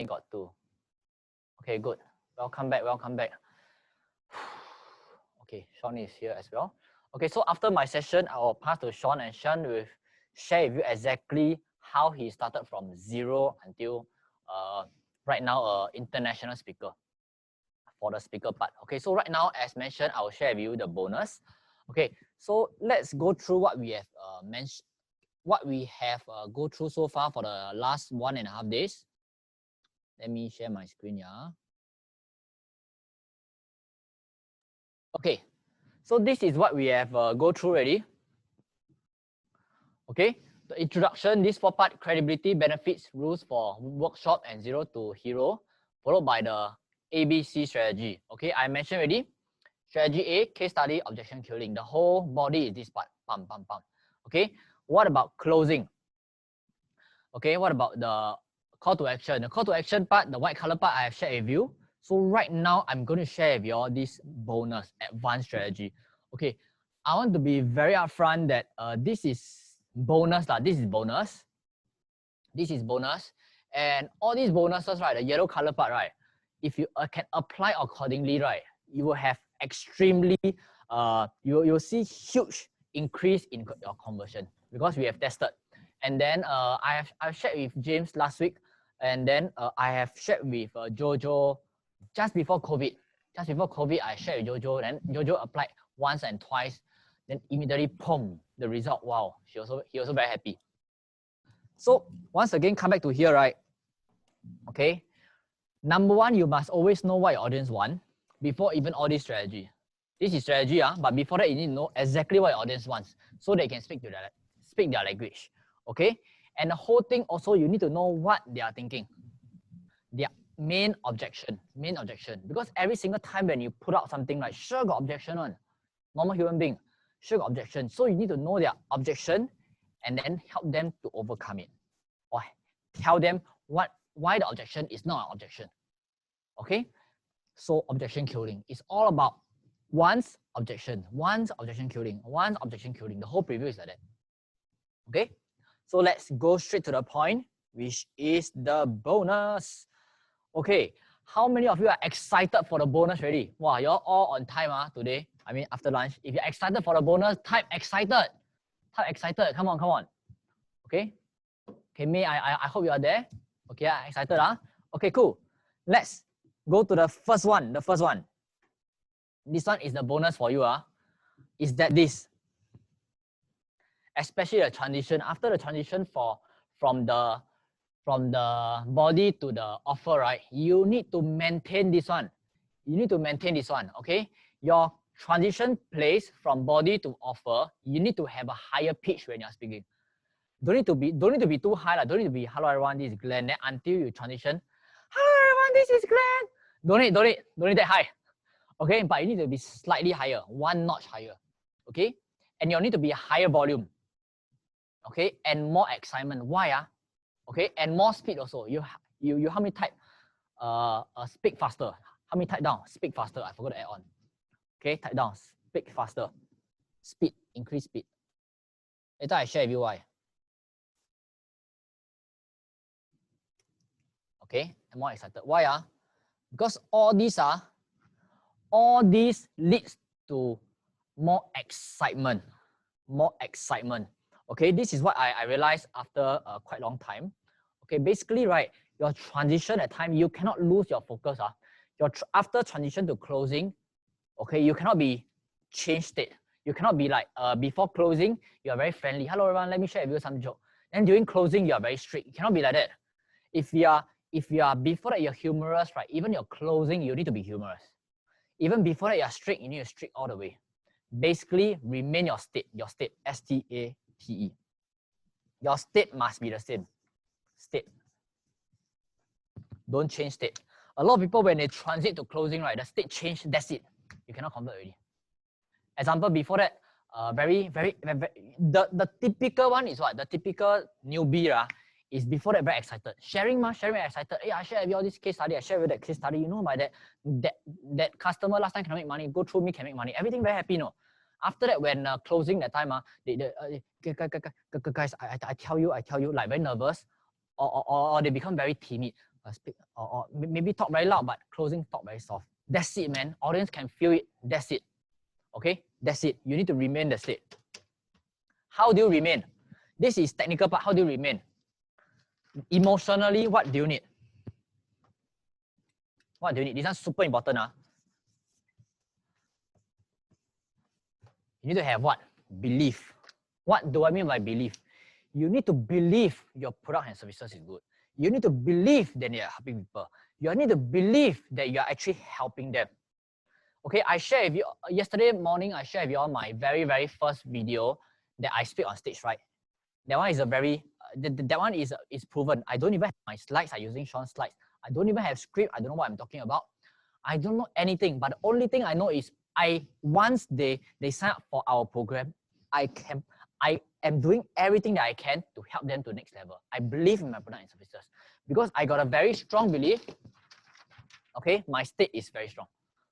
got 2. Okay, good. Welcome back, welcome back. Okay, Sean is here as well. Okay, so after my session, I will pass to Sean, and Sean will share with you exactly how he started from 0 until right now international speaker for the speaker part. Okay, so right now, as mentioned, I will share with you the bonus. Okay, so let's go through what we have mentioned, what we have go through so far for the last 1.5 days. Let me share my screen, yeah. Okay, so this is what we have go through already. Okay, the introduction, this 4-part credibility, benefits, rules for workshop, and 0 to hero, followed by the ABC strategy. Okay, I mentioned already. Strategy A, case study, objection killing. The whole body is this part. Pam, pam, pam. Okay, what about closing? Okay, what about the call to action? The call to action part, the white color part, I have shared with you. So right now, I'm going to share with you all this bonus advanced strategy. Okay, I want to be very upfront that this is bonus. This is bonus. This is bonus. And all these bonuses, right, the yellow color part, right, if you can apply accordingly, right, you will have extremely, you'll see huge increase in your conversion because we have tested. And then I've shared with James last week, and then I have shared with Jojo just before COVID. Just before COVID, I shared with Jojo, and Jojo applied once and twice, then immediately, boom, the result. Wow, he also very happy. So once again, come back to here, right? Okay. Number one, you must always know what your audience want before even all this strategy. This is strategy, but before that, you need to know exactly what your audience wants so they can speak their language. Okay, and the whole thing also, you need to know what they are thinking, their main objection, because every single time when you put out something, like, sure got objection on, normal human being, sure got objection. So you need to know their objection and then help them to overcome it, or tell them why the objection is not an objection. Okay, so objection killing is all about once objection killing, the whole preview is like that. Okay, so let's go straight to the point, which is the bonus. Okay, how many of you are excited for the bonus already? Wow, you're all on time today. I mean, after lunch. If you're excited for the bonus, type excited. Type excited. Come on. Okay. Okay, May, I hope you are there. Okay, excited. Okay, cool. Let's go to the first one. The first one. This one is the bonus for you. Is that this? Especially the transition. After the transition from the body to the offer, right? You need to maintain this one. Okay? Your transition place from body to offer, you need to have a higher pitch when you're speaking. Don't need to be too high. Don't need to be, hello everyone, this is Glenn. Then until you transition, hello everyone, this is Glenn. Don't need that high. Okay, but you need to be slightly higher, 1 notch higher. Okay, and you need to be a higher volume. Okay, and more excitement. Why? Okay, and more speed also. You how many type? Speak faster. How many type down? Speak faster. I forgot to add on. Okay, type down. Speak faster. Speed, increase speed. Later I share with you why. Okay, I'm more excited. Why? Because all these leads to more excitement. Okay, this is what I realized after quite a long time. Okay, basically, right, your transition at time, you cannot lose your focus. After transition to closing, okay, you cannot be changed state. You cannot be like, before closing, you are very friendly. Hello, everyone, let me share with you some joke. Then during closing, you are very strict. You cannot be like that. If you are before that, you're humorous, right? Even your closing, you need to be humorous. Even before that, you're strict, you need to strict all the way. Basically, remain your state, S-T-A-T-E. Your state must be the same. State. Don't change state. A lot of people, when they transit to closing, right, the state change, that's it. You cannot convert already. Example, before that, the typical one is what? The typical newbie is before that very excited. Sharing excited. Hey, I share with you all this case study. I share with you that case study. You know, by that customer last time cannot make money. Go through me, can make money. Everything very happy, no. After that, when closing that time, guys, I tell you, like very nervous, or they become very timid. speak or maybe talk very loud, but closing talk very soft. That's it, man. Audience can feel it. That's it. Okay, that's it. You need to remain the state. How do you remain? This is technical part. How do you remain? Emotionally, what do you need? What do you need? This is super important. You need to have what? Belief. What do I mean by belief? You need to believe your product and services is good. You need to believe that you are helping people. You need to believe that you are actually helping them. Okay, I shared with you yesterday morning. I shared with you all my very first video that I speak on stage, right? That one is a very that one is proven. I don't even have my slides. I'm using Sean's slides. I don't even have script. I don't know what I'm talking about. I don't know anything. But the only thing I know is once they sign up for our program, I am doing everything that I can to help them to the next level. I believe in my product and services because I got a very strong belief. Okay, my state is very strong.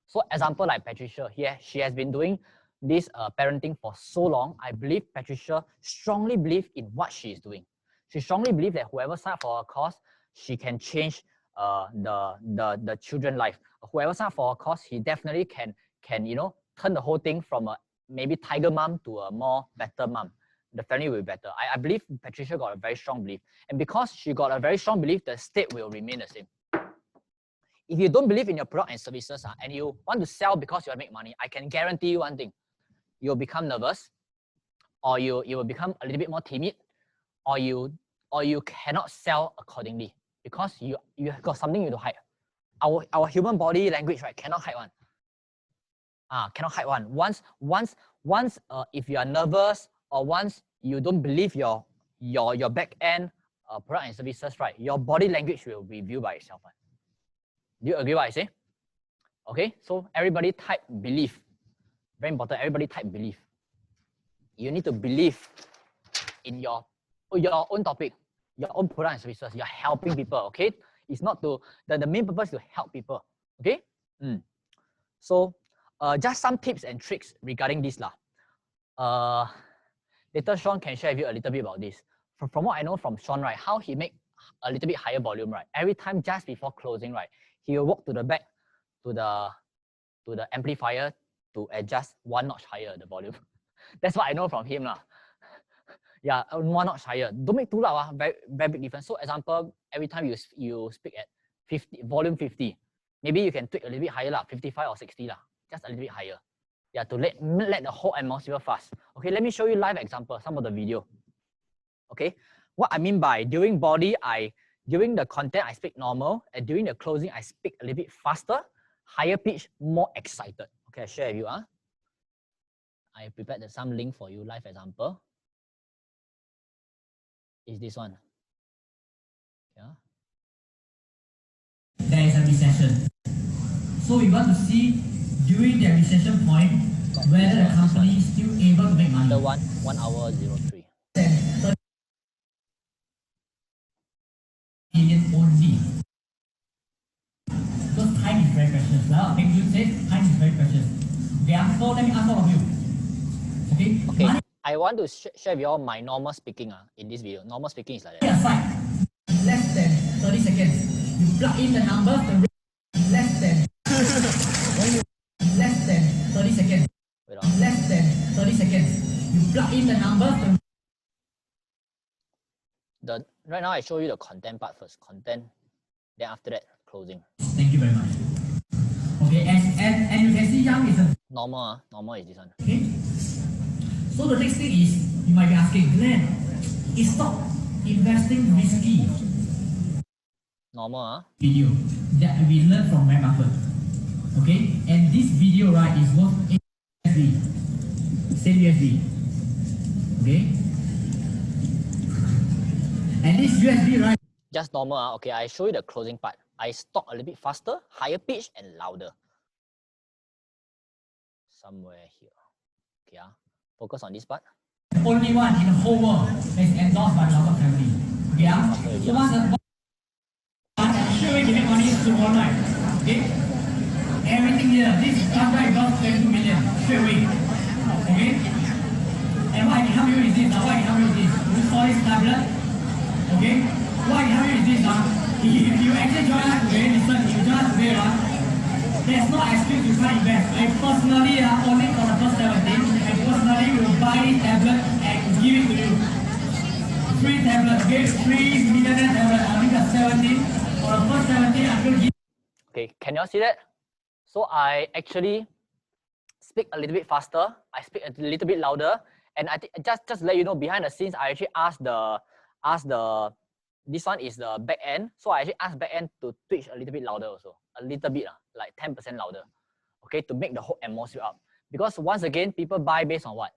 So example like Patricia here, she has been doing this parenting for so long. I believe Patricia strongly believes in what she is doing. She strongly believes that whoever signs up for her course, she can change the children's life. Whoever signs up for her course, he definitely can turn the whole thing from a maybe tiger mom to a more better mom. The family will be better. I believe Patricia got a very strong belief. And because she got a very strong belief, the state will remain the same. If you don't believe in your product and services and you want to sell because you want to make money, I can guarantee you one thing. You'll become nervous, or you will become a little bit more timid, or you cannot sell accordingly because you have got something you to hide. Our human body language, right, cannot hide one. Cannot hide one. Once if you are nervous or once you don't believe your back end product and services, right, your body language will review by itself. Right? Do you agree what I say? Okay, so everybody type belief. Very important. Everybody type belief. You need to believe in your own topic, your own product and services. You're helping people. Okay, it's not to the main purpose is to help people. Okay. So just some tips and tricks regarding this lah. Later Sean can share with you a little bit about this. From what I know from Sean, right, how he make a little bit higher volume, right? Every time just before closing, right, he will walk to the back to the amplifier to adjust 1 notch higher the volume. That's what I know from him lah. Yeah, 1 notch higher. Don't make too loud. Very big difference. So example, every time you speak at 50 volume 50, maybe you can tweak a little bit higher lah, 55 or 60 lah, just a little bit higher. Yeah, to let the whole atmosphere fast. Okay, let me show you live example, some of the video. Okay, what I mean by during body, during the content I speak normal, and during the closing I speak a little bit faster, higher pitch, more excited. Okay, I share with you. I prepared some link for you, live example. Is this one? Yeah. There is a recession. So we want to see during the recession point whether the company is still able to make money. The 1 hour 03. Million only. Because time is very precious. Like Peng Jun said, time is very precious. Okay, so let me ask all of you. Okay. Money I want to share with you all my normal speaking in this video. Normal speaking is like that. aside, less than 30 seconds. You plug in the numbers, the rate less than less than 30 seconds. Wait, less than 30 seconds. You plug in the numbers, right now I show you the content part first. Content, then after that closing. Thank you very much. Okay, and you can see Yang is a normal. Normal is this one. okay. So the next thing is you might be asking, Glenn, is stock investing risky? Normal. Video that we learned from Warren Buffett. Okay, and this video right is worth USD, same USD. Okay, and this USD right. Just normal. Okay, I show you the closing part. I talk a little bit faster, higher pitch, and louder. Somewhere here. Okay, focus on this part. Only one in the whole world that is endorsed by the Buffett family. Okay, so once straight away you make money tomorrow night. Okay, everything here. This one guy got 22 million straight away. Okay, and what I can help you is this. What I can help you is this. You saw this tablet. Okay, what I can help you is this. if you actually join us today, listen, if you join us today, there's no excuse you can't invest. I personally, only for the first 17, I personally will buy this tablet and give it to you. Free tablet, okay? Free millionaire tablet. Only the 17. For the first 17, I'm going to give. Okay, can you all see that? So I actually speak a little bit faster. I speak a little bit louder. And I think just let you know, behind the scenes, I actually asked this one is the back end. So I actually asked back end to twitch a little bit louder also. A little bit, like 10% louder. Okay, to make the whole atmosphere up. Because once again, people buy based on what?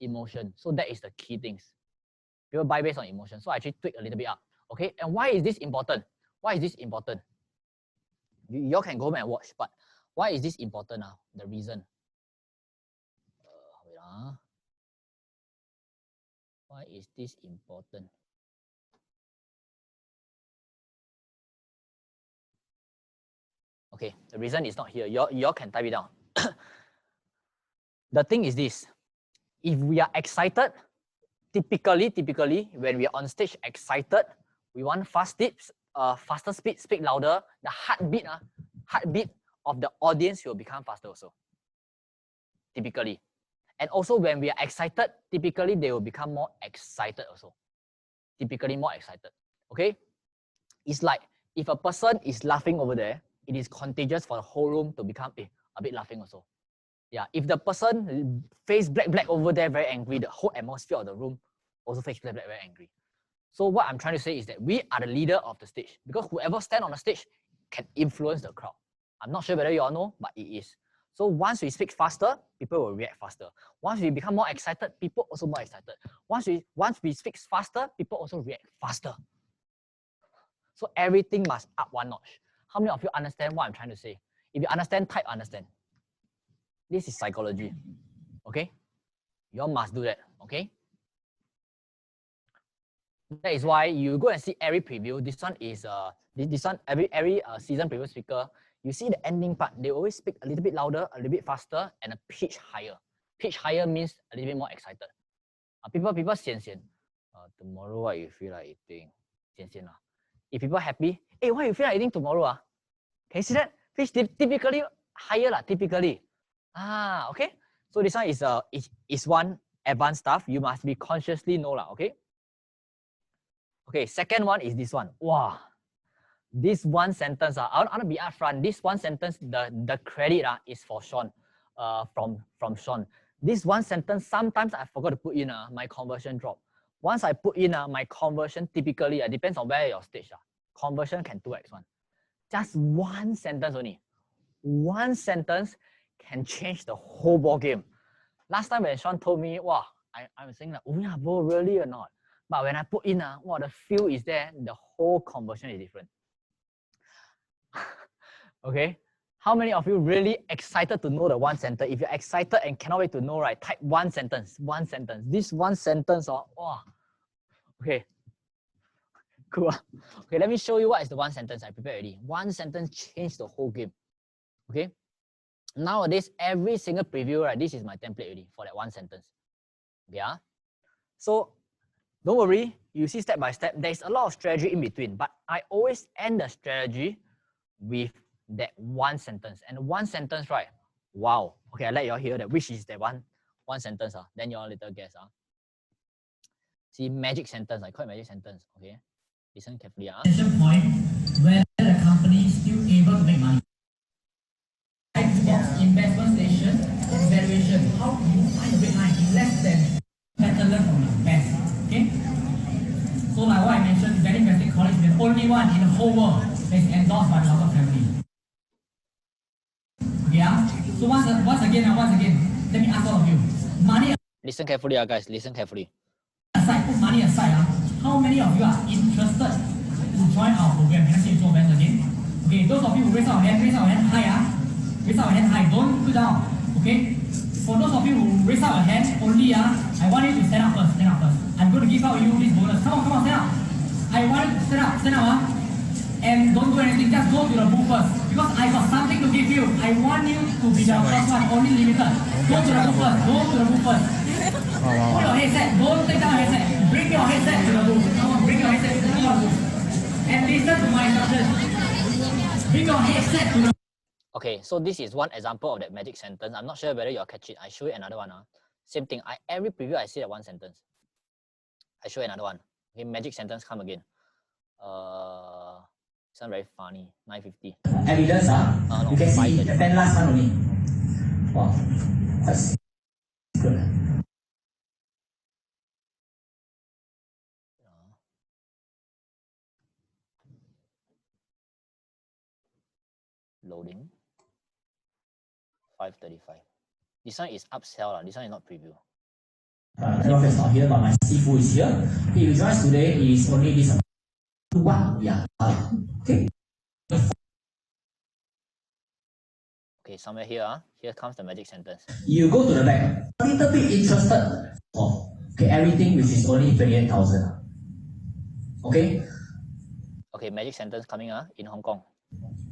Emotion. So that is the key things. People buy based on emotion. So I actually tweak a little bit up. Okay, and why is this important? Why is this important? You all can go home and watch, but why is this important now? The reason. Wait. Why is this important? Okay, the reason is not here. You all can type it down. The thing is this. If we are excited, typically, when we are on stage excited, we want faster speed, speak louder. The heartbeat of the audience will become faster also. Typically. And also when we are excited, typically they will become more excited also. Typically more excited. Okay? It's like if a person is laughing over there, it is contagious for the whole room to become a bit laughing also. Yeah, if the person face black over there, very angry, the whole atmosphere of the room also face black, very angry. So what I'm trying to say is that we are the leader of the stage, because whoever stand on the stage can influence the crowd. I'm not sure whether you all know, but it is. So once we speak faster, people will react faster. Once we become more excited, people also more excited. Once we speak faster, people also react faster. So everything must up one notch. How many of you understand what I'm trying to say? If you understand, type understand. This is psychology. Okay? You all must do that. Okay? That is why you go and see every preview. This one is this one every season preview speaker. You see the ending part. They always speak a little bit louder, a little bit faster, and a pitch higher. Pitch higher means a little bit more excited. People sian. Tomorrow what you feel like eating? Sian. If people happy, hey, what you feel like eating tomorrow? Can you see that? Pitch typically higher typically. Okay. So this one is one advanced stuff. You must be consciously know okay. Okay, second one is this one. Wow. This one sentence, I want to be upfront. This one sentence, the credit is for Sean, from Sean. This one sentence, sometimes I forgot to put in my conversion drop. Once I put in my conversion, typically, depends on where your stage. Conversion can 2x1. Just one sentence only. One sentence can change the whole ball game. Last time when Sean told me, wow, I'm saying like, oh yeah, bro, really or not? But when I put in, wow, the feel is there, the whole conversion is different. Okay, how many of you really excited to know the one sentence? If you're excited and cannot wait to know, right, type one sentence. This one sentence, wow. Okay, cool. Okay, let me show you what is the one sentence I prepared already. One sentence changed the whole game. Okay, nowadays, every single preview, right, this is my template already for that one sentence. Yeah, so don't worry, you see step by step, there's a lot of strategy in between, but I always end the strategy with that one sentence. And one sentence, right? Wow. Okay, I let you all hear that which is that one sentence. Then you all little guess. See, magic sentence. I call it magic sentence. Okay. Listen carefully. Point where the company is still able to make money. Investment station, valuation. How do you find a red line in less than better learn from the best? Okay? So like what I mentioned, very investing college, we're the only one in the whole world that is endorsed by the local family. Yeah? So once again, let me ask all of you. Money listen carefully, guys. Listen carefully. Aside, put money aside. How many of you are interested to join our program? Can I see you show hands again? Okay, those of you who raise our hand high. Raise our hand high. Don't put down. Okay? For those of you who raise our hand only, I want you to stand up first. I'm going to give out you this bonus. Come on, stand up. I want you to stand up. And don't do anything, just go to the booth first. Because I got something to give you. I want you to be the first one, only limited. Go to the booth first. Put your headset, don't take down your headset. Bring your headset to the booth. Come on, bring your headset to the booth. and listen to my instructions. Bring your headset to the... Okay, so this is one example of that magic sentence. I'm not sure whether you'll catch it. I show you another one. Same thing. Every preview I say that one sentence. I show you another one. Okay, magic sentence come again. This one very funny. 950. Evidence, No, you can see the 10 last one only. Wow, that's good. Loading. 535. This one is upsell. This one is not preview. Head is not here, but my Sifu is here. He joins today is only this one. Yeah. Okay. Okay, somewhere here. Here comes the magic sentence. You go to the back. A little bit interested. Okay, everything which is only 28,000. Okay. Okay, magic sentence coming in Hong Kong.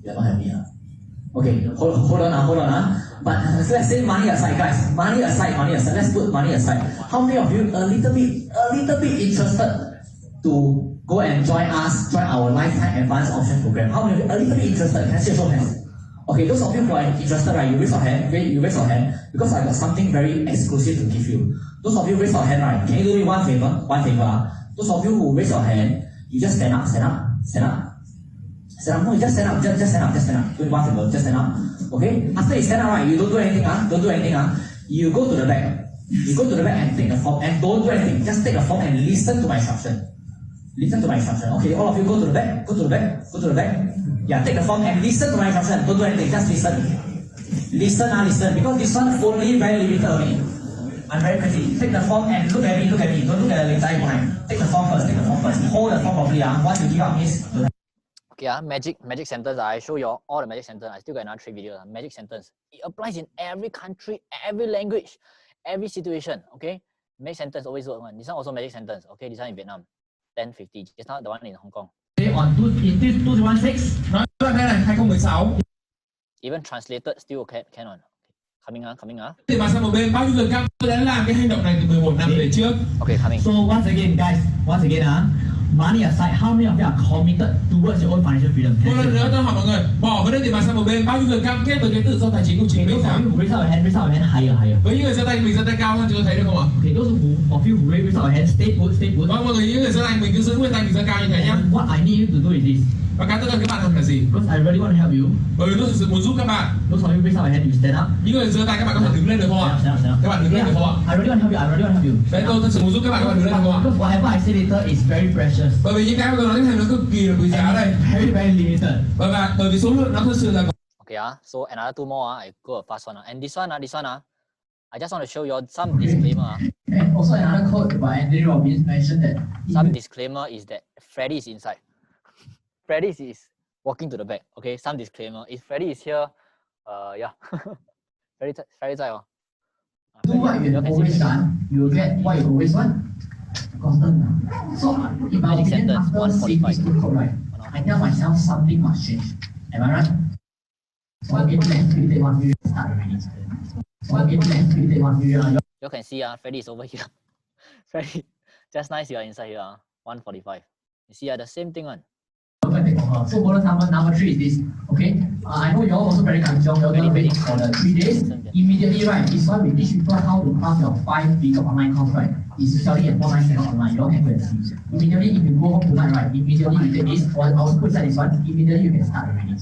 You're not happy. Okay, hold on. But let's say money aside, guys. Money aside. Let's put money aside. How many of you a little bit interested to go and join our lifetime advanced option program? How many of you a little bit interested? Can I see a show of hands? Okay, those of you who are interested, right? You raise your hand. Because I got something very exclusive to give you. Those of you raise your hand, right? Can you do me one favor? Those of you who raise your hand, you just stand up. No, just stand up. Do me one favor, just stand up. Okay? After you stand up, right, you don't do anything. You go to the back. And take the form and don't do anything. Just take the form and listen to my instruction. Okay, all of you go to the back. Yeah, take the form and listen to my instruction. Don't do anything, just listen. Listen. Because this one only very limited only. I'm very crazy. Take the form and look at me. Don't look at the entire behind. Take the form first. Hold the form properly. Once you give up means... Okay, magic sentence. I show you all the magic sentence. I still got another 3 videos. Magic sentence. It applies in every country, every language, every situation. Okay, magic sentence always work one. This one also magic sentence. Okay, this one in Vietnam, 1050. Just not the one in Hong Kong. On 2016. Nói đây này 2016. Even translated still can on. Coming. Thì mà sang một bên bao nhiêu người cam đã làm cái hành động này từ 11 năm về trước. Okay, coming. So once again, guys, money aside, how many of you are committed towards your own financial freedom? Một lần nữa tôi hỏi mọi người, bỏ vấn đề tiền bạc sang một bên, bao nhiêu người cam kết với cái tự do tài chính của chính mình sao? Raise up your hand higher. Với những người giơ tay mình giơ tay cao hơn, chúng tôi thấy được không ạ? Okay, those of you who raise up your hand, stay put. Vâng, mọi người những người giơ tay mình cứ giữ nguyên tay mình giơ cao như thế nhé. What I need you to do is this. Và cái tôi cần các bạn làm là gì? Because I really want to help you. Bởi vì tôi thực sự muốn giúp các bạn. Those of you raise up your hand, you stand up. Những người giơ tay các bạn có thể đứng lên được không ạ? Các bạn đứng lên được không ạ? I really want to help you. Đấy, tôi thực sự muốn giúp các bạn đứng lên được không ạ? Because whatever I say later is very precious. Bởi vì những cái tôi nói tiếp theo nó cực kỳ là quý giá đây. Very limited. Bởi vì số lượng nó thực sự là. Okay, so another 2 more. I go a fast one. And this one, I just want to show you some disclaimer. And also another quote by Anthony Robbins mentioned that some disclaimer is that Freddy is inside. Freddy is walking to the back. Okay, some disclaimer. If Freddy is here, yeah, Freddy 在哦。Do what you have always done, you will get what you always want. Constant. So, in my opinion, after seeing this book, right, I tell myself something must change. Am I right? So, in the next 3 days, 1 video start already. So, in the next 3 days, 1 video. You can see, Freddy is over here. Freddy, just nice you are inside here. 145. You see, the same thing one. So bonus number 3 is this. Okay, I know you're also very kanchiong. You're going to wait for the 3 days. Immediately, right? This one we teach people how to craft your 5-figure online course, right? It's selling at 497 online. You all can go and see. Immediately, if you go home tonight, right? Immediately you take this. Or I also put inside this one. Immediately you can start already.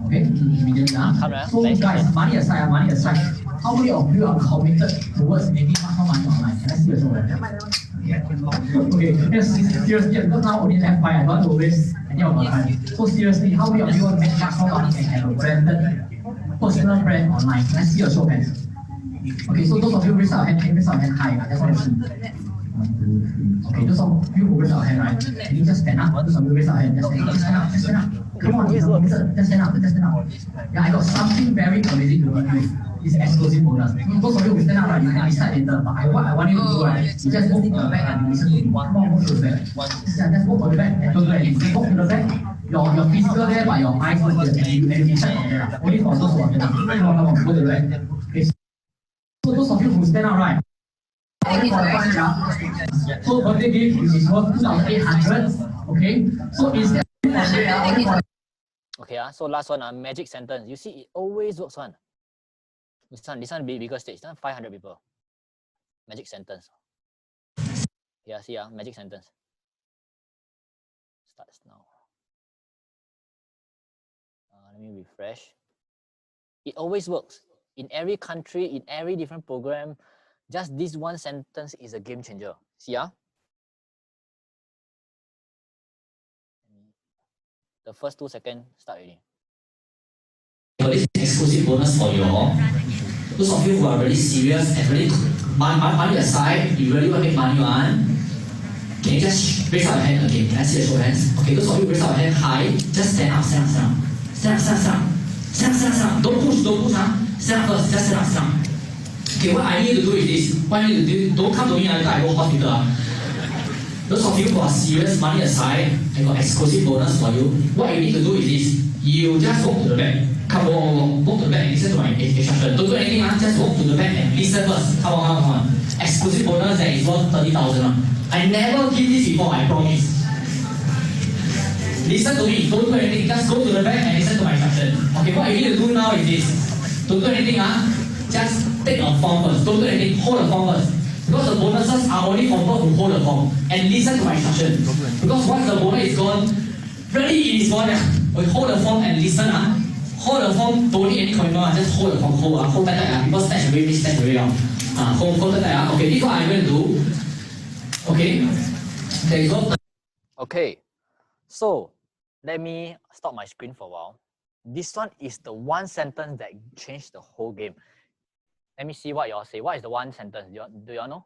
Okay, immediately. So guys, money aside. How many of you are committed towards making more money online? Can I see your show? Okay, seriously, because now only have 5, I don't want to waste any of my time. So seriously, how many of you want to make much more money and have a branded personal brand online? Can I see your show hands? Okay, so those of you raise our hand high. I just want to see. 1, 2, 3. Okay, those of you who raise our hand, right? Can you just stand up? Those of you raise our hand, just stand up. Come on, just stand up. Yeah, I got something very amazing to work with. It's exclusive bonus. Those of you who stand up, right, you can decide later. But what I want you to do, right, you just move to the back and you listen to me. Come on, move to the back. Just move to the back and don't do anything. Move to the back. Your physical there, but your eyes will be and you decide from there. Only for those who are stand up. Come on, go to the back. Okay. So those of you who stand up, right, only for the fun, yeah. So birthday gift is worth 2,800. Okay. So instead Okay, so last one, magic sentence. You see, it always works one. This one bigger stage. This one 500 people. Magic sentence. Yeah, see, magic sentence. Starts now. Let me refresh. It always works. In every country, in every different program, just this one sentence is a game changer. See, the first 2 seconds start already. For this exclusive bonus for you all, those of you who are really serious and really money aside, you really want to make money on, can you just raise up your hand again? Can I see the show of hands? Okay, those of you raise up your hand high, just stand up, stand up, stand up. Stand up, stand up, stand up. Stand up, stand up, stand up. Don't push, stand up first, just stand up, stand up. Okay, what I need to do is this. What I need to do, don't come to me later, I go hospital. Those of you who are serious, money aside, I got exclusive bonus for you. What you need to do is this. You just walk to the back. Come on, walk to the back and listen to my instruction. Don't do anything, just walk to the back and listen first. Come on. Exclusive bonus that is worth 30,000. I never give this before, I promise. Listen to me, don't do anything, just go to the back and listen to my instruction. Okay, what you need to do now is this. Don't do anything, just take a form first. Don't do anything, hold the form first. Because the bonuses are only for people who hold the form and listen to my instruction. Because once the bonus is gone, really it is gone. We hold the form and listen. Hold the form, don't need any commitment, just hold the form, hold tight. People snatch away, snatch away. Hold tight. Okay, this is what I'm going to do. Okay, there you go. Okay, so let me stop my screen for a while. This one is the one sentence that changed the whole game. Let me see what y'all say. What is the one sentence? Do y'all know?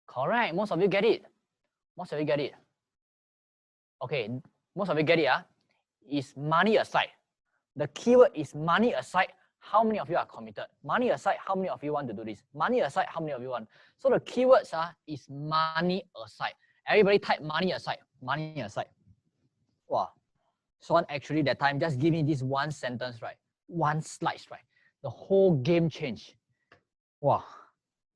Correct. Most of you get it. Most of you get it. Okay, most of you get it. Is money aside. The keyword is money aside. How many of you are committed? Money aside, how many of you want to do this? Money aside, how many of you want? So the keywords is money aside. Everybody type money aside. Money aside. Wow. Sean actually that time just give me this one sentence, right? One slide, right? The whole game changed. Wow.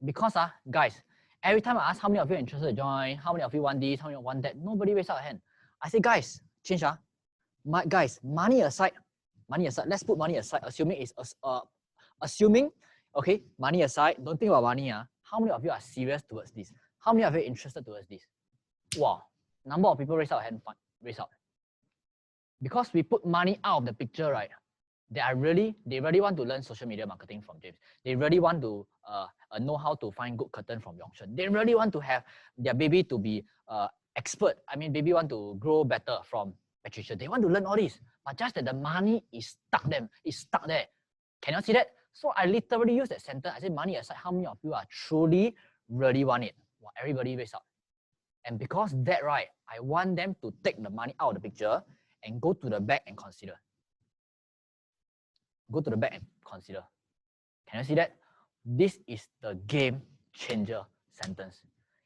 Because guys, every time I ask how many of you are interested to join, how many of you want this, how many want that, nobody raise out a hand. I say, guys, change guys, money aside. Money aside. Let's put money aside, assuming it's assuming, okay, money aside, don't think about money. How many of you are serious towards this? How many of you are interested towards this? Wow. Number of people raise out a hand, raise out. Because we put money out of the picture, right? They really want to learn social media marketing from James. They really want to know how to find good curtain from Yongchen. They really want to have their baby to be expert. I mean, baby want to grow better from Patricia. They want to learn all this, but just that the money is stuck there. Can you see that? So I literally use that sentence. I said, money aside, how many of you are truly really want it? Well, everybody raise up. And because that, right, I want them to take the money out of the picture and go to the back and consider. Go to the back and consider. Can you see that? This is the game changer sentence.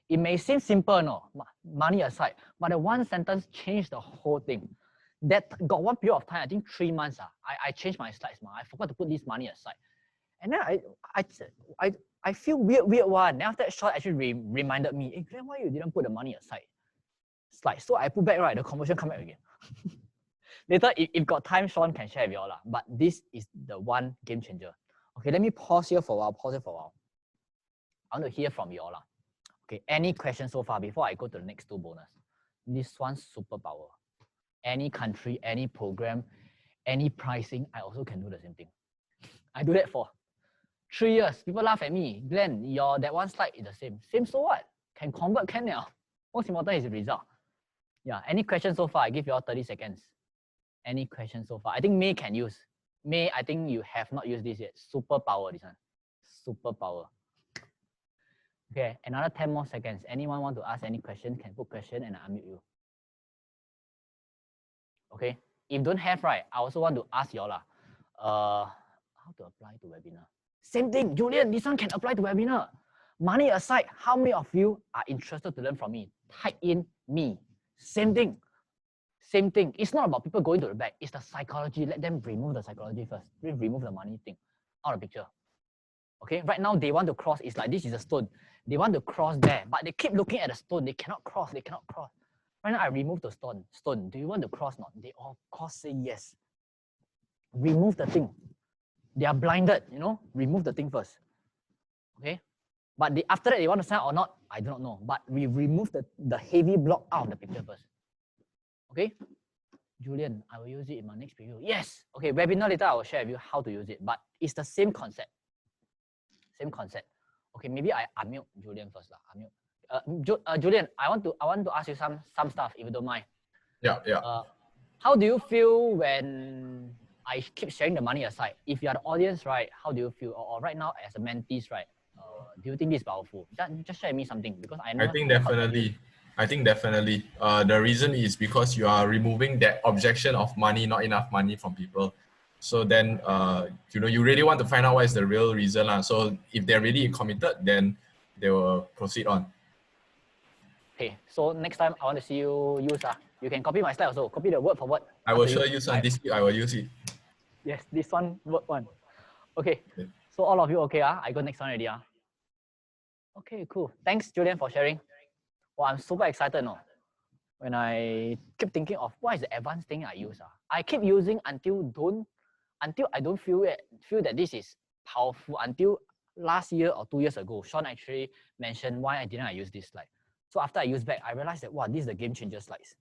It may seem simple, no, money aside, but the one sentence changed the whole thing. That got one period of time, I think 3 months. I changed my slides. I forgot to put this money aside. And then I feel weird one. Then after that, Sean actually reminded me, hey, Glenn, why you didn't put the money aside slide? So I put back, right, the conversion come back again. Later, if got time, Sean can share with you all. But this is the one game changer. Okay, let me pause here for a while. I want to hear from you all. Okay, any questions so far before I go to the next 2 bonus? This one's superpower. Any country, any program, any pricing, I also can do the same thing. I do that for 3 years. People laugh at me. Glenn, that one slide is the same. Same, so what? Can convert, can now. Most important is the result. Yeah, any questions so far? I give you all 30 seconds. Any questions so far? I think May can use. May, I think you have not used this yet. Superpower, this one. Superpower. Okay, another 10 more seconds. Anyone want to ask any question, can put question and I unmute you. Okay, if don't have, right, I also want to ask you all, how to apply to webinar? Same thing, Julian, this one can apply to webinar. Money aside, how many of you are interested to learn from me? Type in me. Same thing. Same thing. It's not about people going to the back. It's the psychology. Let them remove the psychology first. Remove the money thing out of the picture. Okay, right now they want to cross. It's like this is a stone. They want to cross there, but they keep looking at the stone. They cannot cross. They cannot cross. Right now I remove the stone. Stone. Do you want to cross? Not. They all course say yes. Remove the thing. They are blinded. You know. Remove the thing first. Okay. But after that they want to sign or not, I do not know. But we remove the heavy block out of the picture first. Okay. Julian, I will use it in my next preview. Yes. Okay. Webinar later I will share with you how to use it. But it's the same concept. Same concept. Okay, maybe I unmute Julian first lah. Unmute. Julian, I want to ask you some stuff if you don't mind. Yeah. How do you feel when I keep sharing the money aside? If you are the audience, right? How do you feel? Or right now as a mentees, right? Do you think this is powerful? Just share me something because I know. I think definitely. The reason is because you are removing that objection of money, not enough money from people. So then, you really want to find out what is the real reason. So if they're really committed, then they will proceed on. Okay, so next time I want to see you use. You can copy my slide also. Copy the word for word. I will sure use on this week. I will use it. Yes, this one, word one. Okay, so all of you okay? I go next one already. Okay, cool. Thanks, Julian, for sharing. Well, I'm super excited now. When I keep thinking of what is the advanced thing I use. I keep using until I don't feel that this is powerful until last year or 2 years ago. Sean actually mentioned why I didn't use this slide. So after I use back, I realized that wow, this is the game changer slides.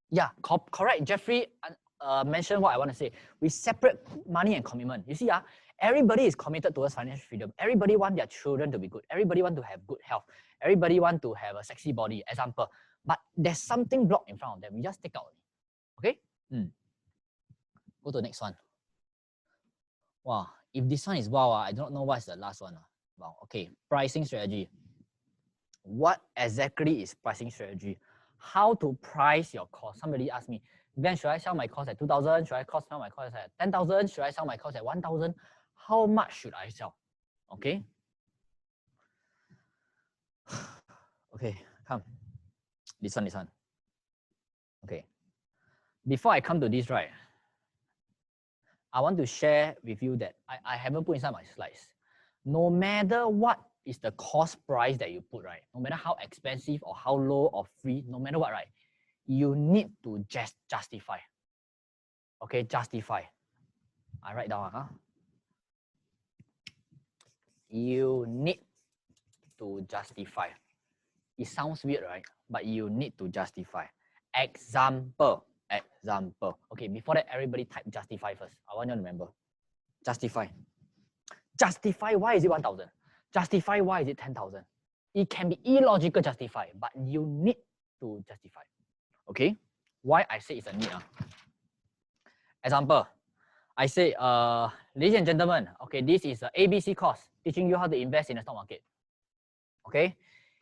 Yeah, correct. Jeffrey mentioned what I want to say. We separate money and commitment. You see, everybody is committed towards financial freedom. Everybody wants their children to be good. Everybody wants to have good health. Everybody wants to have a sexy body, example. But there's something blocked in front of them. We just take out. Okay? Go to the next one. Wow, if this one is wow, I don't know what's the last one. Wow, okay, pricing strategy. What exactly is pricing strategy? How to price your cost? Somebody asked me, then should I sell my cost at 2,000? Should I sell my cost at 10,000? Should I sell my cost at 1,000? How much should I sell? Okay. Okay, come. This one. Okay. Before I come to this, right, I want to share with you that I haven't put inside my slides. No matter what is the cost price that you put, right, no matter how expensive or how low or free, no matter what, right, you need to just justify. Okay, justify. I write down. You need to justify. It sounds weird, right? But you need to justify. Example. Okay, before that, everybody type justify first. I want you to remember. Justify. Justify why is it 1,000? Justify why is it 10,000? It can be illogical justify, but you need to justify. Okay? Why I say it's a need. Example. I say, ladies and gentlemen, okay, this is a ABC course teaching you how to invest in the stock market. Okay?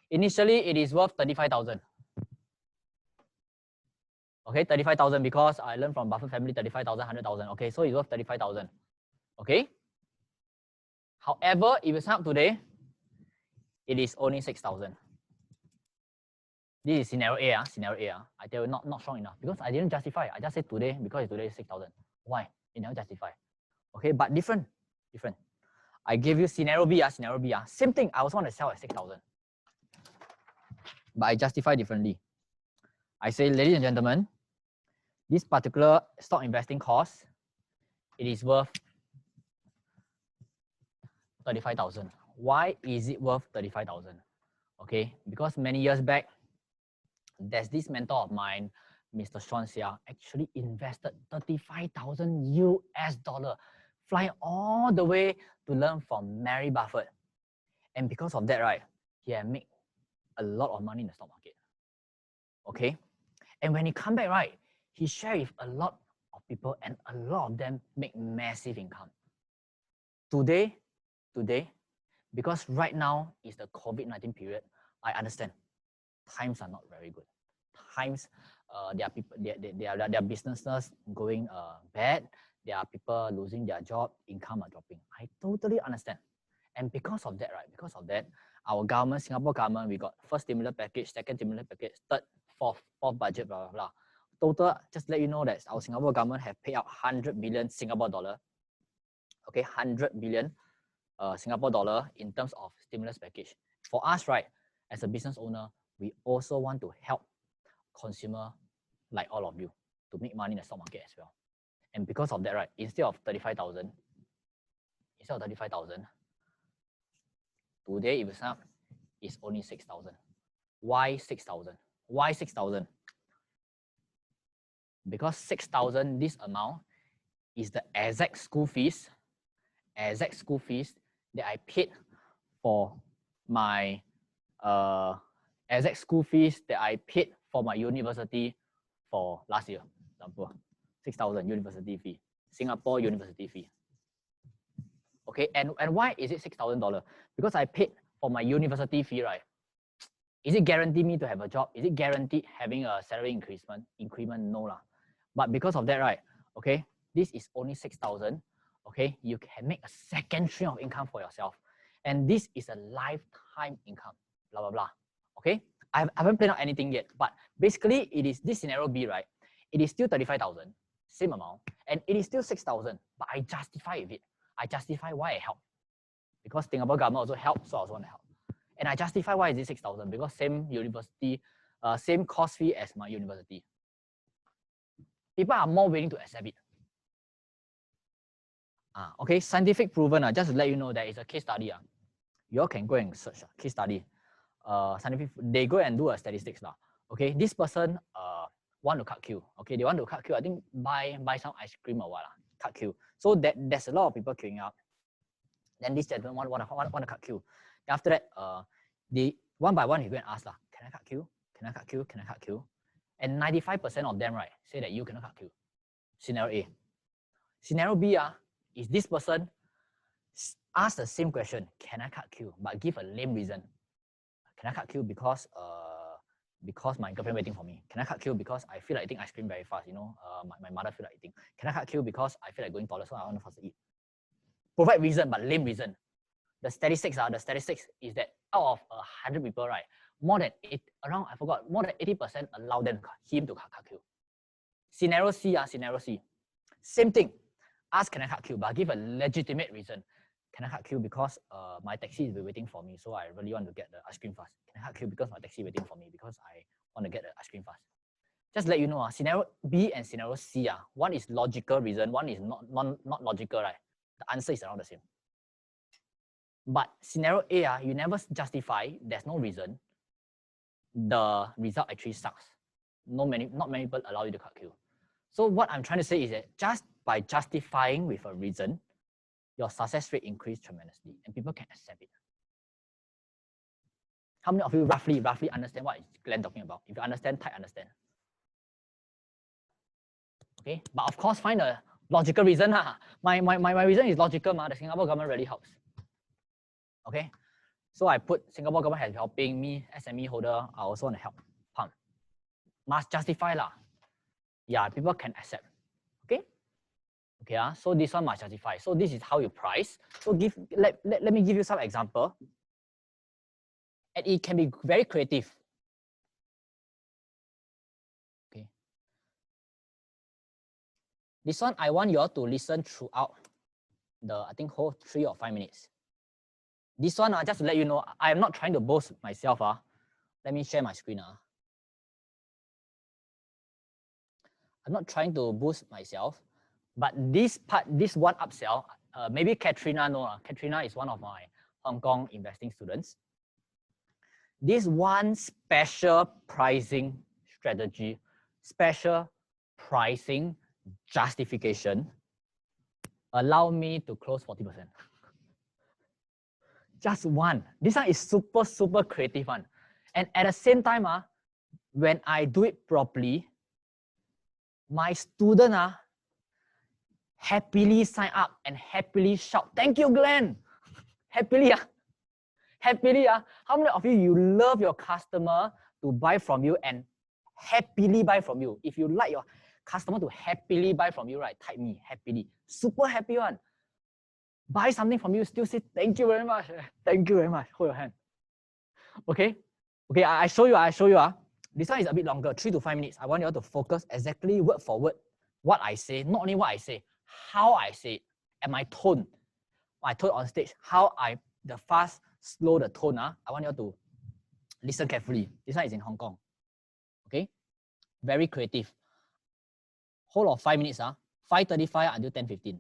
Initially, it is worth 35,000. Okay, 35,000 because I learned from Buffett family 35,000, 100,000. Okay, so it's worth 35,000. Okay. However, if you sign up today, it is only 6,000. This is scenario A. Scenario A. I tell you, not strong enough because I didn't justify. I just said today because today is 6,000. Why? You never justify. Okay, but different. I gave you scenario B. Scenario B. Same thing. I also want to sell at 6,000, but I justify differently. I say, ladies and gentlemen, this particular stock investing course, it is worth 35,000. Why is it worth 35,000? Okay, because many years back, there's this mentor of mine, Mr. Sean Xia, actually invested 35,000 US dollar, flying all the way to learn from Mary Buffett. And because of that, right, he had made a lot of money in the stock market. Okay, and when he come back, right, he shared with a lot of people and a lot of them make massive income. Today, because right now is the COVID-19 period, I understand times are not very good. Times, there are people, their businesses going bad. There are people losing their job, income are dropping. I totally understand. And because of that, right, our government, Singapore government, we got first stimulus package, second stimulus package, third, fourth budget, blah, blah, blah. Total, just let you know that our Singapore government have paid out 100 billion Singapore dollar. okay, 100 billion Singapore dollar in terms of stimulus package. For us, right, as a business owner, we also want to help consumer like all of you to make money in the stock market as well. And because of that, right, instead of 35,000, today if you sign up, it's only 6,000. Why 6,000? Why 6,000? Because 6,000, this amount is the exact school fees that I paid for my university for last year. Example, 6,000 university fee, Singapore university fee. Okay, and why is it $6,000? Because I paid for my university fee, right? Is it guaranteed me to have a job? Is it guaranteed having a salary increment? No lah. But because of that, right? Okay, this is only 6,000. Okay, you can make a second stream of income for yourself, and this is a lifetime income. Blah blah blah. Okay, I haven't planned out anything yet, but basically it is this scenario B, right? It is still 35,000, same amount, and it is still 6,000. But I justify with it. I justify why I help, because Singapore government also helps, so I also want to help. And I justify why is it 6,000, because same university, same cost fee as my university. People are more willing to accept it. Okay, scientific proven. Just to let you know, there is a case study. You all can go and search case study. Scientific, they go and do a statistics. Okay, this person want to cut queue. Okay, they want to cut queue. I think buy some ice cream or what. Cut queue. So there's a lot of people queuing up. Then this gentleman want to cut queue. After that, they one by one he go and ask can I cut queue? Can I cut queue? Can I cut queue? And 95% of them, right, say that you cannot cut queue. Scenario A. Scenario B is this person ask the same question, can I cut queue? But give a lame reason. Can I cut queue because my girlfriend waiting for me? Can I cut queue because I feel like eating ice cream very fast? You know, my mother feel like eating. Can I cut queue because I feel like going toilet, so I want to faster eat? Provide reason, but lame reason. The statistics is that out of 100 people, right, more than 80% allow him to cut queue. Scenario C, same thing. Ask can I cut queue, but give a legitimate reason. Can I cut queue because my taxi is waiting for me, so I really want to get the ice cream fast. Can I cut queue because my taxi is waiting for me because I want to get the ice cream fast? Just let you know, scenario B and scenario C, one is logical reason, one is not logical, right? The answer is around the same. But scenario A, you never justify, there's no reason. The result actually sucks. Not many people allow you to cut queue. So what I'm trying to say is that just by justifying with a reason, your success rate increased tremendously and people can accept it. How many of you roughly understand what Glenn talking about? If you understand, type understand. Okay, but of course find a logical reason. My reason is logical. The Singapore government really helps. Okay, so I put Singapore government has helping me, SME holder, I also want to help. Must justify lah. Yeah, people can accept. Okay. Okay, so this one must justify. So this is how you price. So let me give you some example. And it can be very creative. Okay. This one I want you all to listen throughout the I think whole 3 or 5 minutes. This one just to let you know, I am not trying to boast myself. Let me share my screen. I'm not trying to boost myself, but this part, this one upsell, maybe Katrina knows. Katrina is one of my Hong Kong investing students. This one special pricing strategy, special pricing justification, allow me to close 40%. Just one. This one is super creative one. And at the same time, when I do it properly, my student happily sign up and happily shout, "Thank you, Glenn." Happily, happily. How many of you love your customer to buy from you and happily buy from you? If you like your customer to happily buy from you, right? Type me, happily. Super happy one. Buy something from you, still say thank you very much. Thank you very much. Hold your hand. Okay. Okay, I show you. This one is a bit longer, 3 to 5 minutes. I want you all to focus exactly word for word what I say, not only what I say, how I say it, and my tone. my tone on stage, how the fast, slow the tone, I want you to listen carefully. This one is in Hong Kong. Okay? Very creative. Whole of 5 minutes, 5:35 until 10:15.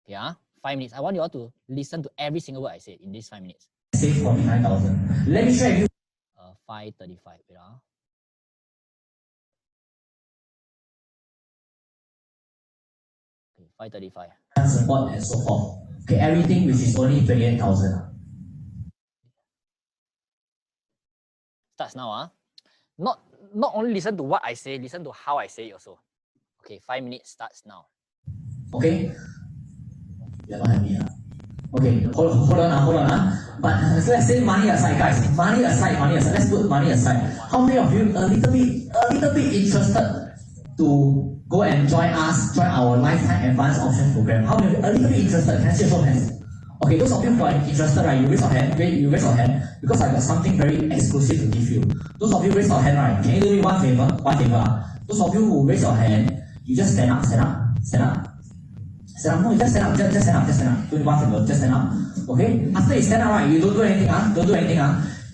Okay, 5 minutes. I want you all to listen to every single word I say in these 5 minutes. Say 49,000. Let me share with you. 5:35. Wait, Okay, 5:35. Support and so forth. Okay, everything which is only 28,000. Starts now. Not only listen to what I say, listen to how I say it also. Okay, 5 minutes starts now. Okay. You're not happy. Okay, hold on. But let's say money aside, guys. Money aside. Let's put money aside. How many of you a little bit interested to go and join our lifetime advanced option program? How many of you a little bit interested? Can I see a show of hands? Okay, those of you who are interested, right? You raise your hand because I got something very exclusive to give you. Those of you raise your hand, right? Can you do me one favor? Those of you who raise your hand, you just stand up. No, just stand up. Do me one favor, just stand up. Okay? After you stand up, right, you don't do anything,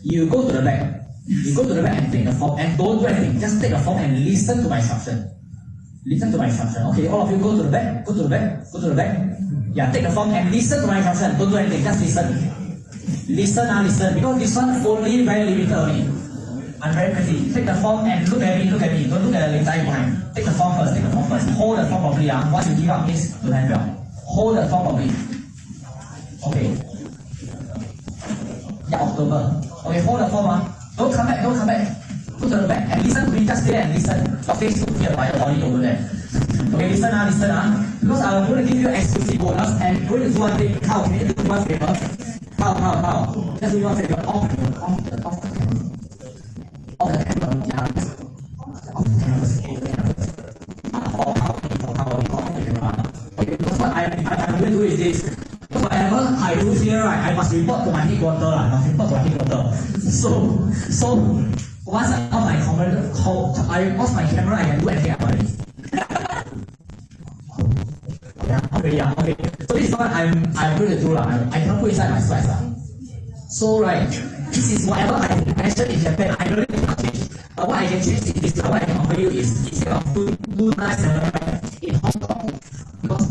You go to the back. And take the form and don't do anything. Just take the form and listen to my instruction. Okay, all of you go to the back. Yeah, take the form and listen to my instruction. Don't do anything, just listen. Listen. Because this one only very limited only. I'm very crazy. Take the form and look at me. Don't look at the entire behind. Take the form first. Hold the form properly. Once you give up, means don't have help. Hold the form properly. Okay. Yeah, October. Okay, hold the form. Don't come back. Go to the back and listen to me. Just stay there and listen. Your face look here by your body over there. Okay, listen. Because I'm going to give you exclusive bonus and going to do one thing. How? Can you do one favor? How? Just do one favor. Off the camera. Off the camera. Okay, because what I'm going to do is this. Whatever I do here, right, I must report to my headquarters. So once I off my camera, I can do anything about it. Okay. So this is what I'm going to do. I cannot put inside my slides. So right, this is whatever I mentioned in Japan. I don't really change. But what I can change is this. What I can offer you is instead of two nights in Hong Kong, because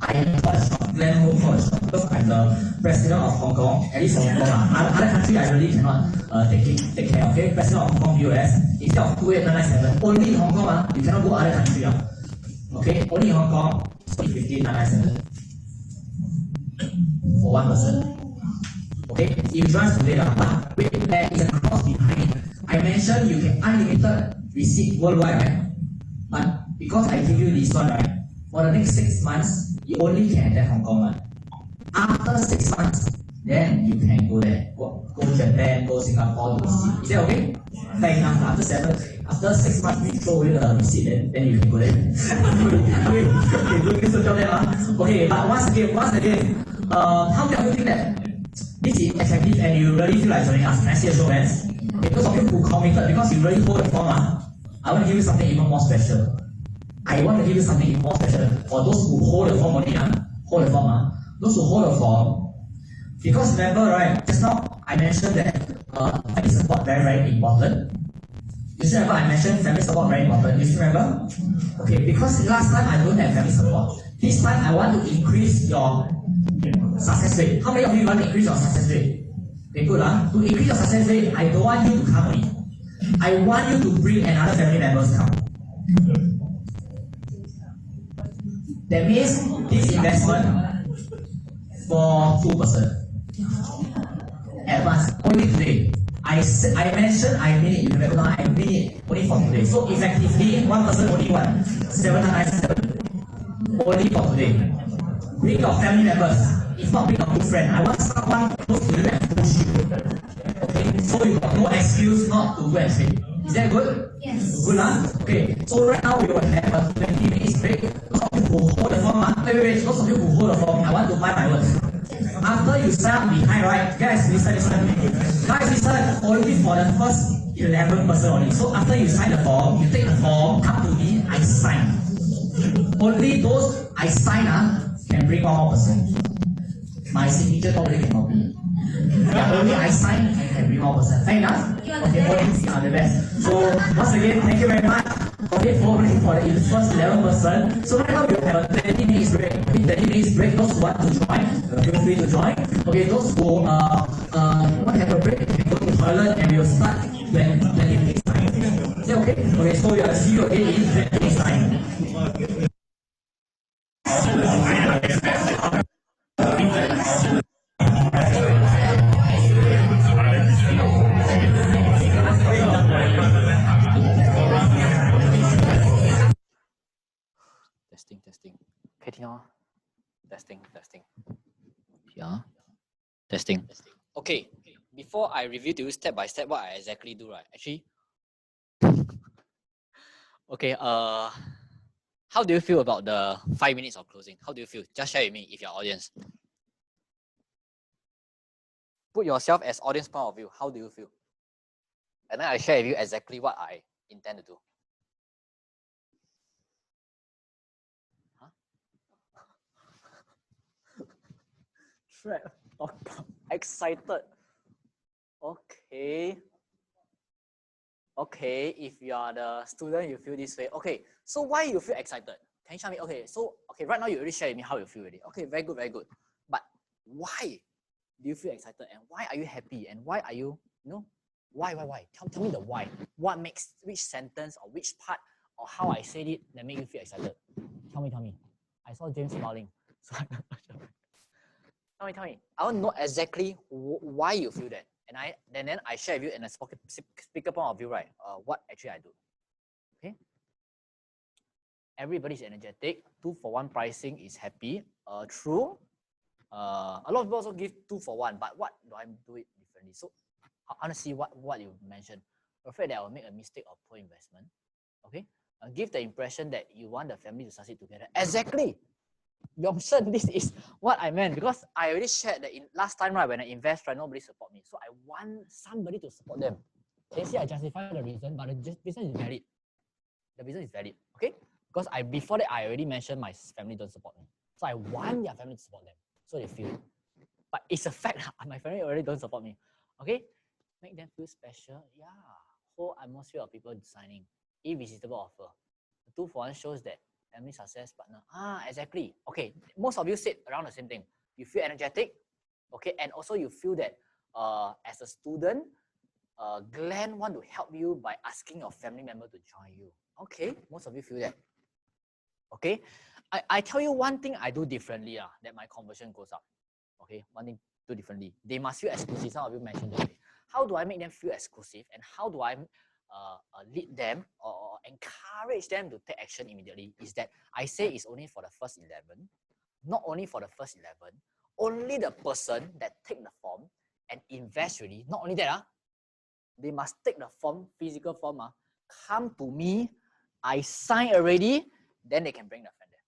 I am land home for a shop because I'm the president of Hong Kong, at least for Hong Kong. Other country I really cannot take care of. Okay, president of Hong Kong, US, instead of 28997, only in Hong Kong, you cannot go other country. Okay, only in Hong Kong, 15997 for one person. Okay, if you join today, but wait, there is a cost behind it. I mentioned you can unlimited receipt worldwide, right? But because I give you this one, right, for the next 6 months, you only can attend Hong Kong. After 6 months, then you can go there. Go Japan, go Singapore, to see. Is that okay? Fair enough. After 6 months, we throw away the receipt, then you can go there. Okay, but once again, how can you think that this is effective and you really feel like joining us? Can I see a show of hands? Because of you who committed, because you really hold the form, I want to give you something even more special. I want to give you something even more special for those who hold the form only. Those who hold the form, because remember, right, just now I mentioned that family support very important. You still remember I mentioned family support very important. You still remember? Okay, because last time I don't have family support. This time I want to increase your success rate. How many of you want to increase your success rate? Okay, good. To increase your success rate, I don't want you to come only. I want you to bring another family members come. That means this investment for 2%. Advance only today. I mentioned I mean it. You remember now? I mean it only for today. So effectively, 1% only 797 only for today. Bring your family members. If not, bring a good friend. I want someone close to you and push you. Okay, so you got no excuse not to go and trade. Is that good? Yes. Good, Okay. So right now we will have a 20 minutes break. Those of you who hold the form, wait. Those of you who hold the form, I want to buy my words. After you sign up behind, right? Guys, listen. Guys, listen. Only for the first 11 person only. So after you sign the form, you take the form, come to me, I sign. Only those I sign can bring one more person. My signature nobody can copy. Yeah, only I sign and can bring 1%. Fair enough? Okay, all these are the best. So once again, thank you very much. Okay, for the first 11%. So right now we have a 20 minutes break. Okay, 20 minutes break. Those who want to join, feel free to join. Okay, those who want to have a break, you can go to the toilet and we'll start when 20 minutes time. Is that okay? Okay, so we'll see you again in 20 minutes time. Testing. 可以听到吗？ Testing. Yeah. Testing. Okay. Before I review to you step by step what I exactly do, right? Actually, okay. How do you feel about the 5 minutes of closing? How do you feel? Just share with me if you're audience. Put yourself as audience point of view. How do you feel? And then I share with you exactly what I intend to do. Oh, excited. Okay, if you are the student, you feel this way. Okay, so why you feel excited? Can you tell me? Okay, so right now you already shared with me how you feel already. Okay, very good. But why do you feel excited? And why are you happy? And why are you, why? Tell me the why. What makes, which sentence or which part or how I said it that make you feel excited? Tell me. I saw James smiling. So Tell me. I want to know exactly why you feel that. And then I share with you in a speaker point of view, right? What actually I do. Okay. Everybody's energetic. 2-for-1 pricing is happy. True. A lot of people also give 2-for-1, but what do I do it differently? So I want to see what you mentioned. I'm afraid that I will make a mistake of poor investment. Okay. Give the impression that you want the family to succeed together. Exactly. Yong-Shen, this is what I meant, because I already shared that in last time, right, when I invest, right, nobody support me. So I want somebody to support them. Can you see I justify the reason, but the business is valid. The business is valid, okay? Because before that, I already mentioned my family don't support me. So I want their family to support them. So they feel it. But it's a fact, my family already don't support me. Okay? Make them feel special. Yeah. Whole atmosphere of people signing. Irresistible offer. The 2-for-1 shows that family success partner. Exactly. Okay, most of you said around the same thing. You feel energetic, okay, and also you feel that as a student, Glenn want to help you by asking your family member to join you. Okay, most of you feel that. Okay, I tell you one thing I do differently that my conversion goes up. Okay, one thing do differently. They must feel exclusive. Some of you mentioned that. How do I make them feel exclusive, and how do I lead them or encourage them to take action immediately? Is that I say it's only for the first 11, not only for the first 11, only the person that take the form and invest really. Not only that, they must take the form, physical form, come to me, I sign already, then they can bring the friend there.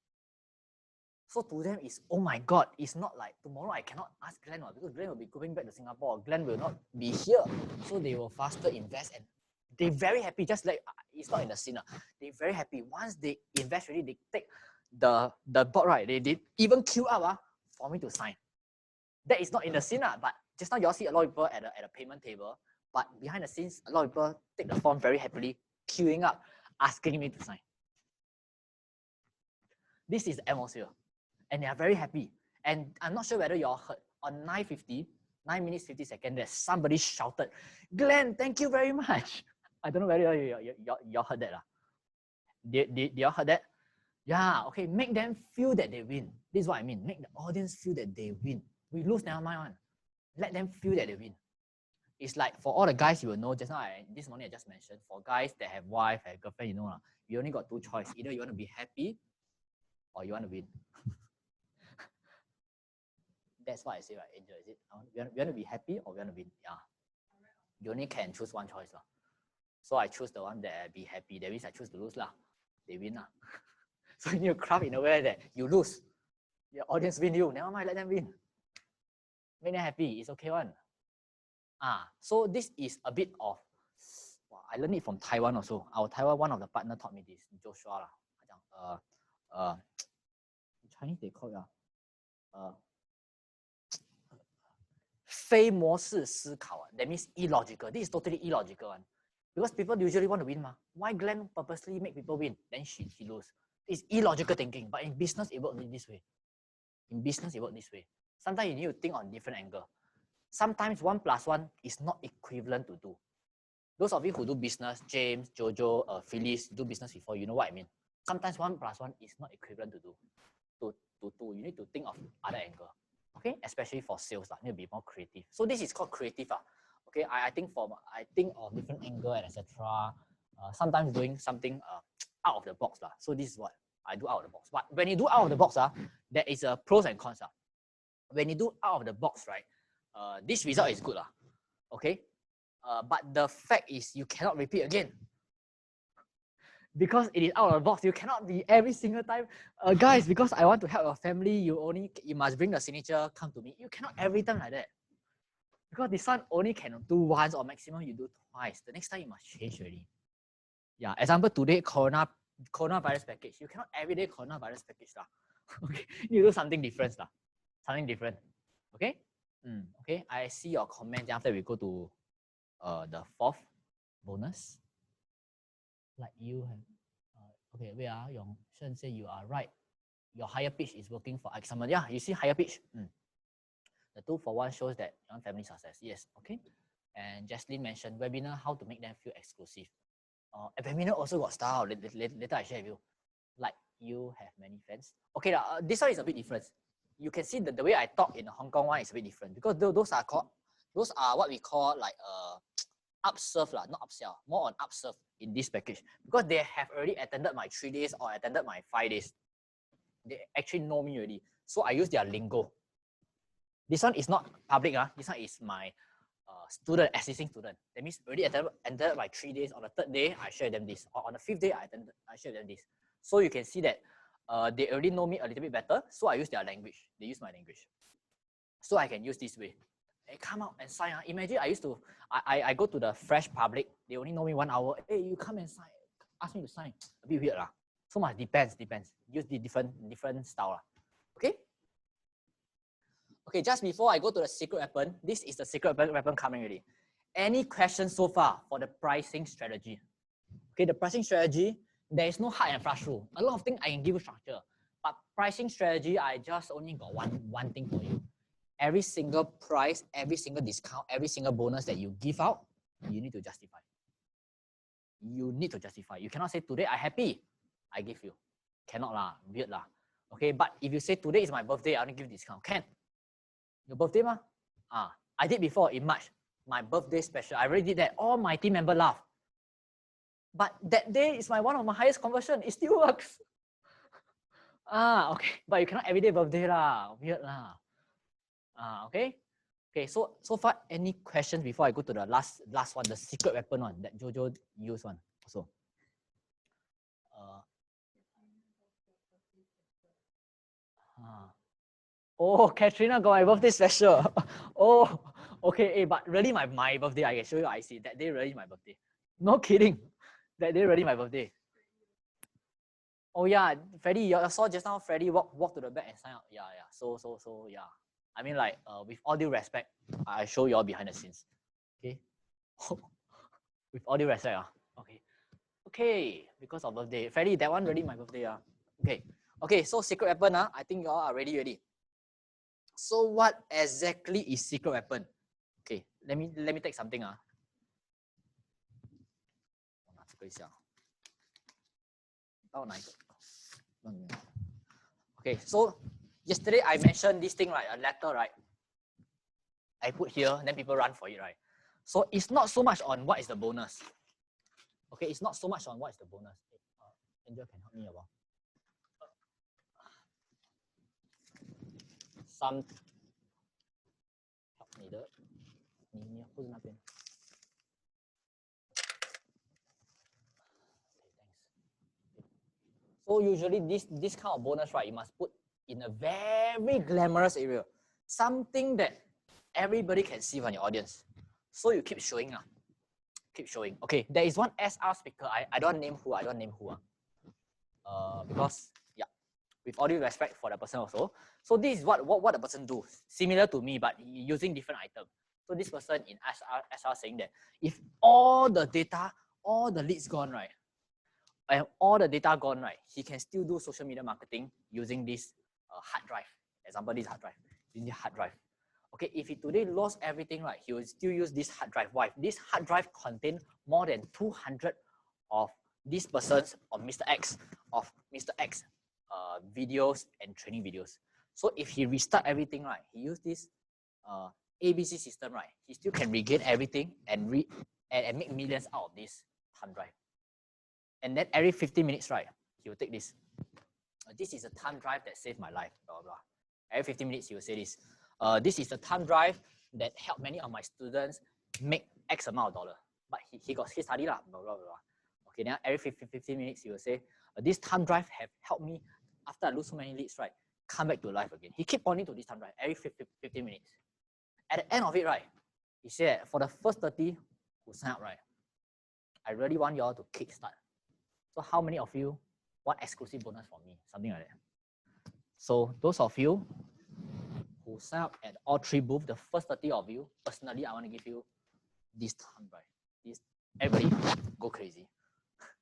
So to them is, oh my God, it's not like tomorrow I cannot ask Glenn because Glenn will be going back to Singapore, Glenn will not be here. So they will faster invest, and they're very happy, just like it's not in the scene. They're very happy. Once they invest already, they take the board, right? They did even queue up for me to sign. That is not in the scene, but just now you all see a lot of people at a payment table, but behind the scenes, a lot of people take the form very happily, queuing up, asking me to sign. This is the atmosphere, and they are very happy. And I'm not sure whether you all heard on 9:50, 9 minutes 50 seconds, that somebody shouted, "Glenn, thank you very much." I don't know whether you all heard that. Did you all heard that? Yeah, okay, make them feel that they win. This is what I mean. Make the audience feel that they win. We lose, never mind one. Let them feel that they win. It's like for all the guys you will know, just now this morning I just mentioned, for guys that have wife, have girlfriend, you only got two choices. Either you want to be happy or you want to win. That's what I say, right, Angel? Is it? We want to be happy or we want to win? Yeah. You only can choose one choice. So I choose the one that I be happy. That means I choose to lose. They win. So you need to craft in a way that you lose. Your audience win you. Never mind, let them win. Make them happy. It's okay one. So this is a bit of, I learned it from Taiwan also. Our Taiwan, one of the partner taught me this, Joshua. In Chinese they call it 非模式思考 that means illogical. This is totally illogical one. Because people usually want to win. Why Glenn purposely make people win? Then he lose. It's illogical thinking. But in business, it works this way. In business, it works this way. Sometimes you need to think on different angle. Sometimes 1 + 1 is not equivalent to 2. Those of you who do business, James, Jojo, Phyllis, do business before, you know what I mean. Sometimes 1 + 1 is not equivalent to 2. You need to think of other angle. Okay, especially for sales, you need to be more creative. So this is called creative. Okay, I think of different angle and etc. Sometimes doing something out of the box. So this is what I do out of the box. But when you do out of the box, there is a pros and cons. When you do out of the box, right, this result is good. Okay, but the fact is you cannot repeat again. Because it is out of the box, you cannot be every single time. Guys, because I want to help your family, you must bring the signature, come to me. You cannot every time like that. Because this one only can do once or maximum you do twice. The next time you must change already. Yeah, example today, coronavirus package. You cannot everyday coronavirus package. Okay, you do something different. Something different. Okay? Okay, I see your comment. After we go to the 4th bonus. Like you have, okay, wait, Yong Shen say you are right. Your higher pitch is working for someone. Yeah, you see higher pitch. The 2 for 1 shows that you want family success. Yes, okay. And Jaslyn mentioned webinar, how to make them feel exclusive. Webinar also got style. Later I share with you. Like you have many friends. Okay, this one is a bit different. You can see that the way I talk in the Hong Kong one is a bit different because those are what we call like upserve, not upsell, more on upserve in this package because they have already attended my 3 days or attended my 5 days. They actually know me already. So I use their lingo. This one is not public. This one is my student, assisting student. That means already attended my 3 days. On the 3rd day, I share them this. Or on the 5th day, I share them this. So you can see that they already know me a little bit better. So I use their language. They use my language. So I can use this way. Hey, come out and sign. Imagine I go to the fresh public. They only know me 1 hour. Hey, you come and sign. Ask me to sign. A bit weird. So much depends. Use the different style. Okay? Okay, just before I go to the secret weapon, this is the secret weapon coming already. Any questions so far for the pricing strategy? Okay, the pricing strategy, there is no hard and fast rule. A lot of things I can give you structure. But pricing strategy, I just only got one thing for you. Every single price, every single discount, every single bonus that you give out, you need to justify. You need to justify. You cannot say today I happy, I give you. Cannot weird . Okay, but if you say today is my birthday, I only give discount. Can. Your birthday I did before in March. My birthday special. I already did that. All my team members laugh. But that day is one of my highest conversion. It still works. Okay. But you cannot everyday birthday Weird . Okay. Okay. So far, any questions before I go to the last one, the secret weapon one that Jojo used one also. Oh, Katrina got my birthday special. Oh, okay. Hey, but really my birthday, I can show you IC. That day really my birthday. No kidding. That day really my birthday. Oh yeah, Freddie, you saw just now Freddie walk to the back and sign up. Yeah. So yeah. I mean, like, with all due respect, I show you all behind the scenes. Okay. With all due respect, Okay. Because of birthday. Freddie, that one really my birthday. Okay. So secret weapon, I think you all are ready. So what exactly is secret weapon? Okay, let me take something. Okay, so yesterday I mentioned this thing, right? A letter, right? I put here, then people run for it, right? So it's not so much on what is the bonus. Okay, it's not so much on what is the bonus. Angel can help me about. Some help me the. So usually this kind of bonus, right, you must put in a very glamorous area. Something that everybody can see from your audience. So you keep showing. Keep showing. Okay, there is one SR speaker. I don't name who. Because with all due respect for the person also. So this is what the person do, similar to me, but using different item. So this person in SR saying that if all the data, all the leads gone, right, and all the data gone, right, he can still do social media marketing using this hard drive. Example, this hard drive, using the hard drive. Okay, if he today lost everything, right, he will still use this hard drive. Why? This hard drive contain more than 200 of this person's or Mr. X videos and training videos. So if he restart everything, right, he use this ABC system, right, he still can regain everything and make millions out of this thumb drive. And then every 15 minutes, right, he will take this. This is a thumb drive that saved my life, blah, blah. Every 15 minutes, he will say this. This is a thumb drive that helped many of my students make X amount of dollar. But he got his study, blah, blah, blah, blah. Okay, then every 15 minutes, he will say, this thumb drive have helped me, after I lose so many leads, right, come back to life again. He keep pointing to this thumb drive every 15 minutes. At the end of it, right, he said, for the first 30 who sign up, right, I really want you all to kickstart. So how many of you want exclusive bonus from me? Something like that. So those of you who sign up at all 3 booths, the first 30 of you, personally, I want to give you this thumb drive. This, everybody go crazy.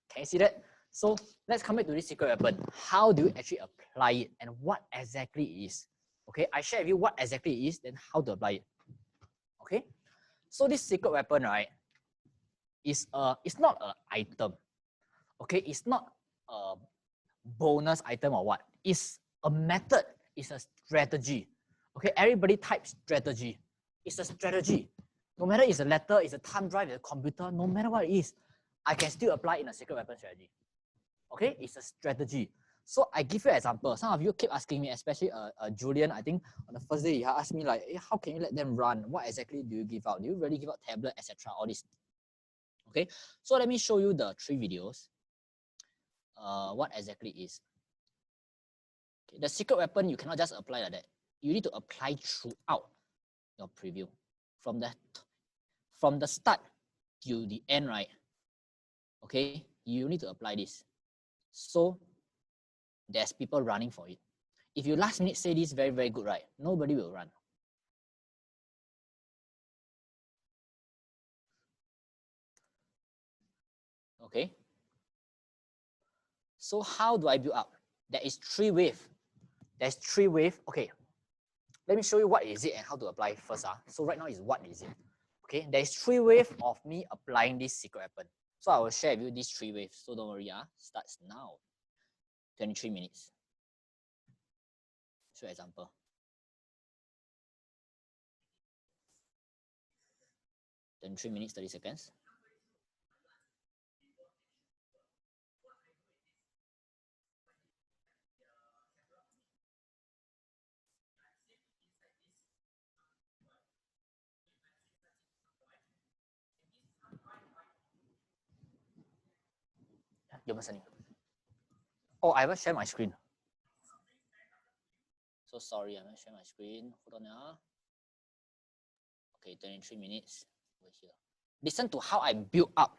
Can you see that? So let's come back to this secret weapon. How do you actually apply it and what exactly it is? Okay, I share with you what exactly it is, then how to apply it. Okay, so this secret weapon, right, is it's not an item. Okay, it's not a bonus item or what. It's a method. It's a strategy. Okay, everybody type strategy. It's a strategy. No matter it's a letter, it's a thumb drive, it's a computer, no matter what it is, I can still apply in a secret weapon strategy. Okay, it's a strategy. So I give you an example. Some of you keep asking me, especially Julian, I think on the first day, he asked me like, hey, how can you let them run? What exactly do you give out? Do you really give out tablet, etc.? All this. Okay, so let me show you the 3 videos. What exactly is. Okay, the secret weapon, you cannot just apply like that. You need to apply throughout your preview. From the start to the end, right? Okay, you need to apply this. So there's people running for it. If you last minute say this very, very good, right? Nobody will run. Okay. So how do I build up? There is 3 waves. There's 3 waves. Okay. Let me show you what is it and how to apply first. So right now is what is it? Okay. There's 3 waves of me applying this secret weapon. So I will share with you these 3 waves. So don't worry. Starts now. 23 minutes. So example. Then 3 minutes, 30 seconds. Oh, I haven't shared my screen. So sorry, I haven't shared my screen. Hold on. Okay, 23 minutes over here. Listen to how I build up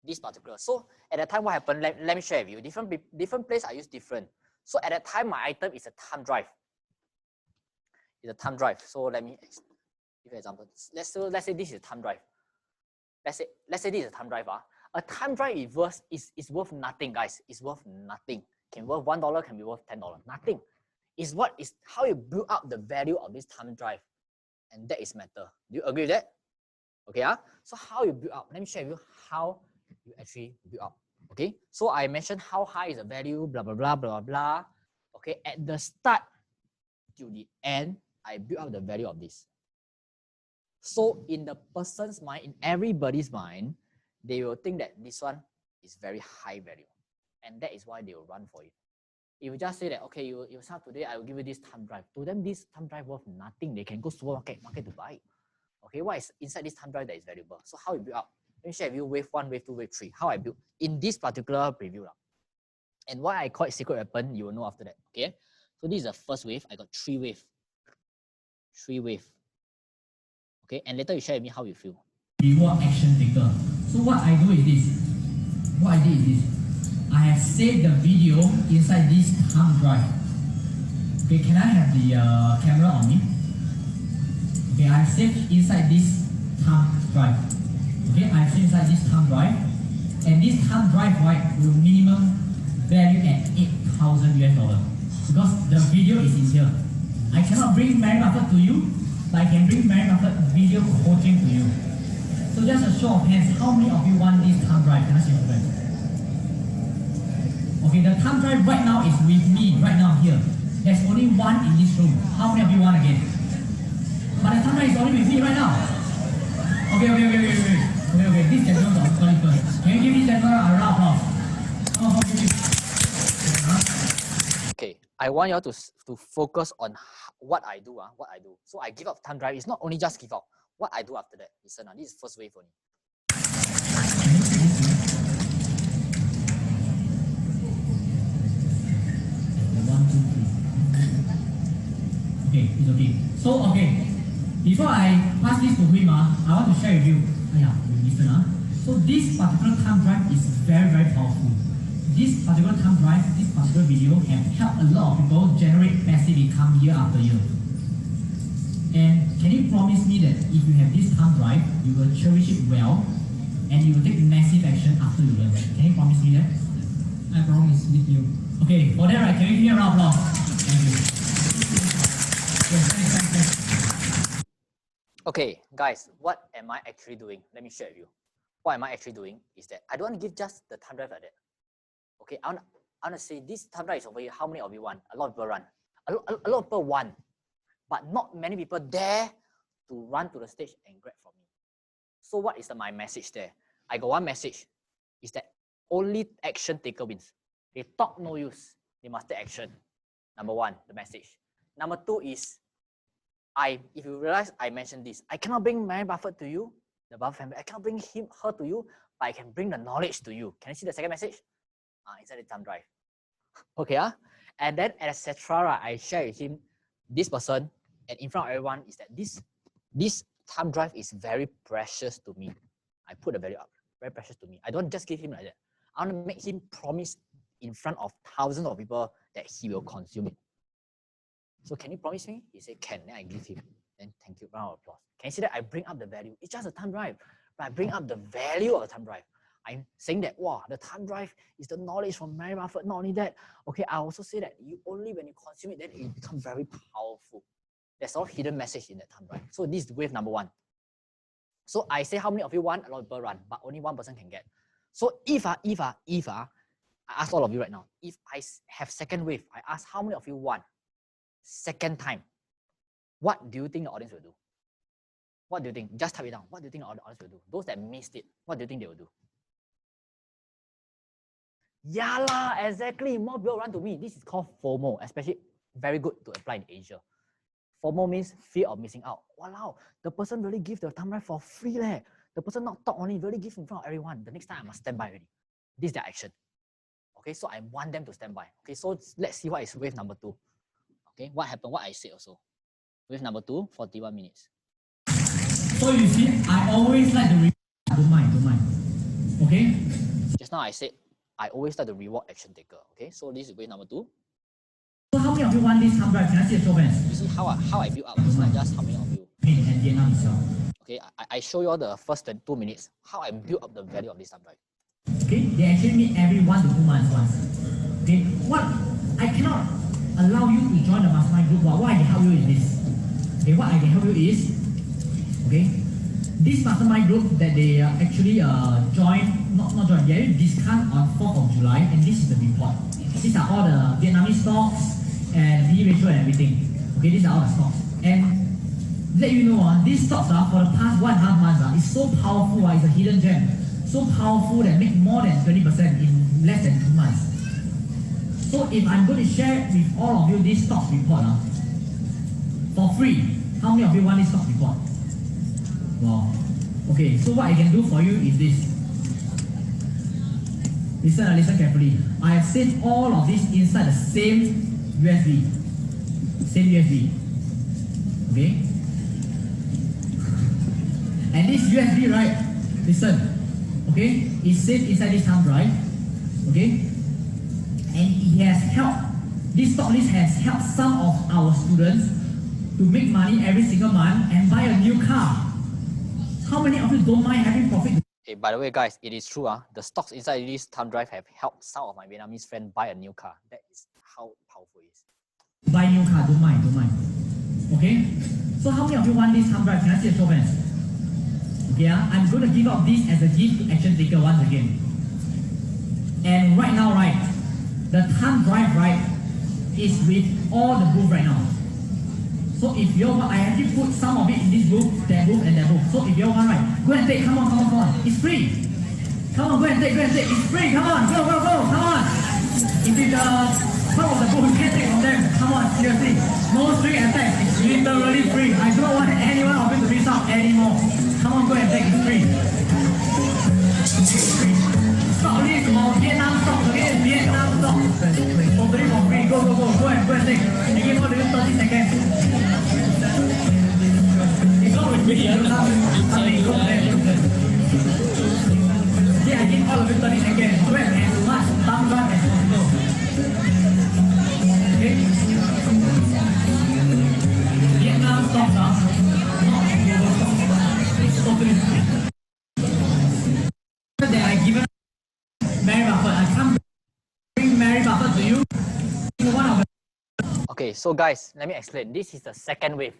this particular. So at that time, what happened? Let me share with you. Different place I use different. So at that time, my item is a thumb drive. It's a thumb drive. So let me give you an example. Let's say this is a thumb drive. Let's say this is a thumb drive. A thumb drive is worth nothing, guys. It's worth nothing. Can be worth $1, can be worth $10. Nothing. It's how you build up the value of this thumb drive. And that is matter. Do you agree with that? Okay. So how you build up? Let me share with you how you actually build up. Okay. So I mentioned how high is the value, blah, blah, blah, blah, blah. Okay. At the start to the end, I build up the value of this. So in the person's mind, in everybody's mind, they will think that this one is very high value. And that is why they will run for it. If you just say that, okay, you sign up today, I will give you this thumb drive. To them, this thumb drive worth nothing. They can go supermarket to buy it. Okay, what is inside this thumb drive that is valuable? So how you build up? Let me share with you wave 1, wave 2, wave 3. How I build in this particular preview. And why I call it secret weapon, you will know after that. Okay, so this is the first wave. I got 3 waves. 3 waves. Okay, and later you share with me how you feel. Reward action taker. So what I do is this. What I did is this. I have saved the video inside this thumb drive. Okay, can I have the camera on me? Okay, I've saved inside this thumb drive. Okay, I've saved inside this thumb drive, and this thumb drive, right, will minimum value at $8,000 because the video is in here. I cannot bring Mary Buffett to you, but I can bring Mary Buffett video coaching to you. So just a show of hands, how many of you want this thumb drive? Can I see your hands? Okay, the thumb drive right now is with me, right now here. There's only one in this room. How many of you want again? But the thumb drive is only with me right now. Okay. This gentleman is on first. Can you give this gentleman a round of applause? Okay, I want you all to focus on what I do. So I give up thumb drive. It's not only just give up. What I do after that. Listen, this is first wave only. Okay, it's okay. So, okay, before I pass this to him, I want to share with you. Listen. So this particular thumb drive is very, very powerful. This particular thumb drive, this particular video have helped a lot of people generate passive income year after year. And can you promise me that if you have this thumb drive, you will cherish it well and you will take massive action after you learn? Can you promise me that? I promise with you. Okay, for that, right, can you give me a round of applause? Thank you. Yes, Okay, guys, what am I actually doing? Let me share with you. What am I actually doing is that I don't want to give just the thumb drive like that. Okay, I want to say this thumb drive is over here. How many of you want? A lot of people run. A lot of people want. But not many people dare to run to the stage and grab from me. So what is my message there? I got one message, is that only action taker wins. They talk no use, they must take action. Number one, the message. Number two is, if you realize I mentioned this, I cannot bring Mary Buffett to you, the Buffett family, I cannot bring her to you, but I can bring the knowledge to you. Can you see the second message? Inside the thumb drive. Okay, and then etc. I share with him, this person, and in front of everyone, is that this thumb drive is very precious to me. I put the value up, very precious to me. I don't just give him like that. I want to make him promise in front of thousands of people that he will consume it. So can you promise me? He said, can. Then I give him. Then thank you, round of applause. Can you see that I bring up the value? It's just a thumb drive, but I bring up the value of the thumb drive. I'm saying that, wow, the thumb drive is the knowledge from Mary Buffett. Not only that, okay, I also say that only when you consume it, then it becomes very powerful. There's a hidden message in that thumb drive. So this is wave number one. So I say how many of you want? A lot of people run, but only one person can get. So if I ask all of you right now, if I have second wave, I ask how many of you want? Second time. What do you think the audience will do? What do you think? Just type it down. What do you think the audience will do? Those that missed it, what do you think they will do? Yeah lah, exactly. More people run to me. This is called FOMO, especially very good to apply in Asia. FOMO means fear of missing out. Wow, the person really give the thumb drive for free leh. The person not talk only, really give in front of everyone. The next time I must stand by already. This is the action. Okay, so I want them to stand by. Okay, so let's see what is wave number two. Okay, what happened? What I said also. Wave number two, 41 minutes. So you see, I always like the don't mind. Okay? Just now I said I always like to reward action taker. Okay, so this is wave number two. So how many of you want this thumb drive? Can I see a show of hands? You see how I build up. It's not just how many of you. And Vietnam itself. Okay, I show you all the first 2 minutes how I build up the value of this thumb drive. Okay, they actually meet every 1 to 2 months once. Okay, what I cannot allow you to join the mastermind group. What I can help you is this. Okay, what I can help you is, okay, this mastermind group that they actually join, not join, they actually discount on 4th of July, and this is the report. These are all the Vietnamese stocks and PE ratio and everything. Okay, these are all the stocks. And let you know, these stocks for the past 1.5 months is so powerful. It's a hidden gem. So powerful that make more than 20% in less than 2 months. So if I'm going to share with all of you this stock report for free, how many of you want this stock report? Wow. Okay, so what I can do for you is this. Listen carefully. I have saved all of this inside the same USB. Same USB. Okay? And this USB, right? Listen. Okay? It's saved inside this thumb drive. Okay? And it has helped this stock list has helped some of our students to make money every single month and buy a new car. How many of you don't mind having profit? Okay, by the way, guys, it is true. The stocks inside this thumb drive have helped some of my Vietnamese friends buy a new car. That is how powerful it is. Buy new car, don't mind. Okay? So how many of you want this thumb drive? Can I see a show of hands? Okay, I'm going to give out this as a gift to action taker once again. And right now, right, the thumb drive, right, is with all the booth right now. So if you want, I actually put some of it in this booth, that booth, and that booth. So if you want, right, go and take. Come on. It's free. Come on, go and take. It's free. Come on, go. Come on. If it's some of the booth, you can't take from them. Come on, seriously. No string attached. It's literally free. I don't want anyone of you to miss out anymore. Come on, go and take. It's free. Stock list of Vietnam stock. Okay, Vietnam stock. Totally for free. Go and take. I give all of you 30 seconds. It's not with me. Yeah, I give all of you 30 seconds. Go and as much thumb drive as possible. Okay? Vietnam stocks are not global stocks. It's totally free. That I given Mary Buffett. I can't bring Mary Buffett to you. One of Okay, so guys, let me explain. This is the second wave.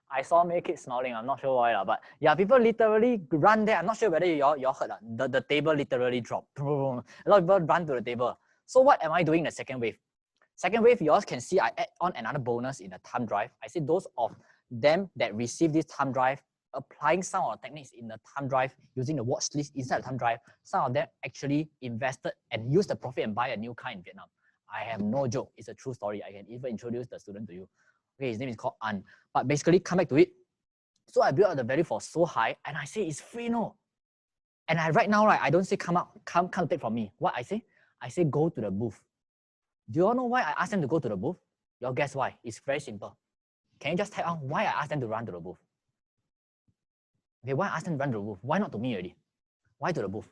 I saw many kids smiling. I'm not sure why, but yeah, people literally run there. I'm not sure whether y'all heard that. The table literally dropped. A lot of people run to the table. So what am I doing in the second wave? Second wave, you all can see I add on another bonus in the thumb drive. I see those of them that receive this thumb drive, applying some of the techniques in the thumb drive, using the watch list inside the thumb drive. Some of them actually invested and used the profit and buy a new car in Vietnam. I have no joke. It's a true story. I can even introduce the student to you. Okay, his name is called An. But basically, come back to it. So I built up the value for so high, and I say it's free, no. And right now, right, I don't say come take from me. What I say? I say go to the booth. Do you all know why I asked them to go to the booth? You all guess why? It's very simple. Can you just type on why I asked them to run to the booth? Okay, why I asked them to run to the booth? Why not to me already? Why to the booth?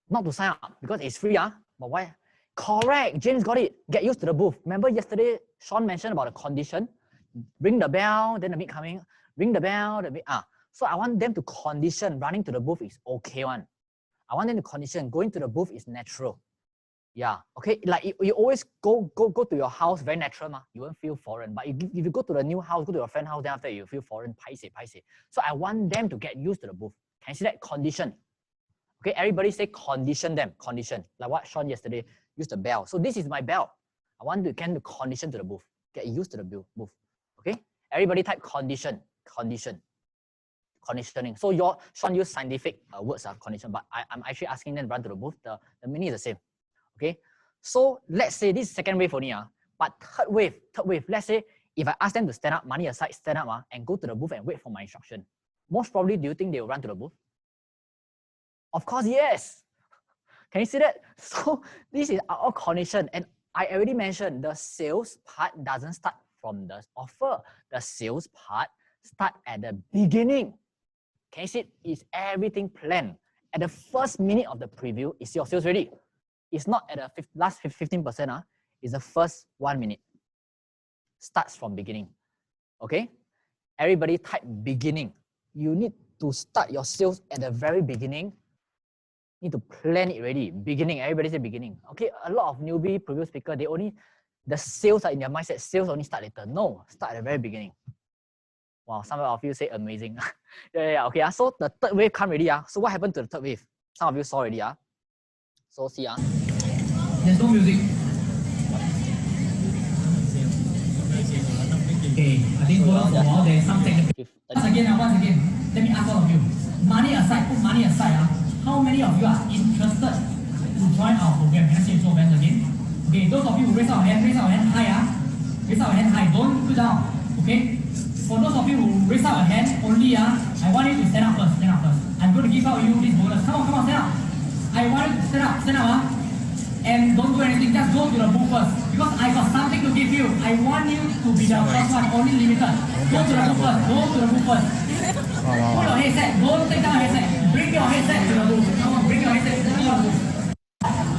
Not to sign up, because it's free, but why? Correct, James got it. Get used to the booth. Remember yesterday, Sean mentioned about the condition. Ring the bell, then the meet coming. Ring the bell, the meet, So I want them to condition. Running to the booth is okay one. I want them to condition. Going to the booth is natural. Yeah, okay. Like you always go to your house, very natural, you won't feel foreign. But if you go to the new house, go to your friend's house, then after you feel foreign, paise. So I want them to get used to the booth. Can you see that? Condition. Okay, everybody say condition them. Condition. Like what Sean yesterday used the bell. So this is my bell. I want to get the condition to the booth. Get used to the booth. Okay? Everybody type condition. Conditioning. So Sean used scientific words of condition, but I'm actually asking them to run to the booth. The meaning is the same. Okay? So let's say this is second wave only, but third wave, let's say if I ask them to stand up, money aside, stand up and go to the booth and wait for my instruction. Most probably, do you think they will run to the booth? Of course, yes. Can you see that? So this is our condition. And I already mentioned the sales part doesn't start from the offer. The sales part starts at the beginning. Can you see it? Is everything planned? At the first minute of the preview, is your sales ready? It's not at the last 15%. It's the first 1 minute. Starts from beginning. Okay? Everybody type beginning. You need to start your sales at the very beginning. Need to plan it ready. Beginning, everybody say beginning. Okay, a lot of newbie preview speaker, the sales are in their mindset. Sales only start later. No, start at the very beginning. Wow, some of you say amazing. yeah. Okay, so the third wave come already. So what happened to the third wave? Some of you saw already. So see. There's no music. Okay, I think hold on for a while. There's some technical. Once again, let me ask all of you. Money aside, put money aside. How many of you are interested to join our program? Can I see a show of hands again? Okay, those of you who raise our hand high. Raise our hand high. Don't put down. Okay. For those of you who raise our hand only, I want you to stand up first. I'm going to give out you this bonus. Come on, stand up. I want you to stand up. And don't do anything. Just go to the booth first. Because I got something to give you. I want you to be the first one. Only limited. Go to the booth first. Put your headset. Don't take down your headset. Bring your headset to the booth. Come on, bring your headset to the booth.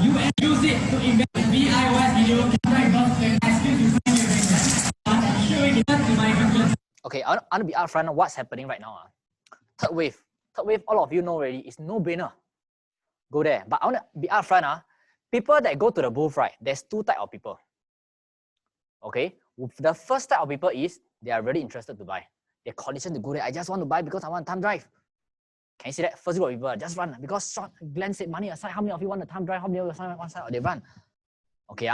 You use it to invest in VIOS video. I want to be upfront on what's happening right now. Third wave, all of you know already, it's no-brainer. Go there. But I want to be upfront. People that go to the booth, right, there's two types of people. Okay, the first type of people is they are really interested to buy. They're conditioned to go there. I just want to buy because I want a time drive. Can you see that? First group of people just run because Glenn said money aside. How many of you want a time drive? How many of you want one side? Or they run. Okay,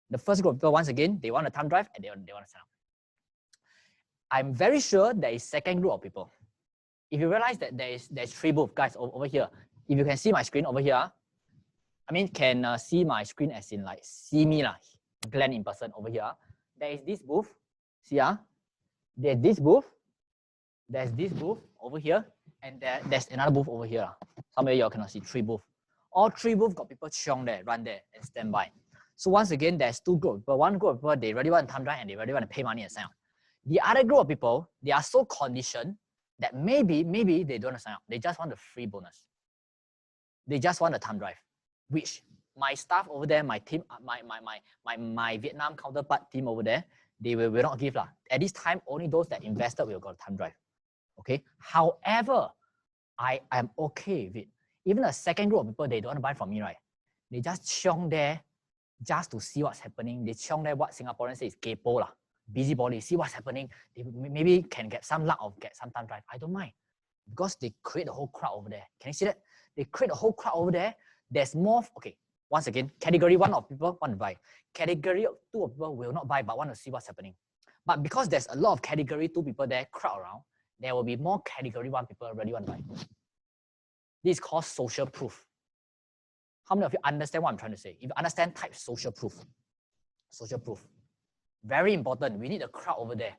the first group of people, once again, they want a time drive and they want to sign up. I'm very sure there is second group of people. If you realize that there's three booths, guys, over here. If you can see my screen over here, I mean, can see my screen as in like see me lah, Glenn in person over here. There is this booth. See, there's this booth. There's this booth over here, and there's another booth over here. Some of y'all cannot see three booths. All three booths got people chiong there, run there, and stand by. So once again, there's two groups. But one group of people, they really want time drive and they really want to pay money and sign up. The other group of people, they are so conditioned that maybe they don't want to sign up. They just want the free bonus. They just want a time drive, which my staff over there, my team, my Vietnam counterpart team over there, they will not give lah. At this time, only those that invested will got a time drive. Okay. However, I am okay with it. Even a second group of people, they don't want to buy from me, right? They just chiong there just to see what's happening. They chiong there what Singaporeans say is kepo lah. Busybody, see what's happening. They maybe can get some luck or get some time drive. I don't mind. Because they create the whole crowd over there. Can you see that? They create the whole crowd over there. There's more, okay, once again, category 1 of people want to buy. Category 2 of people will not buy but want to see what's happening. But because there's a lot of category 2 people there crowd around, there will be more category 1 people really want to buy. This is called social proof. How many of you understand what I'm trying to say? If you understand, type social proof. Social proof. Very important. We need a crowd over there.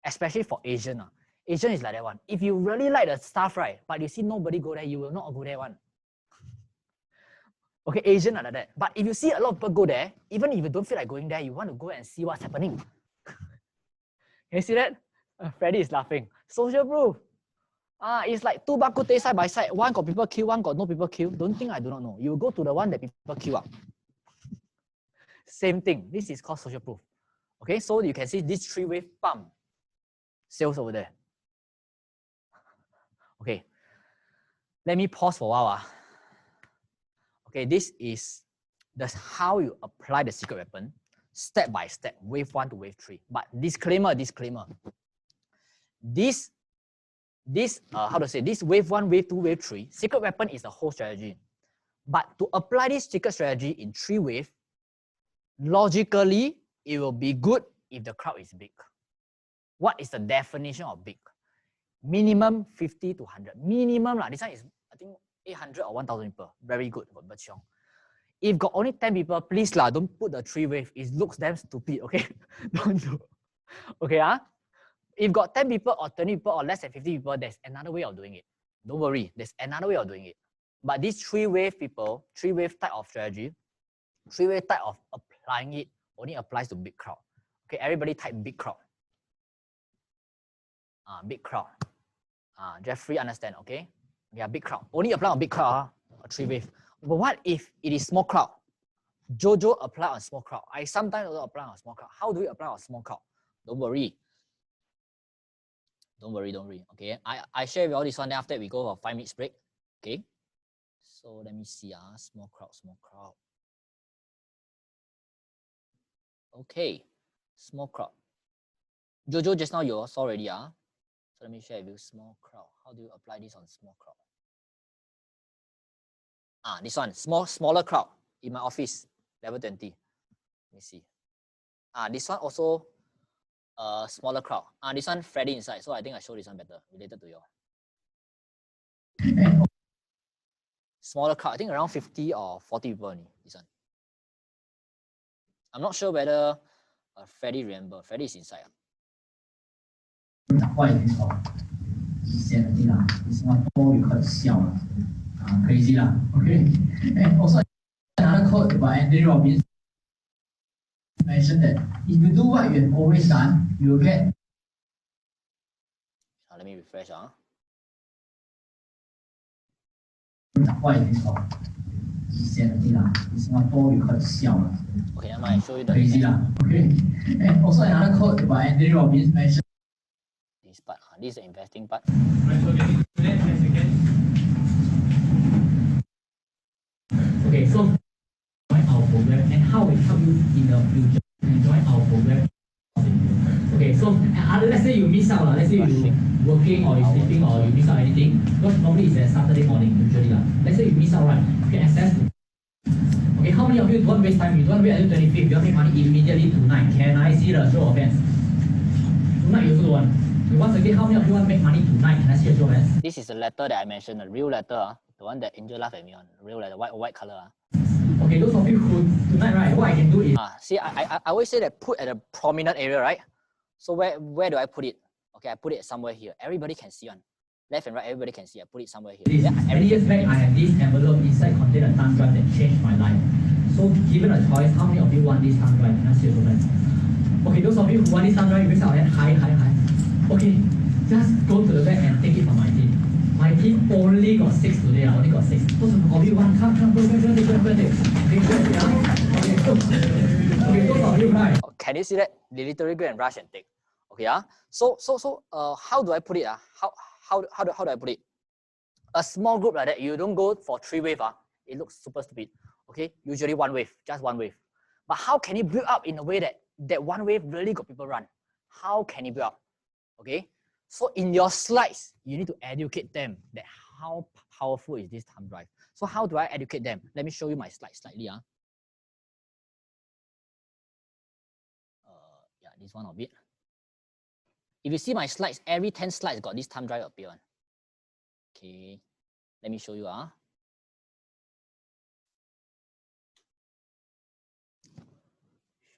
Especially for Asian. Asian is like that one. If you really like the stuff, right, but you see nobody go there, you will not go there one. Okay, Asian are like that. But if you see a lot of people go there, even if you don't feel like going there, you want to go and see what's happening. Can you see that? Freddy is laughing. Social proof. It's like two bak kut teh side by side. One got people kill, one got no people kill. Don't think I do not know. You go to the one that people kill up. Same thing. This is called social proof. Okay, so you can see this three-wave pump sales over there. Okay, let me pause for a while. Okay, this is how you apply the secret weapon, step by step, wave 1 to wave 3. But disclaimer. This how to say, this wave 1, wave 2, wave 3, secret weapon is the whole strategy. But to apply this secret strategy in 3 waves, logically, it will be good if the crowd is big. What is the definition of big? Minimum 50 to 100. Minimum lah. This one is, I think, 800 or 1,000 people. Very good. If got only 10 people, please lah, don't put the 3 wave. It looks damn stupid, okay? Don't do. Okay, if got 10 people or 20 people or less than 50 people, there's another way of doing it. Don't worry, there's another way of doing it. But these 3 wave people, 3 wave type of strategy, 3 wave type of applying it only applies to big crowd. Okay, everybody type big crowd. Big crowd. Jeffrey understand, okay? Yeah, big crowd. Only apply on big crowd, 3 wave. But what if it is small crowd? Jojo apply on small crowd. I sometimes also apply on small crowd. How do we apply on small crowd? Don't worry. Don't worry. Okay, I share with all this one. Then after that, we go for a 5 minutes break. Okay. So let me see. Small crowd. Okay, small crowd. Jojo, just now you saw already. So let me share with you small crowd. How do you apply this on small crowd? This one, smaller crowd in my office, level 20. Let me see. This one also smaller crowd. This one Freddy inside, so I think I show this one better, related to you. Smaller crowd, I think around 50 or 40 people only, this one. I'm not sure whether Freddy remember. Freddy is inside. What is this for? Insanity lah. In Singapore, we call it siao lah. Crazy lah. Okay. And also another quote by Anthony Robbins mentioned that if you do what you have always done, you will get. Let me refresh. What is this for? Insanity lah. In Singapore, we call it siao lah. Okay, never mind. I show you the crazy lah. Okay. And also another quote by Anthony Robbins mentioned. this part. This is the investing part. Right, so getting to that, 10 seconds. Okay, so join our program and how it help you in the future and join our program. Okay, so let's say you miss out, let's say you working or you sleeping or you miss out anything, because normally it's a Saturday morning usually. Let's say you miss out, right? You can access. Okay, how many of you don't waste time? You don't wait until 25th, you want to make money immediately tonight. Can I see the show of hands? Tonight you also want. Once again, how many of you want to make money tonight? Can I see a show of hands? This is the letter that I mentioned, the real letter, the one that Angel laughed at me on, real letter, white color. Okay, those of you who tonight, right, what I can do is See, I always say that put at a prominent area, right? So where do I put it? Okay, I put it somewhere here. Everybody can see on. Left and right, everybody can see. I put it somewhere here. this. Many years back, I have this envelope inside contain a thumb drive that changed my life. So given a choice, how many of you want this thumb drive? Can I see your hands? Okay, those of you who want this thumb drive, raise your hand. High. Okay, just go to the back and take it from my team. My team only got 6 today. I only got 6. Those of you want, come, go, take. Okay, good, yeah. Okay, go. Okay, those of you, right? Can you see that? They literally go and rush and take. Okay, So how do I put it? How do I put it? A small group like that, you don't go for 3 waves. It looks super stupid. Okay, usually 1 wave, just 1 wave. But how can you build up in a way that 1 wave really got people run? How can you build up? Okay, so in your slides, you need to educate them that how powerful is this thumb drive. So how do I educate them? Let me show you my slides slightly. Yeah, this one of it. If you see my slides, every 10 slides got this thumb drive appear on. Okay, let me show you.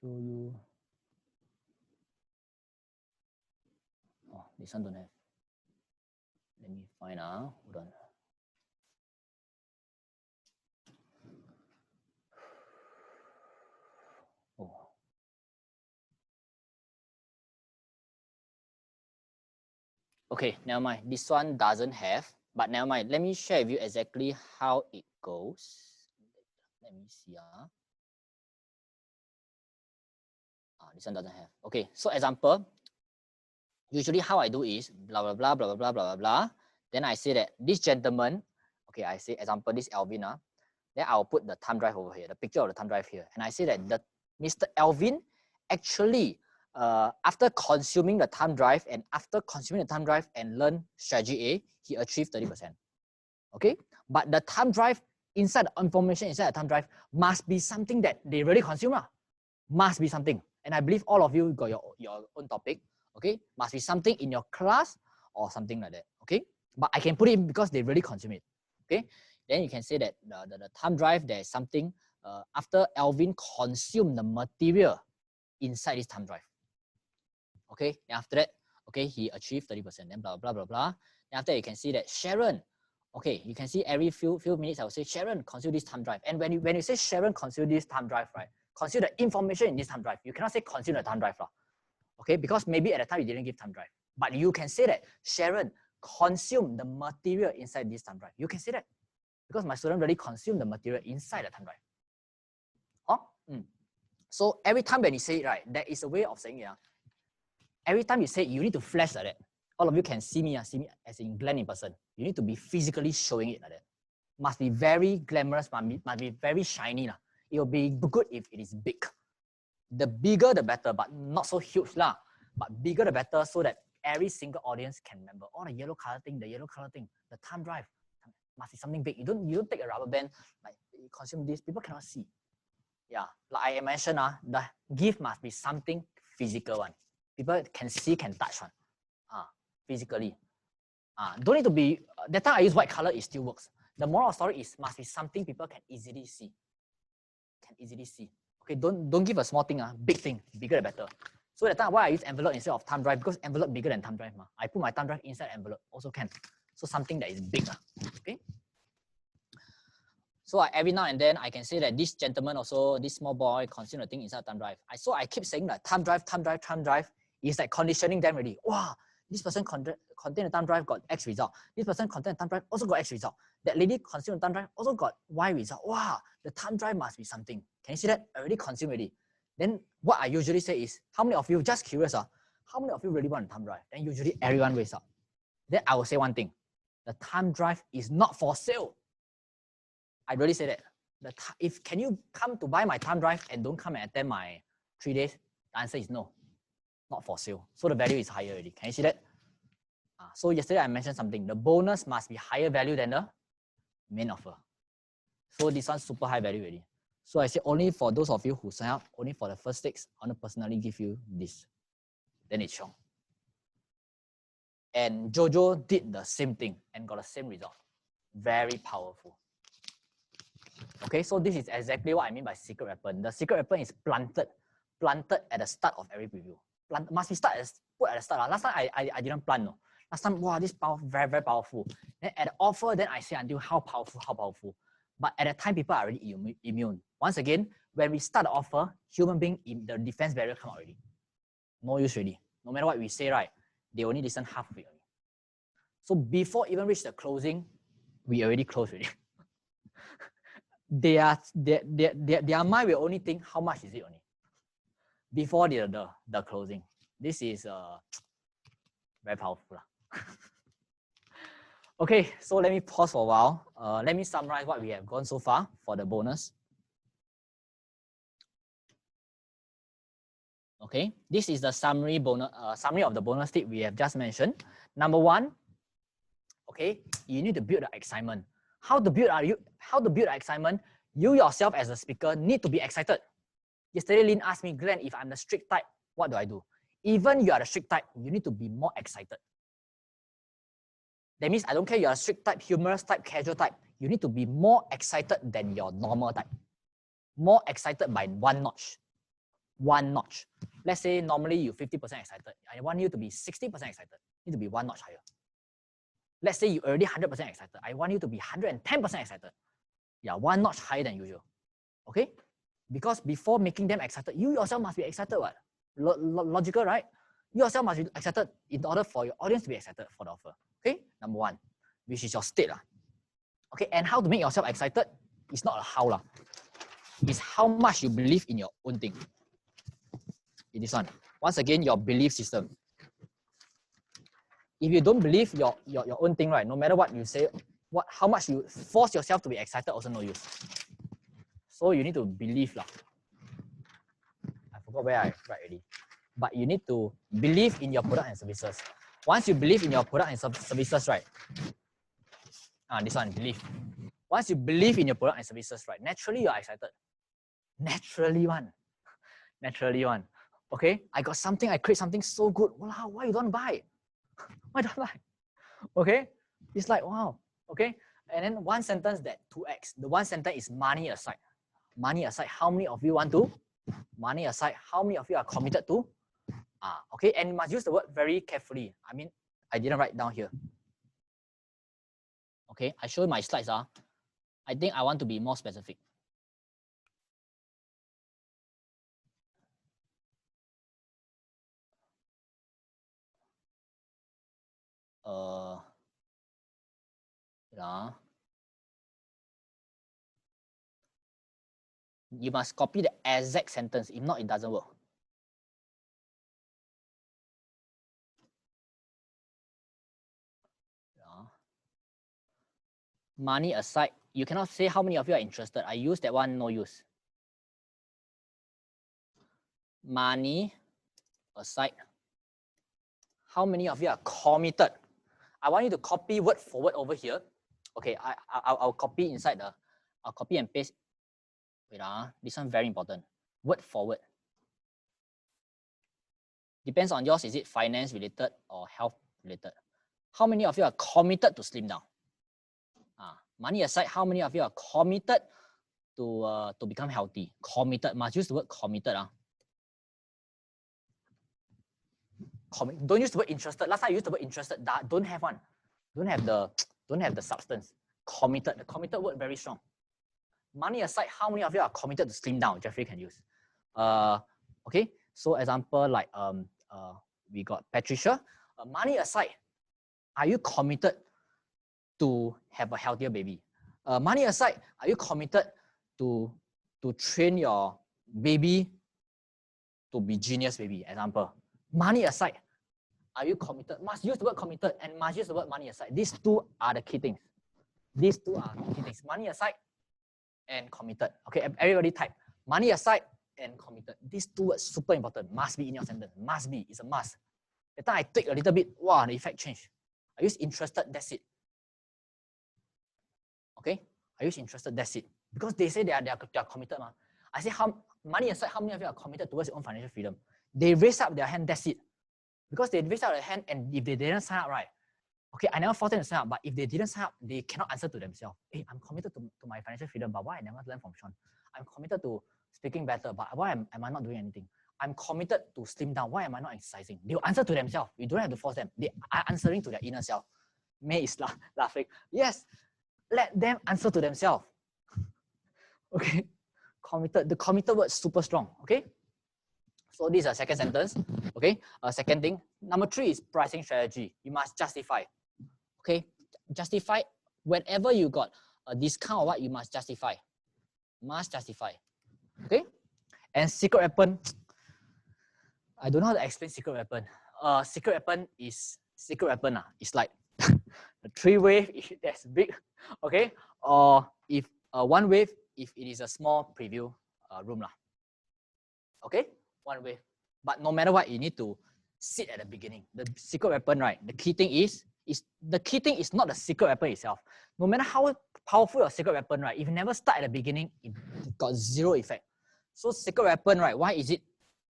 Show you. Oh, this one don't have. Let me find. Hold on. Oh. Okay, never mind. This one doesn't have, but never mind. Let me share with you exactly how it goes. Let me see. This one doesn't have. Okay, so example. Usually how I do is blah, blah, blah, blah, blah, blah, blah, blah. Then I say that this gentleman, okay, I say example, this Alvin. Then I'll put the thumb drive over here, the picture of the thumb drive here. And I say that the Mr. Alvin actually, after consuming the thumb drive and after consuming the thumb drive and learn strategy A, he achieved 30%. Okay, but the thumb drive inside the information inside the thumb drive must be something that they really consume. Must be something. And I believe all of you got your own topic. Okay, must be something in your class or something like that. Okay, but I can put it in because they really consume it. Okay, then you can say that the thumb drive, there's something after Alvin consumed the material inside this thumb drive. Okay, and after that, okay, he achieved 30%. Then blah blah blah blah. Then after that, you can see that Sharon. Okay, you can see every few minutes I will say Sharon consume this thumb drive. And when you say Sharon consume this thumb drive, right? Consume the information in this thumb drive. You cannot say consume the thumb drive. Okay, because maybe at the time you didn't give thumb drive. But you can say that Sharon consumed the material inside this thumb drive. You can say that because my student really consumed the material inside the thumb drive. So every time when you say it, right, there is a way of saying it. Every time you say it, you need to flash like that. All of you can see me as in Glenn in person. You need to be physically showing it like that. Must be very glamorous, must be very shiny. It will be good if it is big. The bigger the better, but not so huge but bigger the better so that every single audience can remember. Oh, the yellow color thing, the thumb drive must be something big. You don't take a rubber band, like you consume this, people cannot see. Yeah, like I mentioned, the gift must be something physical one. People can see, can touch one. Physically. Don't need to be, that time I use white color, it still works. The moral of the story is must be something people can easily see. Okay, don't give a small thing, big thing, bigger the better. So that time why I use envelope instead of thumb drive, because envelope bigger than thumb drive. I put my thumb drive inside envelope, also can. So something that is big. Okay. So every now and then I can say that this gentleman also, this small boy consumed the thing inside thumb drive. So I keep saying that thumb drive is like conditioning them already. Wow, this person contained the thumb drive got X result. This person contained the thumb drive also got X result. That lady consumed the thumb drive also got Y result. Wow, the thumb drive must be something. Can you see that? Already consumed already. Then what I usually say is, how many of you, just curious, how many of you really want a thumb drive? Then usually everyone wakes up. Then I will say one thing. The thumb drive is not for sale. I really say that. Can you come to buy my thumb drive and don't come and attend my 3 days? The answer is no. Not for sale. So the value is higher already. Can you see that? So yesterday I mentioned something. The bonus must be higher value than the main offer. So this one's super high value already. So I say only for those of you who sign up, only for the first 6, I want to personally give you this. Then it's shown. And Jojo did the same thing and got the same result. Very powerful. Okay, so this is exactly what I mean by secret weapon. The secret weapon is planted at the start of every preview. Must be put at the start. Last time I didn't plant. No. Last time, wow, this very, very powerful. Then at the offer, then I say until how powerful. But at the time, people are already immune. Once again, when we start the offer, human being, the defense barrier come out already. No use already. No matter what we say, right, they only listen half of it only. So before even reach the closing, we already closed already. Their mind will only think how much is it only before the closing. This is very powerful. Okay, so let me pause for a while. Let me summarize what we have gone so far for the bonus. Okay, this is the summary of the bonus tip we have just mentioned. Number 1, okay, you need to build the excitement. How to build the excitement? You yourself as a speaker need to be excited. Yesterday, Lynn asked me, Glenn, if I'm the strict type, what do I do? Even you are the strict type, you need to be more excited. That means I don't care you're a strict type, humorous type, casual type. You need to be more excited than your normal type. More excited by 1 notch. 1 notch. Let's say normally you're 50% excited. I want you to be 60% excited. You need to be 1 notch higher. Let's say you're already 100% excited. I want you to be 110% excited. Yeah, 1 notch higher than usual. Okay? Because before making them excited, you yourself must be excited. What? Logical, right? You yourself must be excited in order for your audience to be excited for the offer. Okay? Number 1, which is your state. Okay, and how to make yourself excited? It's not a how. It's how much you believe in your own thing. In this one. Once again, your belief system. If you don't believe your own thing, right, no matter what you say, how much you force yourself to be excited, also no use. So you need to believe. I forgot where I write already. But you need to believe in your product and services. Once you believe in your product and services, right? This one, believe. Once you believe in your product and services, right, naturally you are excited. Naturally one. Okay, I got something, I create something so good. Wow, why you don't buy? Why don't buy? Okay, it's like, wow. Okay, and then one sentence that 2x. The one sentence is money aside. Money aside, how many of you want to? Money aside, how many of you are committed to? Okay, and you must use the word very carefully. I mean, I didn't write down here. Okay, I show you my slides. I think I want to be more specific. You must copy the exact sentence. If not, it doesn't work. Money aside, you cannot say how many of you are interested. I use that one, no use. Money aside, how many of you are committed? I want you to copy word for word over here. Okay, I'll copy inside I'll copy and paste. Wait, this one very important. Word for word. Depends on yours, is it finance related or health related? How many of you are committed to slim down? Money aside, how many of you are committed to become healthy? Committed, must use the word committed. Don't use the word interested. Last time I used the word interested. Don't have one. Don't have the substance. Committed. The committed word very strong. Money aside, how many of you are committed to slim down? Jeffrey can use. Okay. So example like we got Patricia. Money aside, are you committed to have a healthier baby? Money aside, are you committed to train your baby to be genius baby? Example. Money aside, are you committed? Must use the word committed and must use the word money aside. These two are the key things. These two are key things. Money aside and committed. Okay, everybody type money aside and committed. These two words super important. Must be in your sentence. Must be. It's a must. The time I take a little bit, wow, the effect changed. I use interested, that's it. Okay? I use interested, that's it. Because they say they are committed. I say, how money aside, how many of you are committed towards your own financial freedom? They raise up their hand, that's it. Because they raise up their hand, and if they didn't sign up, right? Okay, I never forced them to sign up, but if they didn't sign up, they cannot answer to themselves. Hey, I'm committed to my financial freedom, but why I never learn from Sean? I'm committed to speaking better, but why am I not doing anything? I'm committed to slim down. Why am I not exercising? They'll answer to themselves. You don't have to force them. They are answering to their inner self. May is laughing. Yes, let them answer to themselves. Okay, committed. The committed word is super strong. Okay, so this is a second sentence. Okay, second thing. Number 3 is pricing strategy. You must justify. Okay, justify whenever you got a discount or what, you must justify. Must justify. Okay, and secret weapon. I don't know how to explain secret weapon. Secret weapon is secret weapon. It's like the 3 wave if that's big, okay, or if 1 wave if it is a small preview room lah. Okay, 1 wave. But no matter what, you need to sit at the beginning. The secret weapon, right? The key thing is not the secret weapon itself. No matter how powerful your secret weapon, right? If you never start at the beginning, it got 0 effect. So secret weapon, right? Why is it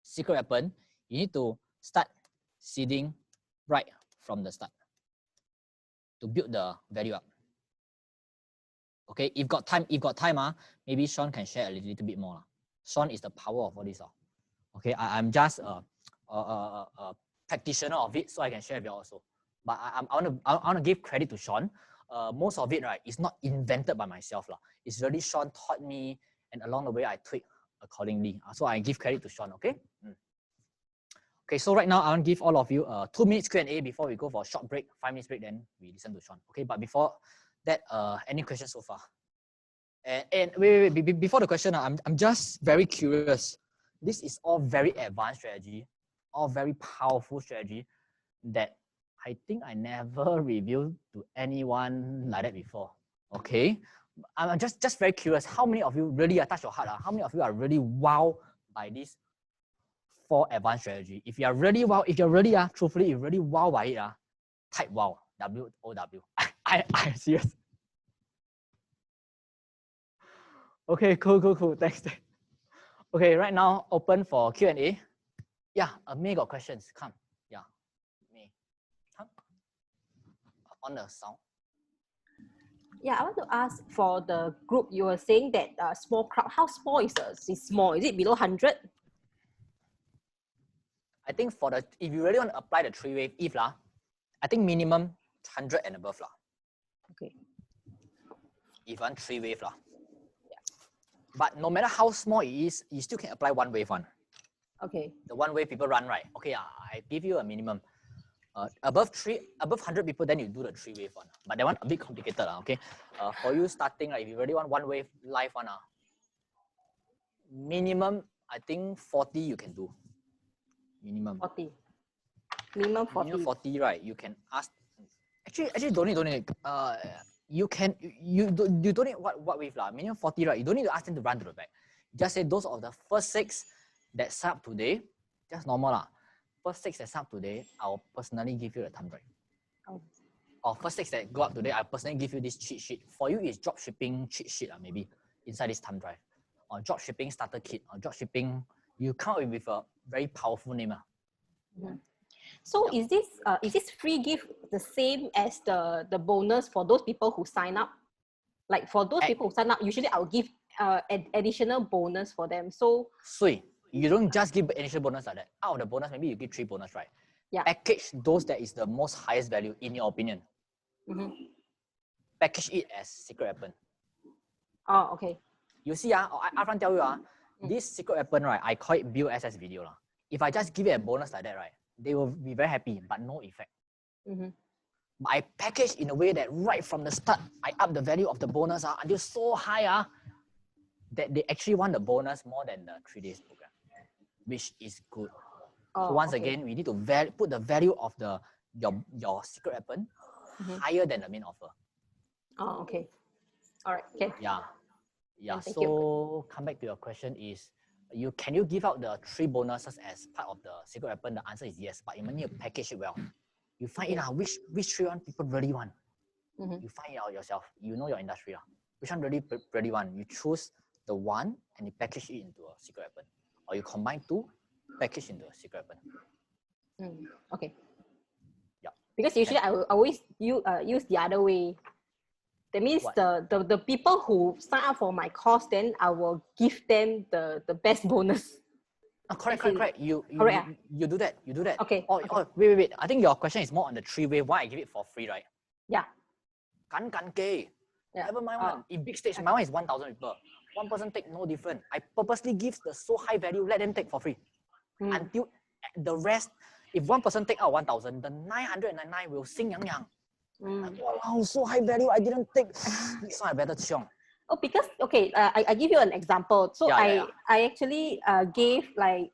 secret weapon? You need to start seeding right from the start to build the value up. Okay, if got time, maybe Sean can share a little bit more. Sean is the power of all this. Okay, I'm just a practitioner of it, so I can share with you also. But I want to give credit to Sean. Most of it, right, is not invented by myself. It's really Sean taught me, and along the way I tweak accordingly. So I give credit to Sean, okay? Okay, so right now I want to give all of you 2 minutes Q&A before we go for a short break, 5 minutes break, then we listen to Sean. Okay, but before that, any questions so far? And wait, before the question, I'm just very curious. This is all very advanced strategy, all very powerful strategy that I think I never revealed to anyone like that before. Okay, I'm just very curious. How many of you really touch your heart? How many of you are really wowed by this 4 advanced strategy? If you are really wow, if you're really truthfully, you're really wow by it, type wow, W-O-W. I'm serious. Okay, cool. Thanks. Okay, right now open for Q&A. Yeah, May got questions. Come. Yeah, May. Come. On the sound. Yeah, I want to ask for the group. You were saying that small crowd. How small is small? Is it below 100? I think for the, if you really want to apply the 3 wave, I think minimum 100 and above . Okay. If one 3 wave . Yeah. But no matter how small it is, you still can apply 1 wave one. Okay. The 1 wave people run, right? Okay, I give you a minimum. Above 100 people, then you do the 3 wave one. But that one a bit complicated, okay? For you starting, if you really want 1 wave live one, minimum, I think 40 you can do. Minimum. 40. Minimum 40. Minimum 40, right? You can ask. Actually, don't need. You don't need what wave lah. Minimum 40, right? You don't need to ask them to run to the back. Just say those of the first 6 that sign up today, just normal lah. First 6 that sign up today, I'll personally give you the thumb drive. Oh. Or first 6 that go up today, I'll personally give you this cheat sheet. For you, it's drop shipping cheat sheet maybe inside this thumb drive. Or drop shipping starter kit, or drop shipping. You come up with a very powerful name. Mm-hmm. So is this free gift the same as the bonus for those people who sign up? Like for those people who sign up, usually I'll give an additional bonus for them. So you don't just give additional bonus like that. Out of the bonus, maybe you give 3 bonus, right? Yeah. Package those that is the most highest value in your opinion. Mm-hmm. Package it as secret weapon. Oh, okay. You see, I tell you, this secret weapon, right? I call it Build SS video. If I just give it a bonus like that, right? They will be very happy, but no effect. Mm-hmm. But I package in a way that right from the start, I up the value of the bonus until so high that they actually want the bonus more than the 3 days program, which is good. So once again, we need to put the value of your secret weapon higher than the main offer. Oh, okay. All right. Okay. Yeah. Yeah. Thank So come back to your question is, can you give out the 3 bonuses as part of the secret weapon? The answer is yes, but you need to package it well. You find it which 3 one people really want. You find it out yourself. You know your industry. Which one really want? You choose the one and you package it into a secret weapon. Or you combine 2, package into a secret weapon. Okay. Yeah. Because usually I will always use the other way. That means the people who sign up for my course, then I will give them the best bonus. Correct. You do that. You do that. Okay. Oh, wait. I think your question is more on the 3-way. Why I give it for free, right? Yeah. Gan gay. Never mind one. In big stage, my one is 1,000 people. One person take no different. I purposely give the so high value, let them take for free. Until the rest, if one person take out 1,000, the 999 will sing yang. Wow, so high value, I didn't take. This one I better chiong. Oh, because okay, I give you an example. So I actually gave like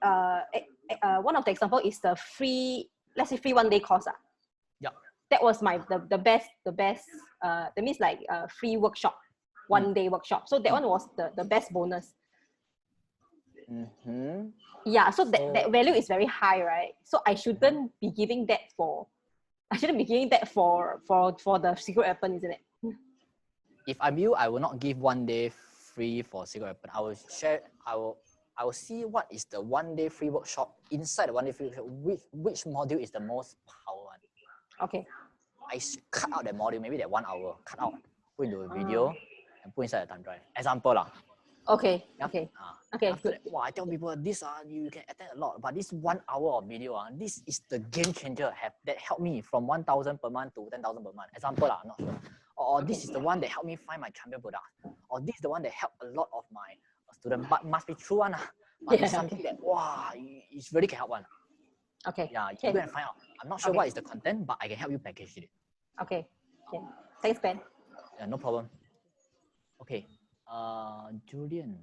one of the example is the free, let's say free 1-day course. Yeah. That was the best. That means like free workshop, 1-day workshop. So that one was the best bonus. Yeah. So that value is very high, right? So I shouldn't be giving that for. I shouldn't be giving that for the secret weapon, isn't it? If I'm you, I will not give 1 day free for secret weapon. I will share. I will see what is the 1-day free workshop. Inside the 1-day free workshop, which module is the most power one. Okay. I cut out that module, maybe that 1 hour, cut out, put into a video, and put inside the thumb drive. Example lah. Okay. Yeah? Okay. Okay. After that, I tell people this you can attend a lot, but this 1 hour of video this is the game changer that helped me from 1,000 per month to 10,000 per month. Example I'm not sure. Or this is the one that helped me find my champion product. Or this is the one that helped a lot of my students. But must be true one. But it's something that it really can help one. Okay. Yeah, you go and find out. I'm not sure what is the content, but I can help you package it. Okay. Thanks, Ben. Yeah, no problem. Okay. Julian.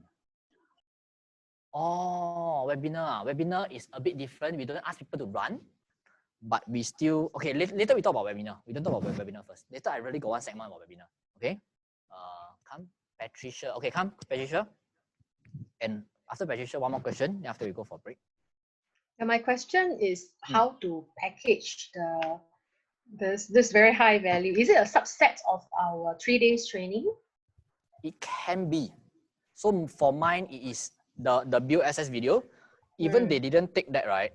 Oh, webinar. Webinar is a bit different. We don't ask people to run, but we still, okay, later we talk about webinar. We don't talk about webinar first. Later I really got one segment about webinar. Okay. Come, Patricia. Okay, come, Patricia. And after Patricia, one more question. Then after we go for a break. And my question is how to package this very high value. Is it a subset of our 3 days training? It can be. So for mine, it is the BOSS video. Even they didn't take that, right?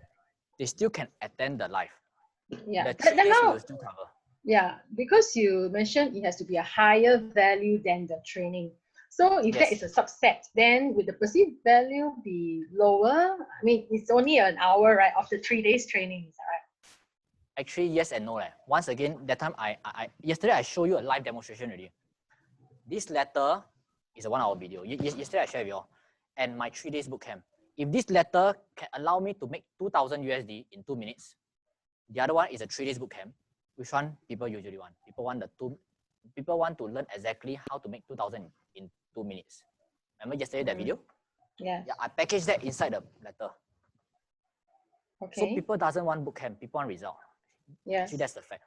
They still can attend the live. Yeah. The 3 days will still cover. Yeah, because you mentioned it has to be a higher value than the training. So if that is a subset, then would the perceived value be lower? I mean, it's only an hour, right, of the 3 days training, is that right? Actually, yes and no. Once again, that time yesterday I showed you a live demonstration already. This letter is a 1 hour video. Yesterday I shared with you all. And my 3 days bootcamp. If this letter can allow me to make 2,000 USD in 2 minutes, the other one is a 3 days bootcamp. Which one people usually want? People want to learn exactly how to make 2,000 in 2 minutes. Remember yesterday that video? Yeah. I packaged that inside the letter. Okay. So people doesn't want bootcamp, people want result. Yes. Actually, that's the fact.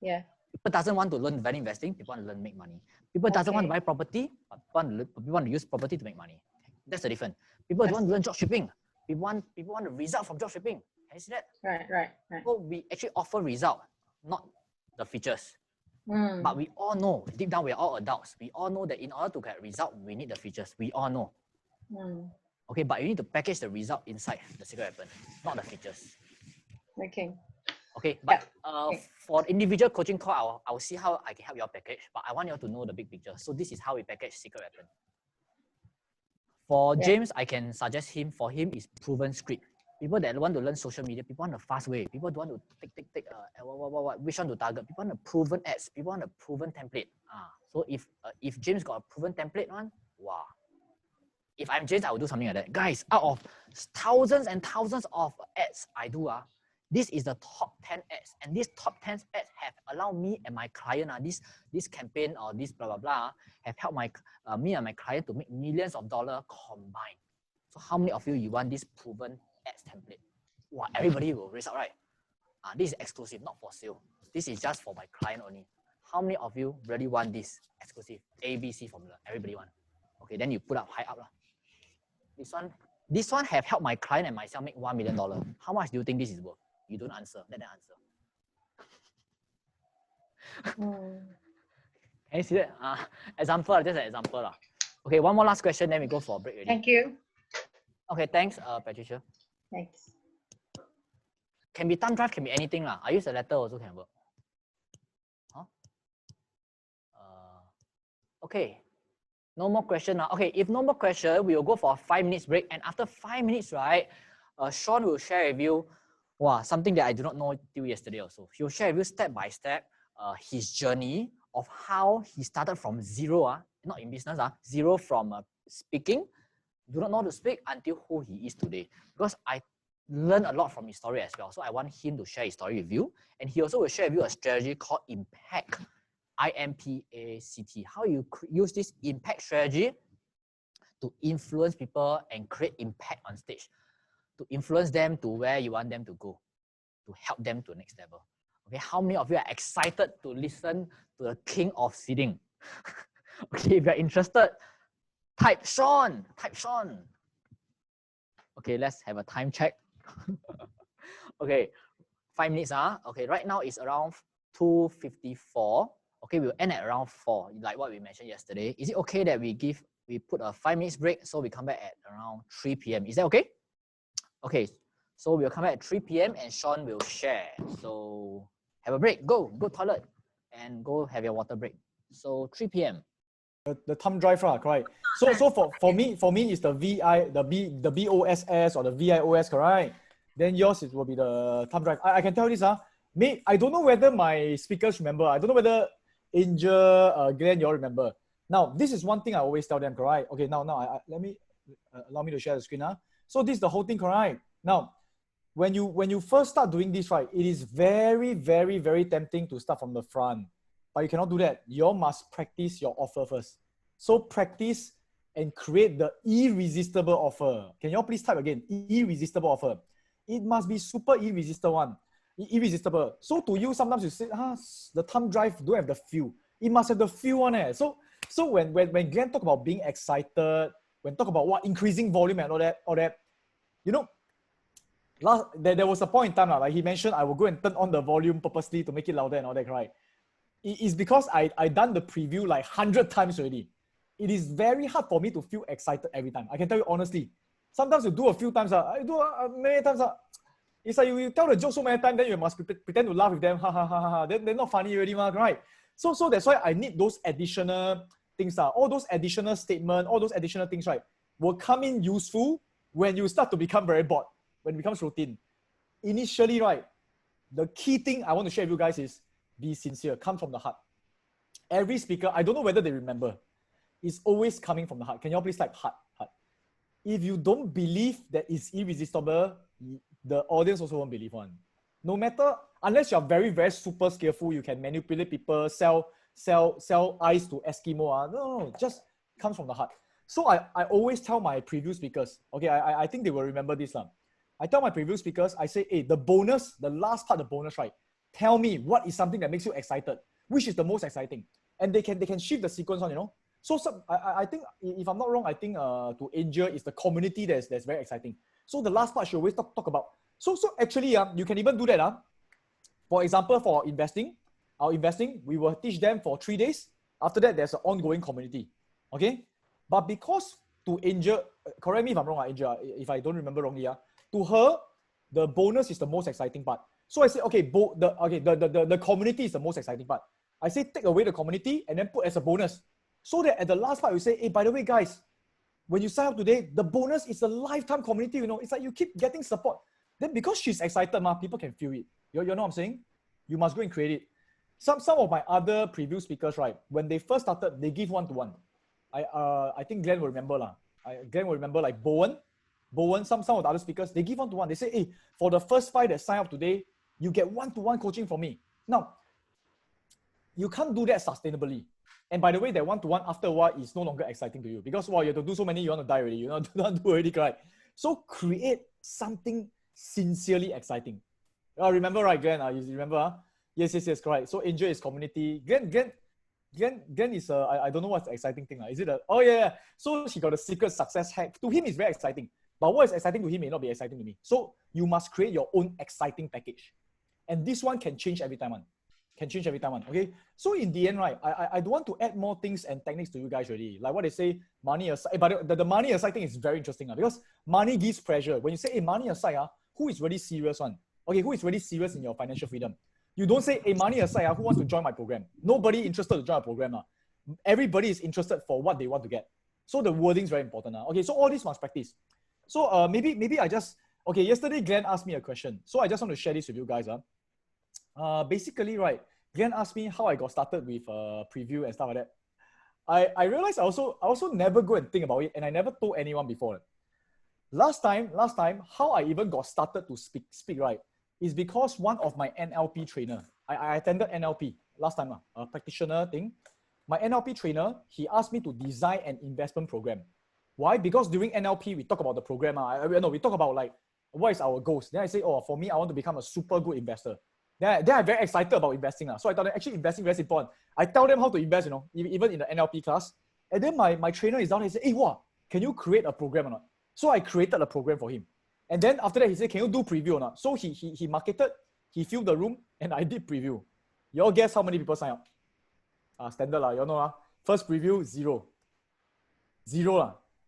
Yeah. People doesn't want to learn value investing, people want to learn make money. People doesn't want to buy property, but people want to use property to make money. That's the difference. People don't want to learn dropshipping. People want the result from dropshipping. Can you see that? Right. So we actually offer result, not the features. But we all know, deep down, we're all adults. We all know that in order to get result, we need the features. We all know. Okay, but you need to package the result inside the secret weapon, not the features. Okay, but for individual coaching call, I will see how I can help you all package, but I want you all to know the big picture. So this is how we package secret weapon. For James, I can suggest him, for him is proven script. People that want to learn social media, people want a fast way. People don't want to take, which one to target. People want a proven ads. People want a proven template. So if James got a proven template one, wow. If I'm James, I will do something like that. Guys, out of thousands and thousands of ads I do, this is the top 10 ads. And these top 10 ads have allowed me and my client, this campaign or this blah, blah, blah, have helped me and my client to make millions of dollars combined. So how many of you want this proven ads template? wow, everybody will raise up, right? This is exclusive, not for sale. This is just for my client only. How many of you really want this exclusive ABC formula? Everybody want. Okay, then you put up high up. This one have helped my client and myself make $1 million. How much do you think this is worth? You don't answer. Let them answer. Can you see that? Example, just an example. Okay, one more last question, then we go for a break already. Thank you. Okay, thanks, Patricia. Thanks. Can be thumb drive, can be anything. I use a letter also can work. Huh? Okay, no more question now. Okay, if no more question, we will go for a 5 minutes break. And after 5 minutes, right, Sean will share with you something that I do not know till yesterday also. He will share with you step by step his journey of how he started from zero, not in business, zero from speaking, do not know how to speak, until who he is today. Because I learned a lot from his story as well. So I want him to share his story with you. And he also will share with you a strategy called Impact, IMPACT. How you use this impact strategy to influence people and create impact on stage, to influence them to where you want them to go, to help them to the next level. Okay, how many of you are excited to listen to the king of seeding? Okay, if you're interested, type Sean. Okay, let's have a time check. Okay, 5 minutes. Okay, right now it's around 2:54. Okay, we'll end at around 4, like what we mentioned yesterday. Is it okay that we put a 5 minutes break so we come back at around 3 p.m.? Is that okay? Okay, so we'll come back at 3 p.m. and Sean will share. So have a break, go toilet and go have your water break. So 3 p.m. The thumb drive, correct? So for me it's the the BOSS or the VIOS, correct? Then yours will be the thumb drive. I can tell this, I don't know whether my speakers remember. I don't know whether Angel, Glenn, you all remember. Now, this is one thing I always tell them, correct? Okay, now let me allow me to share the screen. So this is the whole thing, correct? Now, when you first start doing this, right, it is very, very, very tempting to start from the front. But you cannot do that. You all must practice your offer first. So practice and create the irresistible offer. Can you all please type again? Irresistible offer. It must be super irresistible. So to you, sometimes you say, the thumb drive don't have the feel. It must have the feel one. So when Glenn talk about being excited, when talk about what increasing volume and all that, you know, there was a point in time like he mentioned I will go and turn on the volume purposely to make it louder and all that, right? It is because I done the preview like 100 times already. It is very hard for me to feel excited every time. I can tell you honestly. Sometimes you do a few times, I do many times. It's like you tell the joke so many times, then you must pretend to laugh with them. Then they're not funny already, right? So that's why I need those additional things. All those additional statements, all those additional things, right, will come in useful when you start to become very bored, when it becomes routine. Initially, right, the key thing I want to share with you guys is be sincere, come from the heart. Every speaker, I don't know whether they remember, is always coming from the heart. Can you all please type heart? If you don't believe that it's irresistible, the audience also won't believe one. No matter, unless you're very, very super skillful, you can manipulate people, sell ice to Eskimo. No, just comes from the heart. So I always tell my preview speakers, okay, I think they will remember this. I tell my preview speakers, I say, hey, the bonus, the last part of the bonus, right? Tell me what is something that makes you excited, which is the most exciting. And they can shift the sequence on, you know. So I think, if I'm not wrong, I think to Angel is the community that's very exciting. So the last part she always talk about. So actually, you can even do that. For example, for our investing, we will teach them for 3 days. After that, there's an ongoing community. Okay? But because to Angel, correct me if I'm wrong, Angel, if I don't remember wrongly, to her, the bonus is the most exciting part. So I say, okay, the community is the most exciting part. I say take away the community and then put as a bonus. So that at the last part, we say, hey, by the way, guys, when you sign up today, the bonus is a lifetime community, you know. It's like you keep getting support. Then because she's excited, people can feel it. You know what I'm saying? You must go and create it. Some of my other preview speakers, right, when they first started, they give one-to-one. I think Glenn will remember. Glenn will remember like Bowen, some of the other speakers, they give one-to-one. They say, hey, for the first 5 that sign up today, you get one-to-one coaching from me. Now, you can't do that sustainably. And by the way, that one-to-one after a while is no longer exciting to you because, wow, you have to do so many, you want to die already. You don't do already, right? So create something sincerely exciting. Remember, right, Glenn? You remember? Yes, correct. So Angel is community. Glenn is I don't know what's the exciting thing. Is it oh yeah. So he got a secret success hack. To him, it's very exciting. But what is exciting to him may not be exciting to me. So you must create your own exciting package. And this one can change every time one. Okay? So in the end, right, I don't want to add more things and techniques to you guys already. Like what they say, money aside. But the money aside thing is very interesting because money gives pressure. When you say, hey, money aside, who is really serious one? Okay, who is really serious in your financial freedom? You don't say, hey, money aside, who wants to join my program? Nobody interested to join a program. Everybody is interested for what they want to get. So the wording is very important. Okay, so all this must practice. So maybe I just, okay, yesterday Glenn asked me a question. So I just want to share this with you guys. Basically, right, Glenn asked me how I got started with preview and stuff like that. I realized I also never go and think about it, and I never told anyone before. Last time, how I even got started to speak right, is because one of my NLP trainer, I attended NLP last time, a practitioner thing. My NLP trainer, he asked me to design an investment program. Why? Because during NLP, we talk about the program. We talk about like, what is our goals? Then I say, oh, for me, I want to become a super good investor. Then I'm very excited about investing. So I thought actually investing is very important. I tell them how to invest, even in the NLP class. And then my trainer is down and he said, hey, what? Can you create a program or not? So I created a program for him. And then after that, he said, can you do preview or not? So he marketed, he filled the room, and I did preview. You all guess how many people sign up? Standard you all know. First preview, zero.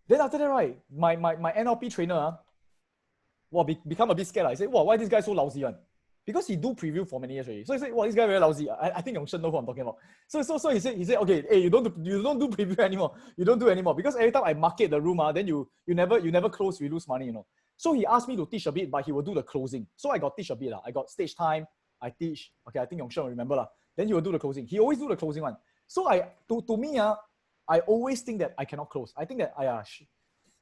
Then after that, right, my NLP trainer, become a bit scared. I said, why this guy so lousy one? Because he do preview for many years already. So he said, this guy very lousy. I think Yongshen know who I'm talking about. So he said, okay, hey, you don't do preview anymore. You don't do anymore. Because every time I market the room, then you never close, you lose money, So he asked me to teach a bit, but he will do the closing. So I got teach a bit. I got stage time. I teach. Okay, I think Yongshen will remember. Then he will do the closing. He always do the closing one. So to me, I always think that I cannot close. I think that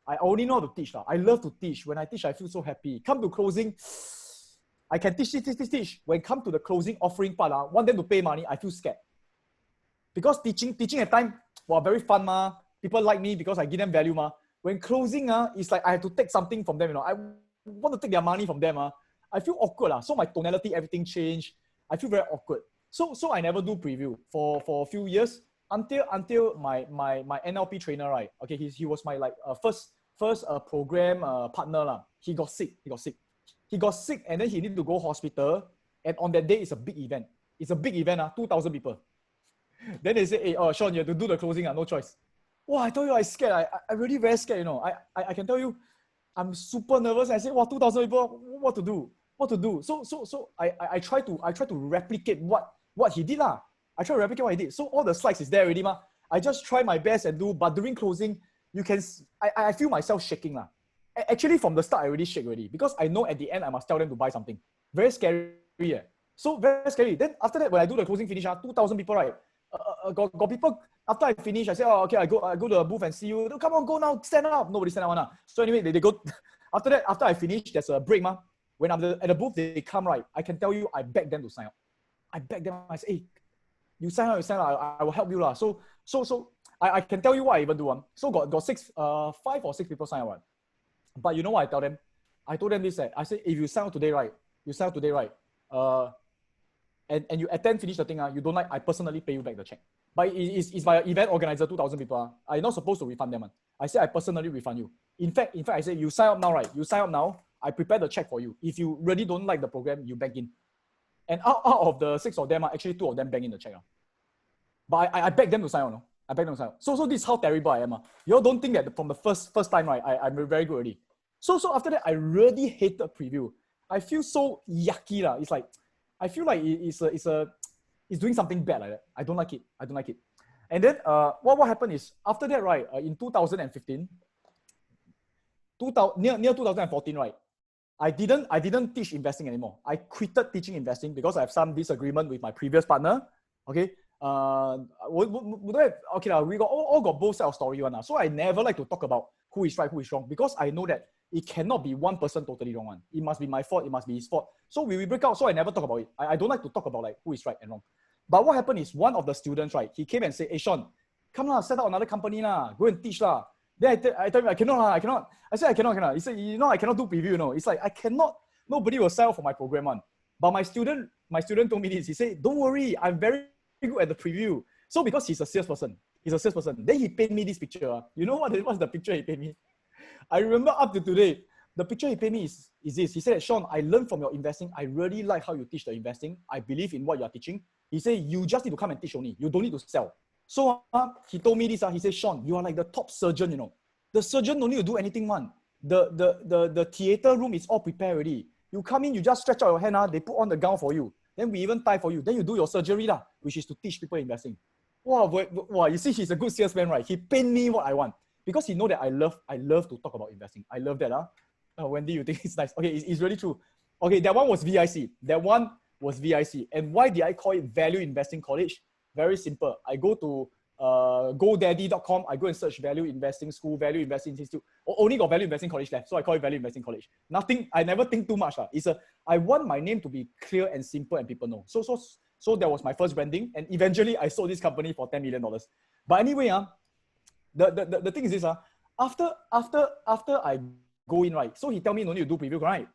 I only know how to teach. I love to teach. When I teach, I feel so happy. Come to closing, I can teach. When it comes to the closing offering part, want them to pay money, I feel scared. Because teaching at time, very fun. People like me because I give them value. When closing, it's like I have to take something from them. I want to take their money from them. I feel awkward. So my tonality, everything changed. I feel very awkward. So I never do preview for a few years until my NLP trainer, right? Okay, he was my first program partner. He got sick. And then he needed to go hospital. And on that day, it's a big event. 2,000 people. Then they say, hey, Sean, you have to do the closing. No choice. I told you I scared. I really very scared. I can tell you, I'm super nervous. I say, 2,000 people. What to do? So I try to replicate what he did . I try to replicate what he did. So all the slides is there already. I just try my best and do. But during closing, I feel myself shaking . Actually, from the start, I already shake already because I know at the end I must tell them to buy something. Very scary. So very scary. Then after that, when I do the closing finish, 2,000 people, right? Got people after I finish. I say, okay, I go to the booth and see you. Come on, go now, stand up. Nobody stand up. So anyway, they go. After I finish, there's a break. When I'm at the booth, they come, right? I can tell you, I beg them to sign up. I say, hey, you sign up. I will help you . So I can tell you what I even do. So got 5 or 6 people sign up. But you know what I tell them? I told them this. I say, if you sign up today, right? And you finish the thing. You don't like, I personally pay you back the check. But it's by an event organizer, 2,000 people. I'm not supposed to refund them. I say I personally refund you. In fact, I say you sign up now, right? You sign up now. I prepare the check for you. If you really don't like the program, you back in. And out of the 6 of them, actually 2 of them bang in the check. But I beg them to sign up. I beg them to sign up. So this is how terrible I am. You all don't think that from the first time, right? I'm very good already. So after that, I really hated preview. I feel so yucky. It's like, I feel like it's doing something bad like that. I don't like it. And then what happened is, after that, right, in 2015, near 2014, right, I didn't teach investing anymore. I quitted teaching investing because I have some disagreement with my previous partner. Okay. We got all got both sides of story . So I never like to talk about who is right, who is wrong, because I know that it cannot be one person totally wrong . It must be my fault, it must be his fault. So we break out, so I never talk about it. I don't like to talk about who is right and wrong. But what happened is, one of the students, right, he came and said, hey Sean, come set up another company go and teach . Then I tell him, I cannot. I said, I cannot. He said, I cannot do preview, It's like, I cannot Nobody will sign up for my program one. But my student told me this. He said, don't worry, I'm very good at the preview. So because he's a salesperson, then he paid me this picture. You know what's the picture he paid me? I remember up to today, the picture he paid me is this. He said, Sean, I learned from your investing. I really like how you teach the investing. I believe in what you are teaching. He said, you just need to come and teach only. You don't need to sell. So he told me this. He said, Sean, you are like the top surgeon, you know. The surgeon don't need to do anything, man. The theater room is all prepared already. You come in, you just stretch out your hand, they put on the gown for you. Then we even tie for you. Then you do your surgery, which is to teach people investing. Wow, you see, he's a good salesman, right? He paid me what I want. Because he know that I love to talk about investing. I love that, Wendy, you think it's nice? Okay, it's really true. Okay, that one was VIC. And why did I call it Value Investing College? Very simple. I go to GoDaddy.com. I go and search Value Investing School, Value Investing Institute. Only got Value Investing College left, so I call it Value Investing College. Nothing. I never think too much. I want my name to be clear and simple, and people know. So that was my first branding, and eventually I sold this company for $10 million. But anyway, the thing is this, after I go in, right? So he tell me no need to do preview, right?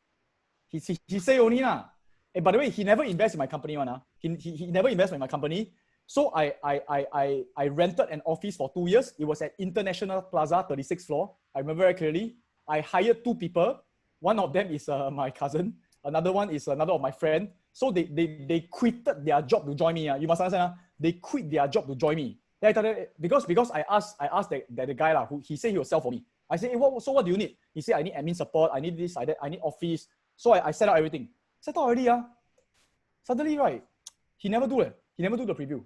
He say only And by the way, he never invest in my company, He never invest in my company. So I rented an office for 2 years. It was at International Plaza, 36th floor. I remember very clearly. I hired 2 people. One of them is my cousin. Another one is another of my friend. So they quitted their job to join me. You must understand. They quit their job to join me. Then I tell them, because I asked the guy who he said he will sell for me. I said, hey, what do you need? He said, I need admin support. I need this, I need office. So I set up everything. Set up already. Suddenly, right? He never do it. He never do the preview.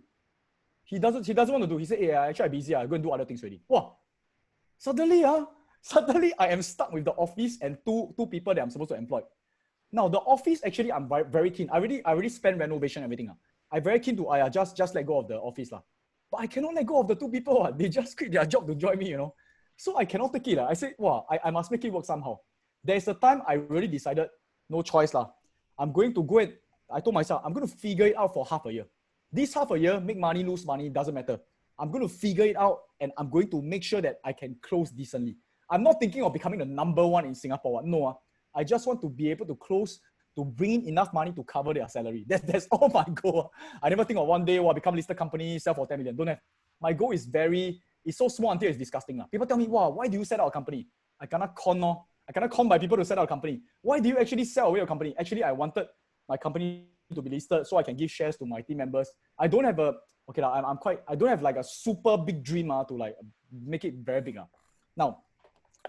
He doesn't want to do. He said, hey, actually I'm busy. I go and do other things already. Wow. Suddenly I am stuck with the office and two people that I'm supposed to employ. Now the office, actually, I'm very keen. I already spent renovation and everything. I'm very keen to just let go of the office. But I cannot let go of the 2 people. They just quit their job to join me, So I cannot take it. I said, wow, I must make it work somehow. There's a time I really decided, no choice. I'm going to go and, I told myself, I'm going to figure it out for half a year. This half a year, make money, lose money, doesn't matter. I'm going to figure it out and I'm going to make sure that I can close decently. I'm not thinking of becoming the #1 in Singapore. No, I just want to be able to close, to bring in enough money to cover their salary. That's all my goal. I never think of one day, become listed company, sell for 10 million. Don't have. My goal is it's so small until it's disgusting. People tell me, wow, why do you set up a company? I cannot con by people to set up a company. Why do you actually sell away your company? Actually, I wanted my company to be listed so I can give shares to my team members. I don't have I don't have like a super big dream to like make it very big. Now,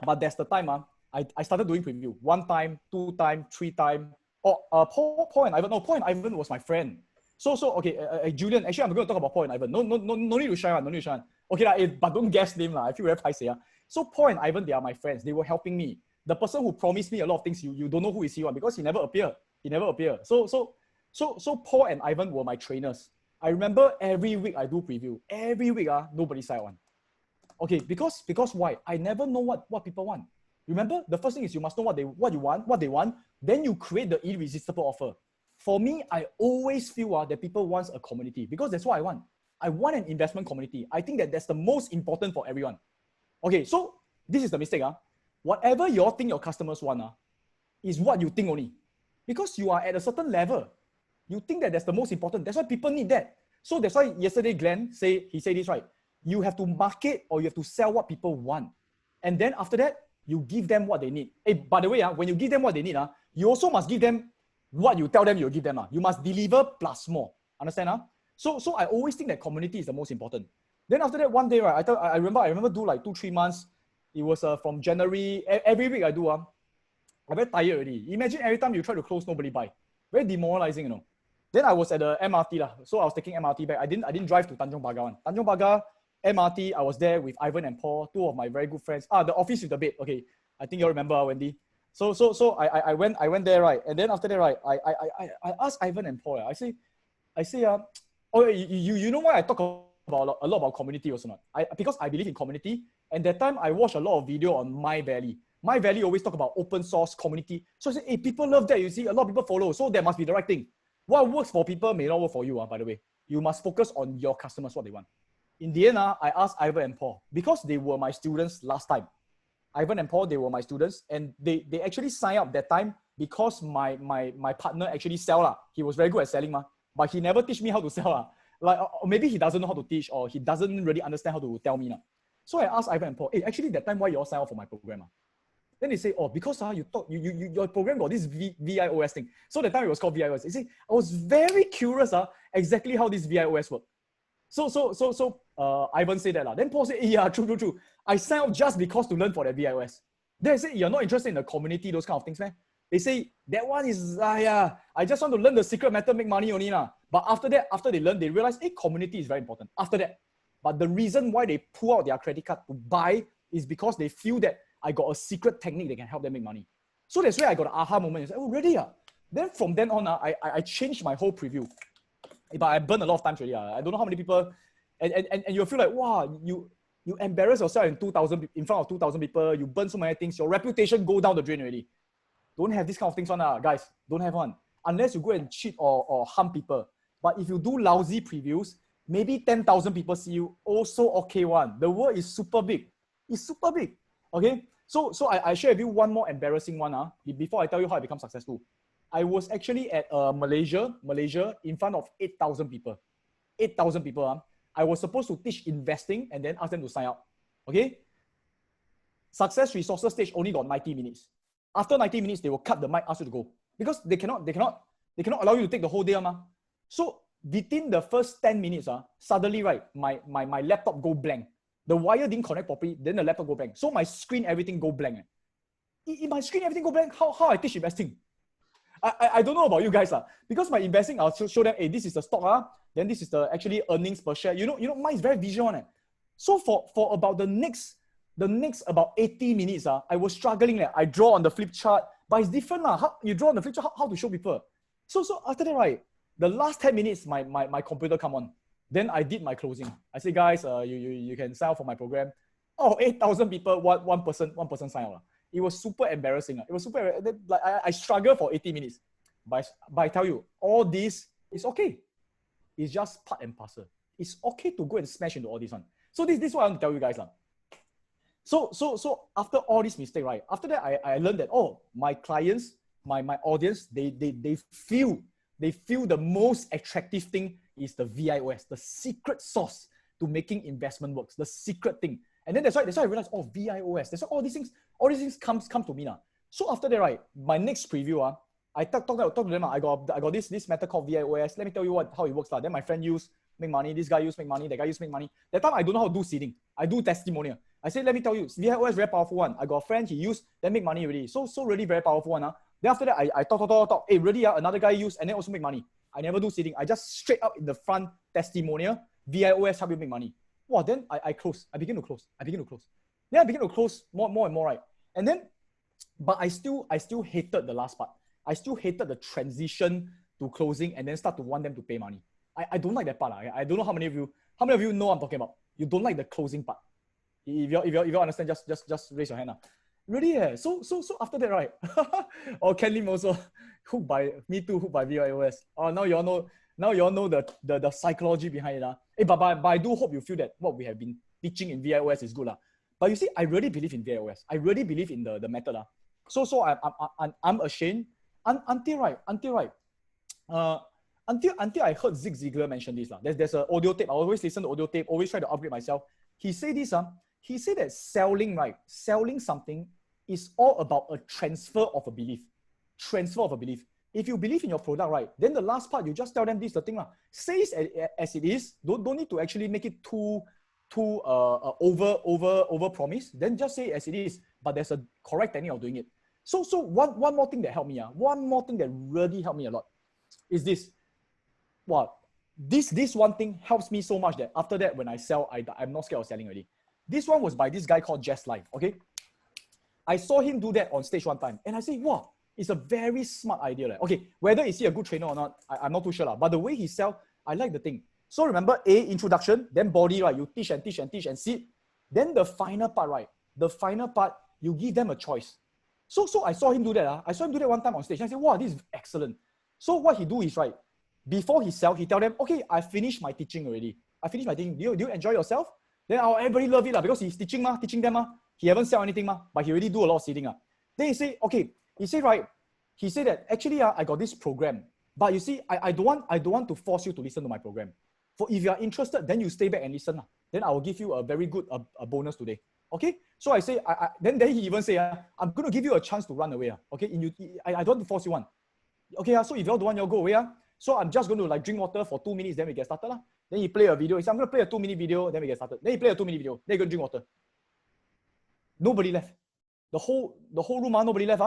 but there's the time I started doing preview 1 time, 2 time, 3 time. Paul and Ivan. No, Paul and Ivan was my friend. So okay, Julian. Actually, I'm going to talk about Paul and Ivan. No need to share. No need to share. Okay, but don't guess name I feel very paiseh. So Paul and Ivan, they are my friends. They were helping me. The person who promised me a lot of things, you don't know who is he because he never appeared. So Paul and Ivan were my trainers. I remember every week I do preview. Every week nobody sign one. Okay, because why? I never know what people want. Remember, the first thing is you must know what they want. Then you create the irresistible offer. For me, I always feel that people want a community because that's what I want. I want an investment community. I think that's the most important for everyone. Okay, so this is the mistake. Whatever you all think your customers want is what you think only. Because you are at a certain level. You think that's the most important. That's why people need that. So that's why yesterday Glenn said this, right? You have to market or you have to sell what people want. And then after that, you give them what they need. Hey, by the way, when you give them what they need, you also must give them what you tell them you'll give them. You must deliver plus more. Understand? So I always think that community is the most important. Then after that, one day, right, I remember do like 2-3 months. It was from January. Every week I do. I'm very tired already. Imagine every time you try to close, nobody buy. Very demoralizing, Then I was at the MRT. So I was taking MRT back. I didn't drive to Tanjong Pagar. Tanjong Pagar, MRT, I was there with Ivan and Paul, 2 of my very good friends. The office with the bed. Okay, I think you remember, Wendy. So I went there, right? And then after that, right, I asked Ivan and Paul. I say, you know why I talk about a lot about community also not? Because I believe in community. And that time I watched a lot of video on My Valley. My Valley always talk about open source community. So I said, hey, people love that. You see, a lot of people follow. So that must be the right thing. What works for people may not work for you, by the way. You must focus on your customers, what they want. In the end, I asked Ivan and Paul, because they were my students last time. Ivan and Paul, they were my students, and they actually signed up that time because my partner actually sell lah. He was very good at selling ma, but he never teach me how to sell lah. Like or maybe he doesn't know how to teach, or he doesn't really understand how to tell me lah. So I asked Ivan and Paul, hey, actually that time why you all sign up for my program ah? Then they say, oh, because you thought your program got this VIOS thing. So that time it was called VIOS. You see, I was very curious exactly how this VIOS work. So Ivan said that lah. Then Paul said, yeah, true. I signed up just because to learn for that VIOS. Then I said, you're not interested in the community, those kind of things, man. They say that one is I just want to learn the secret method, make money only lah. But after that, after they learn, they realize, hey, community is very important. After that, but the reason why they pull out their credit card to buy is because they feel that I got a secret technique that can help them make money. So that's where I got an aha moment. It's like, oh, really? Then from then on, I changed my whole preview. But I burned a lot of times already. I don't know how many people, and you feel like, wow, you embarrass yourself in front of 2,000 people. You burn so many things. Your reputation go down the drain already. Don't have this kind of things on, guys. Don't have one. Unless you go and cheat or harm people. But if you do lousy previews, maybe 10,000 people see you. Also okay one. The world is super big. It's super big. Okay? So I share with you one more embarrassing one before I tell you how I become successful. I was actually at Malaysia in front of 8,000 people. 8,000 people. I was supposed to teach investing and then ask them to sign up. Okay? Success resources stage only got 90 minutes. After 90 minutes, they will cut the mic, ask you to go. Because they cannot allow you to take the whole day. So within the first 10 minutes, suddenly, right, my laptop go blank. The wire didn't connect properly, then the laptop go blank. So my screen, everything go blank. If my screen, everything go blank, how I teach investing? I don't know about you guys. Because my investing, I'll show them, hey, this is the stock, then this is the actually earnings per share. You know, mine is very visual. So for about the next about 80 minutes, I was struggling. I draw on the flip chart, but it's different. How you draw on the flip chart, how to show people. So after that, right, the last 10 minutes, my computer come on. Then I did my closing. I said, guys, you can sign up for my program. Oh, 8,000 people, one person sign up. It was super embarrassing. It was super, like I struggled for 80 minutes. But I tell you, all this is okay. It's just part and parcel. It's okay to go and smash into all this one. So this is what I want to tell you guys. So after all this mistake, right? After that, I learned that, oh, my clients, my audience, they feel the most attractive thing is the VIOS, the secret sauce to making investment works, the secret thing. And then that's why I realized, oh, VIOS. That's why all these things come to me now. So after that, right, my next preview, I talk to them. I got this method called VIOS. Let me tell you how it works. Then my friend use make money. This guy use make money. That guy use make money. That time I don't know how to do seeding. I do testimonial. I say, let me tell you, VIOS very powerful one. I got a friend, he used, then make money already. So really very powerful one. Then after that, I talk. Hey, really, another guy use and then also make money. I never do seeding. I just straight up in the front testimonial, VIOS help you make money. Wow, then I close. I begin to close. Then I begin to close more and more, right? And then, but I still hated the last part. I still hated the transition to closing and then start to want them to pay money. I don't like that part. I don't know how many of you know what I'm talking about. You don't like the closing part. If you understand, just raise your hand. Really? Yeah. So after that, right? Or Ken Lim also hooked by VIOS. Oh, now you all know the psychology behind it. Hey, but I do hope you feel that what we have been teaching in VIOS is good. But you see, I really believe in VIOS. I really believe in the method. So I'm ashamed until I heard Zig Ziglar mention this. There's an audio tape. I always listen to audio tape, always try to upgrade myself. He said this. He said that selling something is all about a transfer of a belief. If you believe in your product, right, then the last part, you just tell them this, the thing. Say it as it is. Don't need to actually make it too over promise. Then just say it as it is. But there's a correct technique of doing it. So one more thing that helped me, one more thing that really helped me a lot is this. Wow, this one thing helps me so much that after that, when I sell, I'm not scared of selling already. This one was by this guy called Jess Life, okay? I saw him do that on stage one time. And I say, wow, it's a very smart idea. Okay, whether is he a good trainer or not, I'm not too sure. But the way he sell, I like the thing. So remember, introduction, then body, right? You teach and sit. Then the final part, right? The final part, you give them a choice. So I saw him do that. I saw him do that one time on stage. I said, wow, this is excellent. So what he do is, right, before he sell, he tell them, okay, I finished my teaching already. I finished my teaching. Do you enjoy yourself? Then everybody love it because he's teaching them. He haven't sell anything but he already do a lot of seeding. Then he say, okay, he say, right, he said that actually I got this program, but you see, I don't want to force you to listen to my program. For if you are interested, then you stay back and listen. Then I will give you a very good a bonus today. Okay. So I say, then he even say, I'm going to give you a chance to run away. Okay. I don't want to force you one. Okay. So if you all don't want, you go away. So I'm just going to like drink water for 2 minutes, then we get started. Then he play a video. He said, I'm going to play a 2-minute video, then we get started. Then he play a 2-minute video, then you go drink water. Nobody left. The whole room, nobody left.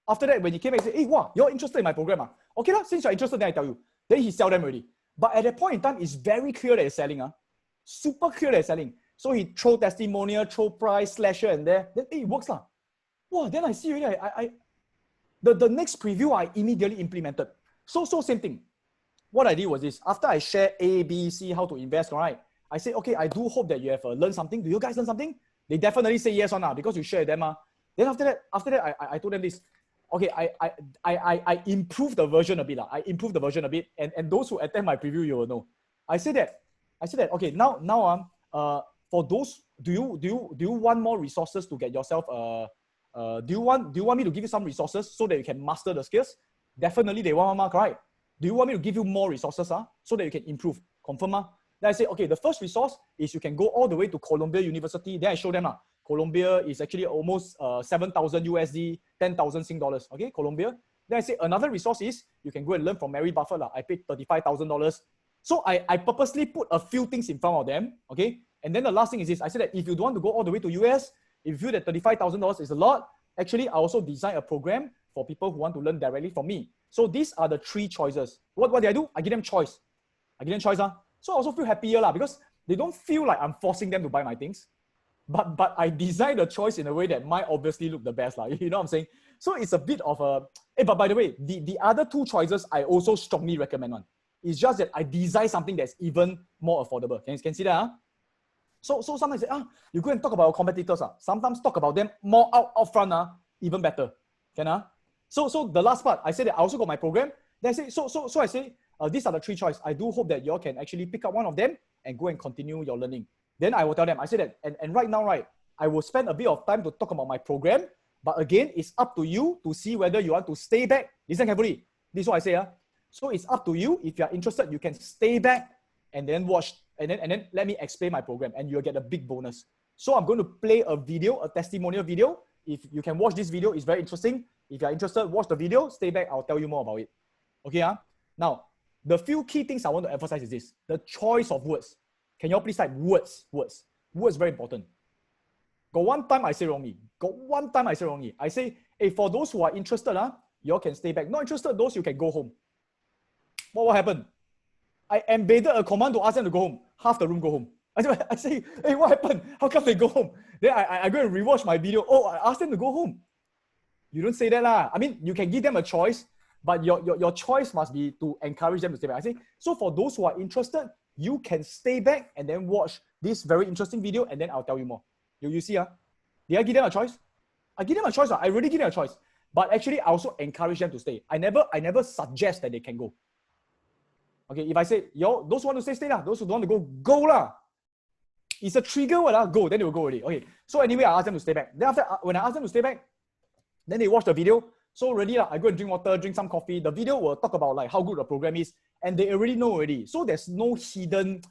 After that, when he came back, he said, hey, wow, you're interested in my program. Okay, since you're interested, then I tell you. Then he sell them already. But at that point in time, it's very clear that he's selling. Super clear that he's selling. So he throw testimonial, throw price, slasher and there. Then hey, it works. Wow, then I see already. The next preview, I immediately implemented. So same thing. What I did was this. After I share A, B, C, how to invest, all right? I say, okay, I do hope that you have learned something. Do you guys learn something? They definitely say yes or no because you share them. Then after that, I told them this. Okay, I improved the version a bit. I improved the version a bit. And those who attend my preview, you will know. I said that, okay, now for those, do you want more resources to get yourself do you want me to give you some resources so that you can master the skills? Definitely they want, right? Do you want me to give you more resources so that you can improve? Confirm. Then I say, okay, the first resource is you can go all the way to Columbia University. Then I show them Columbia is actually almost 7,000 USD, 10,000 Sing dollars. Okay, Columbia. Then I say another resource is you can go and learn from Mary Buffett. I paid $35,000. So I purposely put a few things in front of them. Okay, and then the last thing is this. I said that if you don't want to go all the way to US, if you feel that $35,000 is a lot, actually I also design a program for people who want to learn directly from me. So these are the 3 choices. What did I do? I give them choice. So I also feel happier because they don't feel like I'm forcing them to buy my things. But I design the choice in a way that might obviously look the best. You know what I'm saying? So it's a bit of a... Hey, but by the way, the other 2 choices I also strongly recommend one. It's just that I design something that's even more affordable. Can you see that? So sometimes say, you go and talk about your competitors. Sometimes talk about them more out front, even better. So the last part, I said that I also got my program. Then I say, so I say, these are the 3 choices. I do hope that you all can actually pick up one of them and go and continue your learning. Then I will tell them, I say that, and right now, I will spend a bit of time to talk about my program. But again, it's up to you to see whether you want to stay back. Listen carefully. This is what I say. So it's up to you. If you're interested, you can stay back and then watch, and then let me explain my program and you'll get a big bonus. So I'm going to play a video, a testimonial video. If you can watch this video, it's very interesting. If you're interested, watch the video, stay back, I'll tell you more about it. Okay, Now, the few key things I want to emphasize is this. The choice of words. Can you all please type words? Words very important. Got one time I say wrongly. I say, hey, for those who are interested, you all can stay back. Not interested, those you can go home. What happened? I embedded a command to ask them to go home. Half the room go home. I say, hey, what happened? How come they go home? Then I go and rewatch my video. Oh, I asked them to go home. You don't say that lah. I mean, you can give them a choice, but your choice must be to encourage them to stay back. I say, so for those who are interested, you can stay back and then watch this very interesting video and then I'll tell you more. You see, did I give them a choice? I give them a choice. I really give them a choice. But actually, I also encourage them to stay. I never suggest that they can go. Okay, if I say, those who want to stay lah. Those who don't want to go lah. It's a trigger, go, then they will go already. Okay, so anyway, I ask them to stay back. Then after, when I ask them to stay back, then they watch the video. So already, I go and drink water, drink some coffee. The video will talk about like how good the program is. And they already know already. So there's no hidden...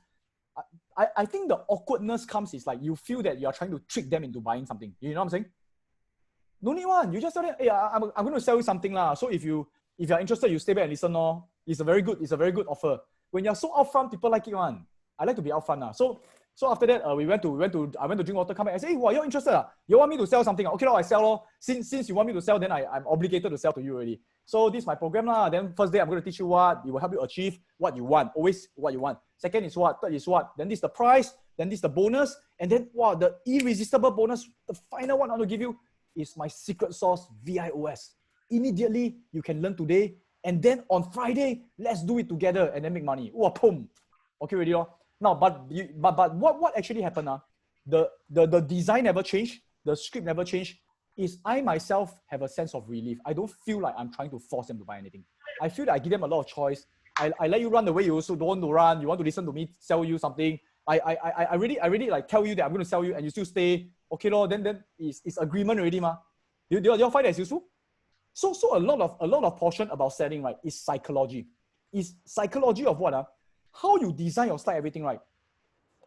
I think the awkwardness comes is like you feel that you're trying to trick them into buying something. You know what I'm saying? No need one. You just tell them, hey, I'm going to sell you something lah. So if you're interested, you stay back and listen. It's a very good offer. When you're so upfront, people like it one. I like to be upfront. So after that, I went to drink water, come back. I say, hey, you're interested? You want me to sell something? Okay, I sell. Since you want me to sell, then I'm obligated to sell to you already. So this is my program lah. Then first day, I'm going to teach you what. It will help you achieve what you want. Always what you want. Second is what? Third is what? Then this is the price. Then this is the bonus. And then, wow, the irresistible bonus, the final one I want to give you is my secret sauce, VIOS. Immediately, you can learn today. And then on Friday, let's do it together and then make money. Wow, boom. Okay, ready? Now, but what actually happened? The design never changed. The script never changed. Is I myself have a sense of relief. I don't feel like I'm trying to force them to buy anything. I feel that I give them a lot of choice. I let you run the way you also don't want to run. You want to listen to me sell you something. I really like tell you that I'm going to sell you and you still stay. Okay, then it's agreement already, ma. Do you find that useful? So a lot of portion about selling, right, is psychology. Is psychology of what? How you design your slide, everything, right?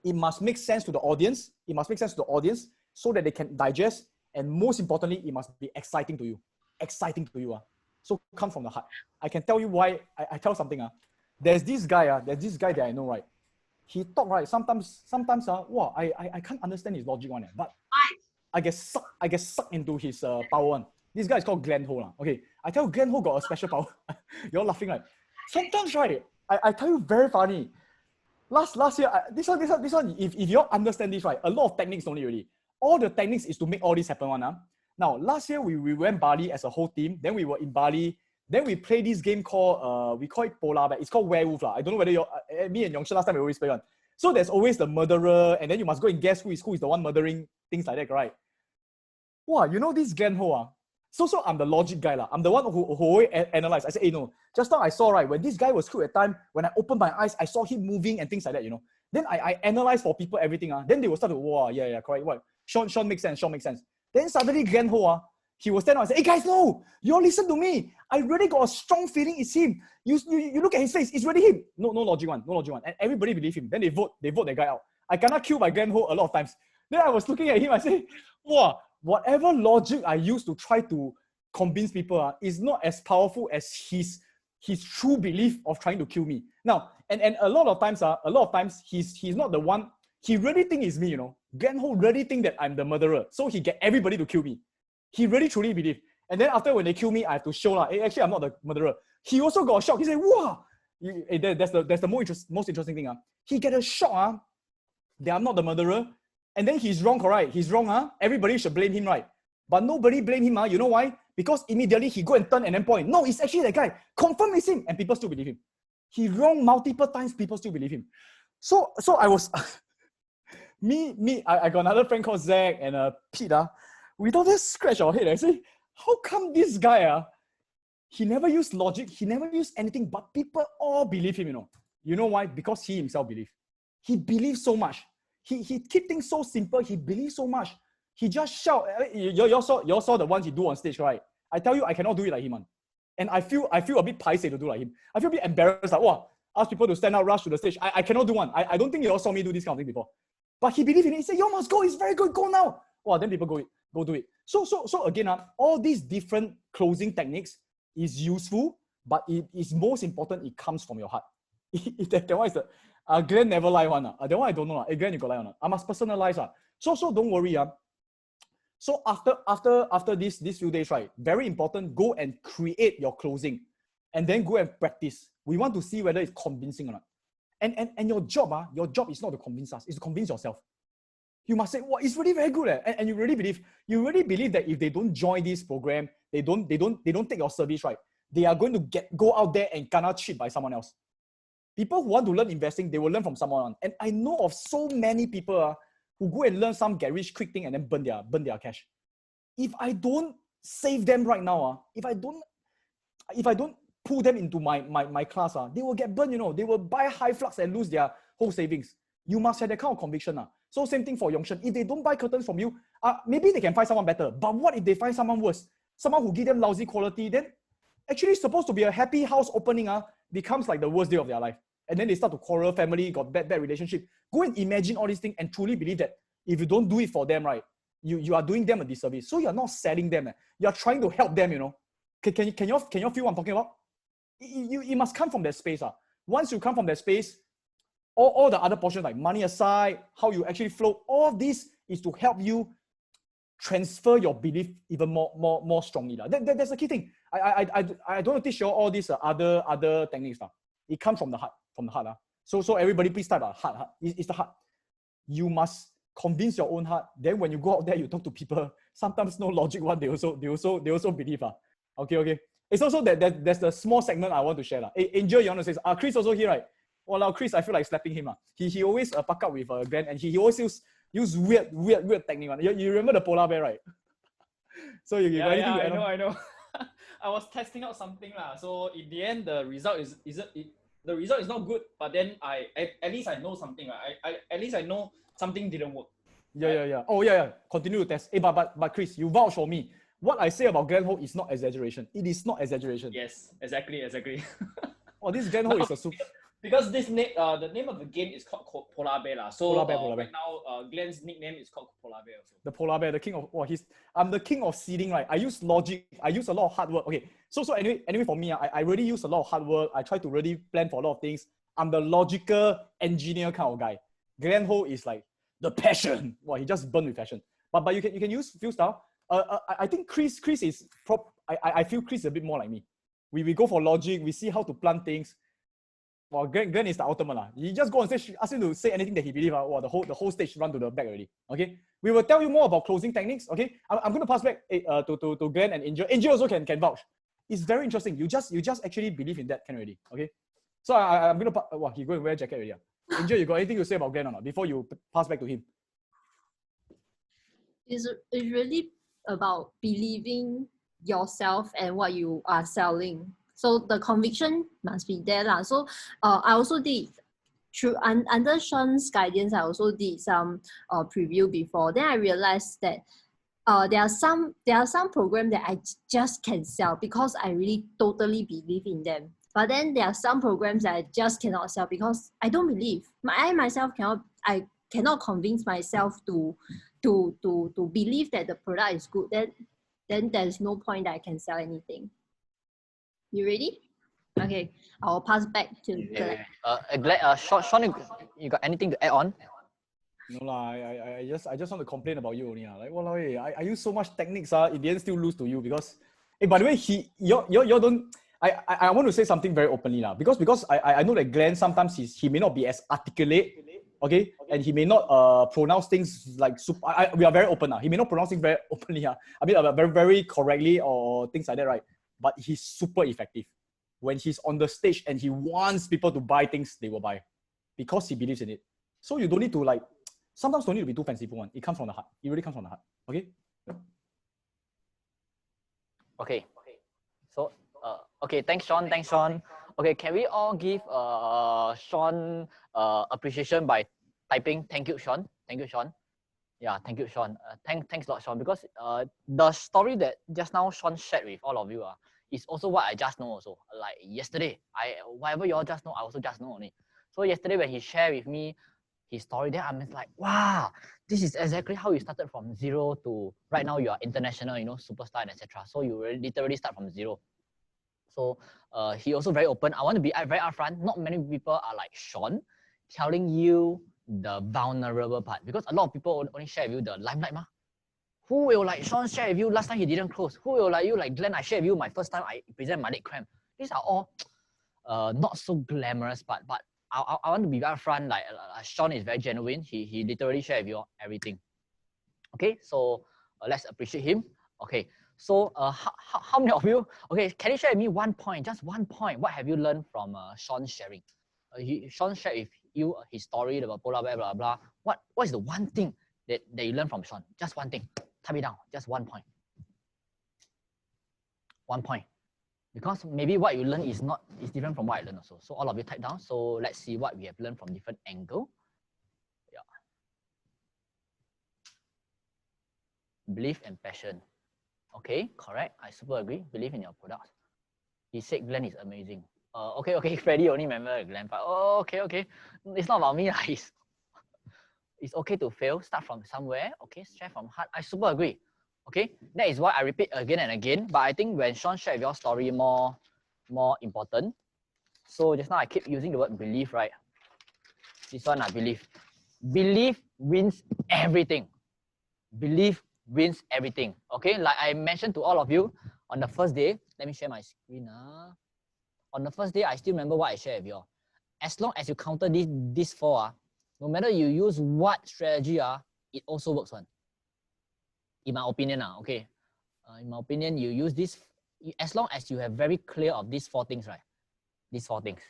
It must make sense to the audience. It must make sense to the audience so that they can digest. And most importantly, it must be exciting to you. Exciting to you. So come from the heart. I can tell you why. I tell something. There's this guy that I know, right? He talk, right? Sometimes, wow, I can't understand his logic one. But I get sucked into his power one. This guy is called Glenn Ho. Okay. I tell you, Glenn Ho got a special power. You're laughing, right? Sometimes, right? I tell you, very funny. Last year, this one, if you all understand this, right, a lot of techniques only really. All the techniques is to make all this happen. Now, last year, we went Bali as a whole team. Then we were in Bali. Then we play this game called, we call it Polar Bear. It's called Werewolf. I don't know whether me and Yongshan last time we always play one. So there's always the murderer, and then you must go and guess who is the one murdering, things like that, right? Wow, you know this Glenn Ho, So I'm the logic guy. I'm the one who always analyze. I say, hey, no, just now I saw, right, when this guy was screwed at time, when I opened my eyes, I saw him moving and things like that, Then I analyze for people everything. Then they will start to, wow, yeah, correct. What? Sean makes sense. Then suddenly Glenn Ho, he will stand up and say, hey guys, no, you all listen to me. I really got a strong feeling it's him. You look at his face, it's really him. No logic one. And everybody believe him. Then they vote that guy out. I cannot kill by Glenn Ho a lot of times. Then I was looking at him, I say, wow, whatever logic I use to try to convince people is not as powerful as his true belief of trying to kill me. Now, and a lot of times he's not the one. He really think it's me, Glenn Ho really think that I'm the murderer. So he get everybody to kill me. He really truly believe. And then after when they kill me, I have to show hey, actually I'm not the murderer. He also got a shock. He said, wow. That's the most interesting thing. He get a shock that I'm not the murderer. And then he's wrong, correct? He's wrong. Everybody should blame him, right? But nobody blame him. You know why? Because immediately he go and turn and then point. No, it's actually that guy. Confirm it's him. And people still believe him. He wrong multiple times. People still believe him. So I was, I got another friend called Zach and Pete. We don't just scratch our head. I say, how come this guy, he never used logic. He never used anything, but people all believe him, You know why? Because he himself believes. He believes so much. He keep things so simple. He believes so much. He just shout. You all saw the ones he do on stage, right? I tell you, I cannot do it like him, man. And I feel a bit paiseh to do like him. I feel a bit embarrassed. Like, wow, ask people to stand up, rush to the stage. I cannot do one. I don't think you all saw me do this kind of thing before. But he believed in it. He said, you must go. It's very good. Go now. Wow, then people go do it. So again, all these different closing techniques is useful, but it is most important. It comes from your heart. That one is the Glenn never lie one. That one I don't know. Glenn, you got lie one. I must personalize. So don't worry. So after this few days, right? Very important. Go and create your closing, and then go and practice. We want to see whether it's convincing or not. And your job is not to convince us. It's to convince yourself. You must say, well, it's really very good. And you really believe that if they don't join this program, they don't take your service, right? They are going to go out there and gonna cheat by someone else. People who want to learn investing, they will learn from someone. And I know of so many people who go and learn some get rich quick thing and then burn their cash. If I don't save them right now, if I don't pull them into my class, they will get burned, They will buy high flux and lose their whole savings. You must have that kind of conviction. So same thing for Yongshan. If they don't buy curtains from you, maybe they can find someone better. But what if they find someone worse? Someone who give them lousy quality, then actually supposed to be a happy house opening becomes like the worst day of their life. And then they start to quarrel, family, got bad relationship. Go and imagine all these things and truly believe that if you don't do it for them, right, you are doing them a disservice. So you're not selling them. You're trying to help them, Can you feel what I'm talking about? You must come from that space. Once you come from that space, all the other portions like money aside, how you actually flow, all this is to help you transfer your belief even more strongly. That's the key thing. I don't want to teach you all these other techniques. It comes from the heart. So everybody please type heart. It's the heart. You must convince your own heart. Then when you go out there, you talk to people. Sometimes no logic one, they also believe. Okay. It's also that there's the small segment I want to share. Hey, Angel, you want to say, Chris also here, right? Well, Chris, I feel like slapping him. He always pack up with Glenn, and he always use weird technique. You remember the polar bear, right? So you got anything to add on? I know. I was testing out something So in the end, the result the result is not good. But then at least I know something. At least I know something didn't work. Yeah. Oh yeah. Continue to test. Hey, but Chris, you vouch for me. what I say about Glenn Ho is not exaggeration. It is not exaggeration. Yes, exactly. Oh, this Glenn Ho is a super. Because this name, the name of the game is called Polar Bear lah. So Polar Bear. right now, Glenn's nickname is called Polar Bear also. The Polar Bear, the king of I'm the king of seeding, right? I use logic, I use a lot of hard work. Okay, so anyway for me, I really use a lot of hard work. I try to really plan for a lot of things. I'm the logical engineer kind of guy. Glenn Ho is like the passion. Well, he just burned with passion. But you can use few style. I think Chris is I feel Chris is a bit more like me. We go for logic. We see how to plan things. Well, Glenn is the ultimate lah. You just go on stage, ask him to say anything that he believes. Wow, the whole stage run to the back already. Okay, we will tell you more about closing techniques. Okay, I'm going to pass back to Glenn and Angel. Angel also can vouch. It's very interesting. You just actually believe in that can already. Okay, so I'm going to wow, he going to wear jacket already. Angel, you got anything to say about Glenn or not before you pass back to him? It's really about believing yourself and what you are selling. So the conviction must be there lah. So I also did under Sean's guidance. I also did some preview before. Then I realized that there are some programs that I just can sell because I really totally believe in them. But then there are some programs that I just cannot sell because I don't believe. I myself cannot convince myself to believe that the product is good. Then there's no point that I can sell anything. You ready? Okay, I'll pass back to Glenn. Sean, you got anything to add on? No lah, I just want to complain about you only. Like, well, I use so much techniques. In the end, still lose to you because. Hey, by the way, you don't. I want to say something very openly now because I know that Glenn sometimes he may not be as articulate, okay, and he may not pronounce things like super. We are very open now. He may not pronounce things very openly. I mean, very correctly or things like that, right? But he's super effective. When he's on the stage and he wants people to buy things, they will buy because he believes in it. So you don't need to like, sometimes don't need to be too fanciful one. It comes from the heart. It really comes from the heart. Okay? Okay. So, okay, thanks Sean. Okay, can we all give Sean appreciation by typing thank you, Sean? Thank you, Sean. Yeah, thank you, Sean. Thanks a lot, Sean, because the story that just now Sean shared with all of you is also what I just know also. Like yesterday, whatever you all just know, I also just know only. So yesterday when he shared with me his story, then I'm just like, wow, this is exactly how you started from zero to right now you are international, superstar and etc. So you literally start from zero. So he also very open. I want to be very upfront. Not many people are like Sean, telling you the vulnerable part, because a lot of people only share with you the limelight. Who will like Sean share with you last time he didn't close? Who will like you like Glenn? I share with you my first time I present my leg cramp. These are all not so glamorous part, but I want to be very upfront. Like Sean is very genuine. He literally share with you everything. Okay, so let's appreciate him. Okay, so how many of you? Okay, can you share with me one point, just 1 point? What have you learned from Sean sharing? Sean shared with you his story about polar bear, blah blah. What is the one thing that you learned from Sean? Just one thing. Type it down. Just 1 point. 1 point. Because maybe what you learn is different from what I learned also. So all of you type down. So let's see what we have learned from different angle. Yeah. Belief and passion. Okay, correct. I super agree. Believe in your products. He said Glenn is amazing. Okay. Freddie only remember Glenn part. Oh, okay. It's not about me. It's okay to fail. Start from somewhere. Okay, share from heart. I super agree. Okay, that is why I repeat again and again. But I think when Sean shared your story, more important. So just now I keep using the word belief, right? This one I believe. Belief wins everything. Belief wins everything. Okay, like I mentioned to all of you on the first day. Let me share my screen. On the first day, I still remember what I shared with you all. As long as you counter these four, no matter you use what strategy, it also works one. In my opinion, okay. In my opinion, you use this as long as you have very clear of these four things, right? These four things,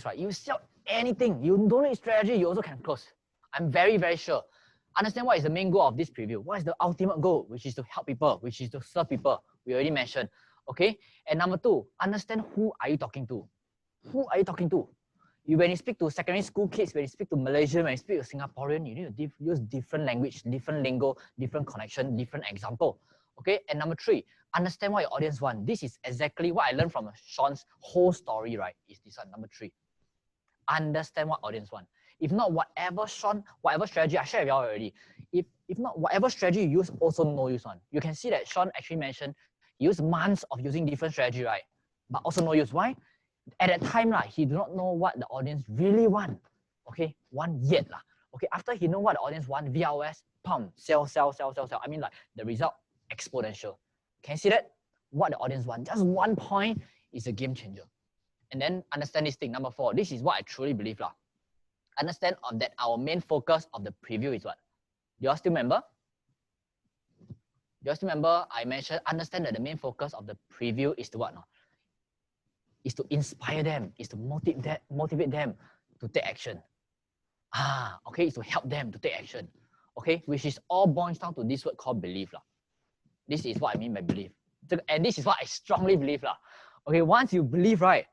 right? You sell anything. You don't need strategy. You also can close. I'm very, very sure. Understand what is the main goal of this preview. What is the ultimate goal, which is to help people, which is to serve people. We already mentioned. Okay. And number two, understand who are you talking to. Who are you talking to? When you speak to secondary school kids, when you speak to Malaysian, when you speak to Singaporean, you need to use different language, different lingo, different connection, different example. Okay, and number 3, understand what your audience want. This is exactly what I learned from Sean's whole story, right? Is this one, number 3. Understand what audience want. If not, whatever strategy I shared with you already, if not, whatever strategy you use, also no use one. You can see that Sean actually mentioned he used months of using different strategy, right? But also no use. Why? At that time, he do not know what the audience really want. Okay, want yet. Okay, after he know what the audience want, VROS, pump, sell. I mean, like, the result exponential. Can you see that? What the audience want. Just 1 point is a game changer. And then understand this thing. Number 4, this is what I truly believe. Understand that our main focus of the preview is what? Do you all still remember? Do you all still remember I mentioned understand that the main focus of the preview is to what? No? Is to inspire them, is to motivate them to take action. Okay, is to help them to take action. Okay, which is all boils down to this word called belief. This is what I mean by belief. And this is what I strongly believe. Okay, once you believe, right,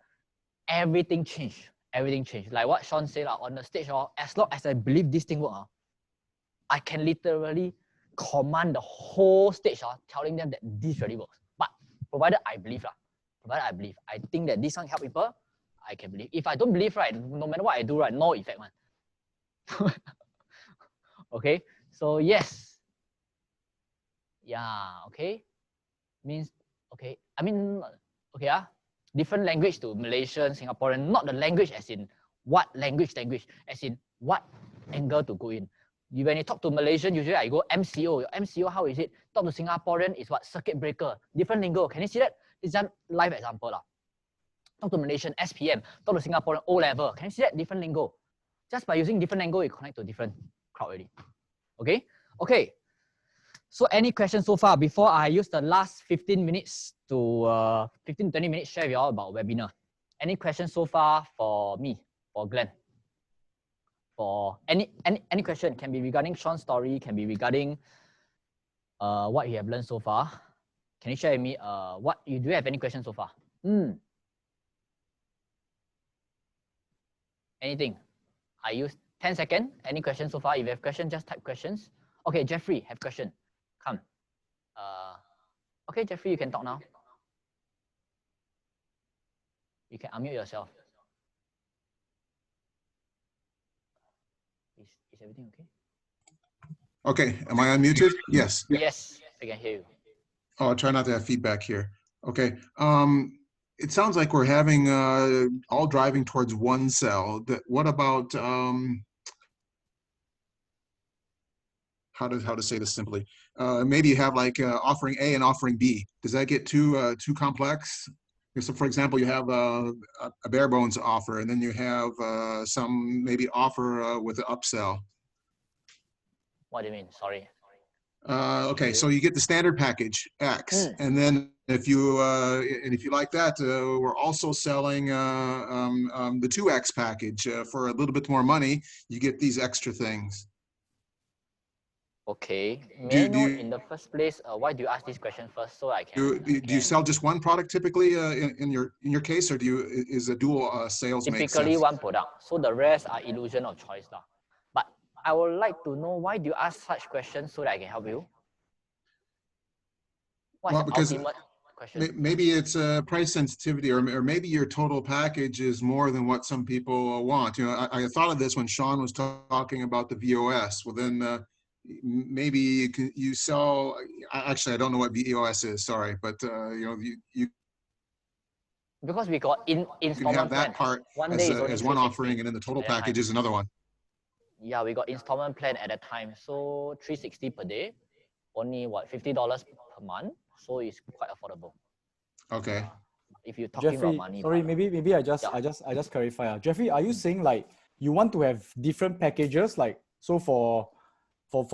everything change. Everything change. Like what Sean said on the stage, as long as I believe this thing works, I can literally command the whole stage, telling them that this really works. But provided I believe, I think that this one help people, I can believe. If I don't believe, right, no matter what I do, right, no effect, man. Okay, so yes. Yeah, okay. Means, okay, I mean, okay, different language to Malaysian, Singaporean, not the language as in what language, as in what angle to go in. When you talk to Malaysian, usually I go MCO. Your MCO, how is it? Talk to Singaporean is what? Circuit breaker. Different lingo. Can you see that? This is a live example. Talk to Malaysian, SPM. Talk to Singaporean, O level. Can you see that? Different lingo. Just by using different lingo, you connect to different crowd already. Okay? Okay. So any questions so far before I use the last 15 minutes to 15-20 minutes share with you all about webinar? Any questions so far for me, for Glenn? For any question, can be regarding Sean's story, can be regarding what you have learned so far. Can you share with me what you do have any questions so far? Anything? I use 10 seconds. Any questions so far? If you have questions, just type questions. Okay, Jeffrey, have question. Come. Okay, Jeffrey, you can talk now. You can unmute yourself. Is everything okay? Okay, am I unmuted? Yes. Yes, I can hear you. Oh, I'll try not to have feedback here. Okay. It sounds like we're having all driving towards one cell. What about how to say this simply? Maybe you have like offering A and offering B. Does that get too complex? So, for example, you have a bare bones offer, and then you have some maybe offer with an upsell. What do you mean? Sorry. Okay, so you get the standard package X, and then if you like that, we're also selling the 2X package for a little bit more money. You get these extra things. Okay. May I know in the first place why do you ask this question first so I can? Do you sell just one product typically in your case, or is a dual sales make sense? Typically one product, so the rest are illusion of choice now. But I would like to know why do you ask such questions so that I can help you? What's well, because ultimate question? maybe it's price sensitivity, or maybe your total package is more than what some people want. You know, I thought of this when Sean was talking about the VOS. Well, then maybe you sell. Actually, I don't know what VOS is. Sorry, but you know, you because we got installment have that plan. part One as, day is only as one 360 offering, and then the total package is another one. Yeah, we got installment plan at that time, so 360 per day, only what $50 per month, so it's quite affordable. Okay. If you're talking Jeffrey, about money, sorry, maybe I just clarify. Jeffrey, are you saying like you want to have different packages? Like, so for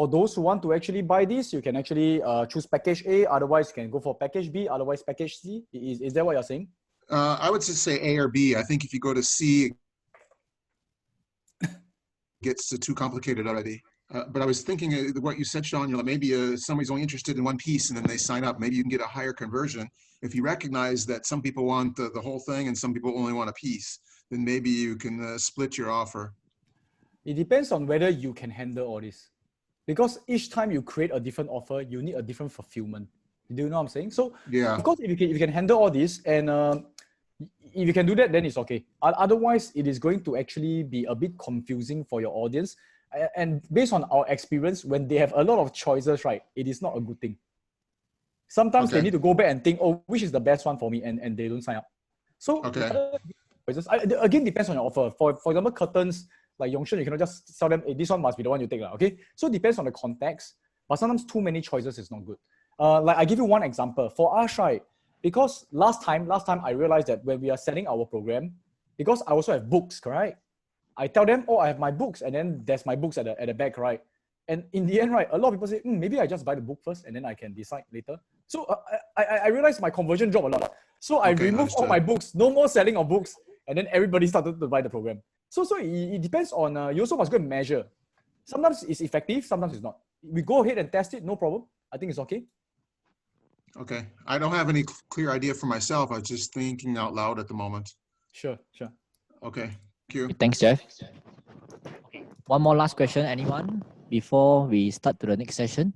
those who want to actually buy this, you can actually choose package A. Otherwise, you can go for package B. Otherwise, package C. Is that what you're saying? I would just say A or B. I think if you go to C, it gets too complicated already. But I was thinking what you said, Sean, maybe somebody's only interested in one piece and then they sign up. Maybe you can get a higher conversion. If you recognize that some people want the whole thing and some people only want a piece, then maybe you can split your offer. It depends on whether you can handle all this. Because each time you create a different offer, you need a different fulfillment. Do you know what I'm saying? So Yeah. of course, if you can handle all this, and if you can do that, then it's okay. Otherwise, it is going to actually be a bit confusing for your audience. And based on our experience, when they have a lot of choices, right, it is not a good thing. Sometimes they need to go back and think, oh, which is the best one for me, and they don't sign up. So again, depends on your offer. For example, curtains, like Yongshun, you cannot just tell them, hey, this one must be the one you take. Okay? So it depends on the context, but sometimes too many choices is not good. Like I give you one example. For us, right, because last time I realized that when we are selling our program, because I also have books, correct? I tell them, oh, I have my books, and then there's my books at the back, right? And in the end, right, a lot of people say, maybe I just buy the book first and then I can decide later. So I realized my conversion dropped a lot. So I removed all my books, no more selling of books, and then everybody started to buy the program. So it depends on, you also must go and measure. Sometimes it's effective, sometimes it's not. We go ahead and test it, no problem. I think it's okay. Okay. I don't have any clear idea for myself. I was just thinking out loud at the moment. Sure. Okay. Thank you. Thanks, Jeff. Okay. One more last question, anyone, before we start to the next session?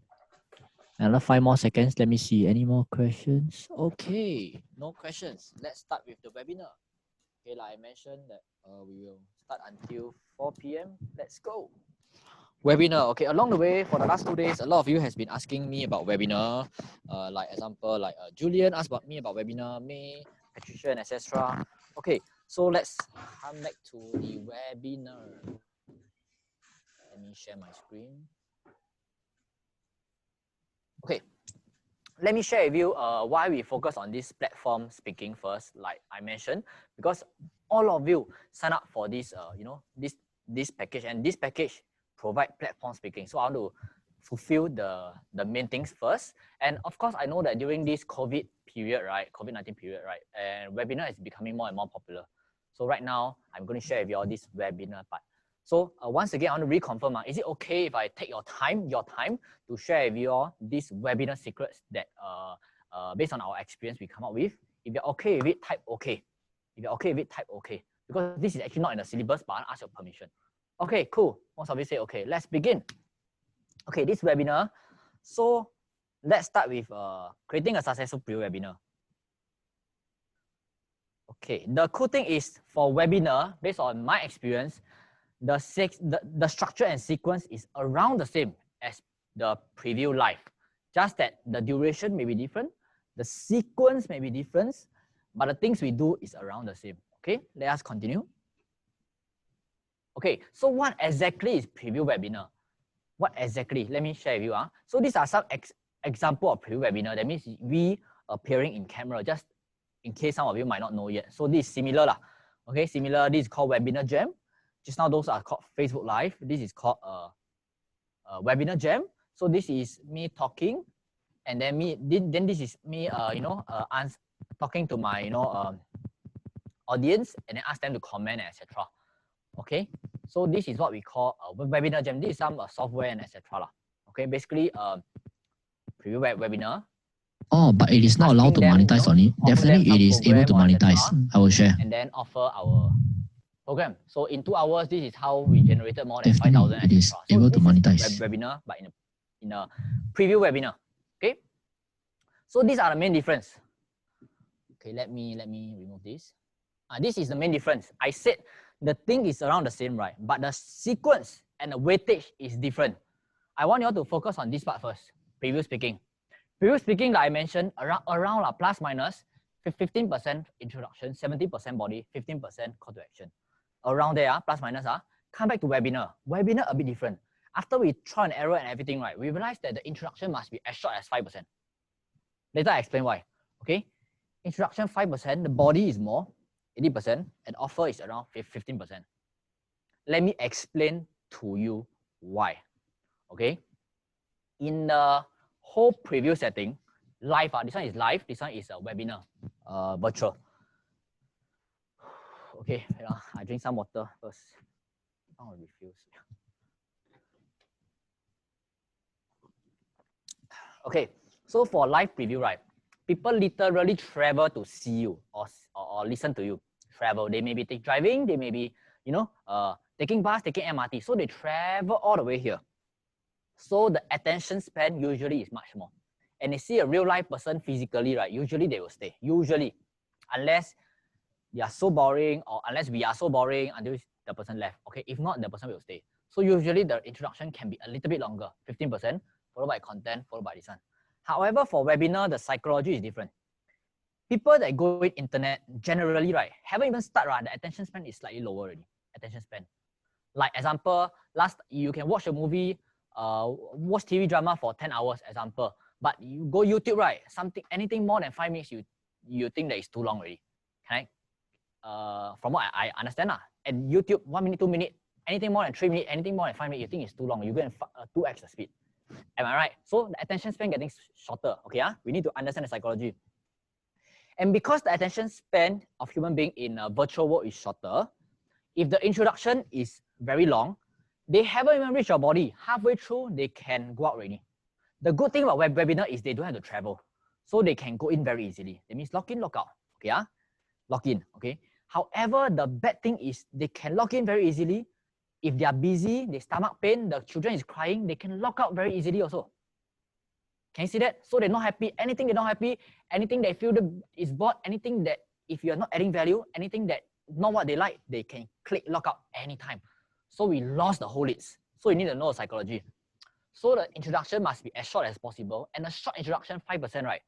Another 5 more seconds. Let me see. Any more questions? Okay, no questions. Let's start with the webinar. Okay, like I mentioned that we will start until 4 p.m. Let's go. Webinar. Okay, along the way, for the last 2 days, a lot of you has been asking me about webinar. Like example, like Julian asked about me about webinar, May, Patricia, and etc. Okay, so let's come back to the webinar. Let me share my screen. Okay, let me share with you why we focus on this platform speaking first, like I mentioned, because all of you sign up for this, this package, and this package provide platform speaking. So I want to fulfill the main things first. And of course, I know that during this COVID period, right, COVID-19 period, right, and webinar is becoming more and more popular. So right now, I'm going to share with you all this webinar part. So once again, I want to reconfirm, is it okay if I take your time to share with you all these webinar secrets that based on our experience we come up with? If you're okay with it, type okay. If you're okay with it, type okay. Because this is actually not in the syllabus, but I'll ask your permission. Okay, cool. Most of you say okay. Let's begin. Okay, this webinar. So let's start with creating a successful pre-webinar. Okay, the cool thing is for webinar, based on my experience, the structure and sequence is around the same as the preview live. Just that the duration may be different, the sequence may be different, but the things we do is around the same. Okay, let us continue. Okay, so what exactly is preview webinar? What exactly? Let me share with you. So these are some example of preview webinar. That means we appearing in camera, just in case some of you might not know yet. So this is similar lah. Okay, similar. This is called Webinar Jam. Just now those are called Facebook Live. This is called Webinar Jam. So this is me talking, and then then this is me talking to my audience, and then ask them to comment, etc. Okay, so this is what we call Webinar Jam. This is some software and etc. Okay, basically preview webinar. Oh, but it is not allowed to monetize on it. Definitely it is able to monetize. I will share. And then offer our program. So in 2 hours, this is how we generated more than 5,000. It is able to monetize. Webinar, but in a preview webinar. Okay. So these are the main difference. Okay, let me remove this. This is the main difference. I said the thing is around the same, right? But the sequence and the weightage is different. I want you all to focus on this part first. Preview speaking. Preview speaking, like I mentioned, around plus minus 15% introduction, 70% body, 15% call to action. Around there, plus minus, come back to webinar. Webinar a bit different. After we try and error and everything, right, we realized that the introduction must be as short as 5%. Later I explain why. Okay, introduction 5%, the body is more, 80%, and offer is around 15%. Let me explain to you why. Okay, in the whole preview setting, live, this one is live, this one is a webinar, virtual. Okay, I drink some water first. Oh, refuse. Okay, so for live preview, right, people literally travel to see you or listen to you. Travel, they may be driving, they may be, taking bus, taking MRT. So they travel all the way here. So the attention span usually is much more. and they see a real life person physically, right, usually they will stay. Usually, unless they are so boring or unless we are so boring until the person left. Okay, if not, the person will stay. So usually the introduction can be a little bit longer, 15%, followed by content, followed by this one. However, for webinar, the psychology is different. People that go in internet generally, right, haven't even started, right, the attention span is slightly lower already. Attention span. Like example, you can watch a movie, watch TV drama for 10 hours, example. But you go YouTube, right, anything more than 5 minutes, you think that is too long already. Can I? From what I understand, at YouTube, 1 minute, 2 minutes, anything more than 3 minutes, anything more than 5 minutes, you think it's too long. You go and 2x the speed. Am I right? So the attention span getting shorter. Okay, we need to understand the psychology. And because the attention span of human being in a virtual world is shorter, if the introduction is very long, they haven't even reached your body. Halfway through, they can go out already. The good thing about webinar is they don't have to travel. So they can go in very easily. That means log in, log out. Okay, log in. Okay. However, the bad thing is they can log in very easily. If they are busy, they stomach pain, the children is crying, they can log out very easily also. Can you see that? So they're not happy. Anything they're not happy, anything they feel is bored, anything that if you're not adding value, anything that not what they like, they can click log out anytime. So we lost the whole list. So you need to know the psychology. So the introduction must be as short as possible. And a short introduction, 5%, right,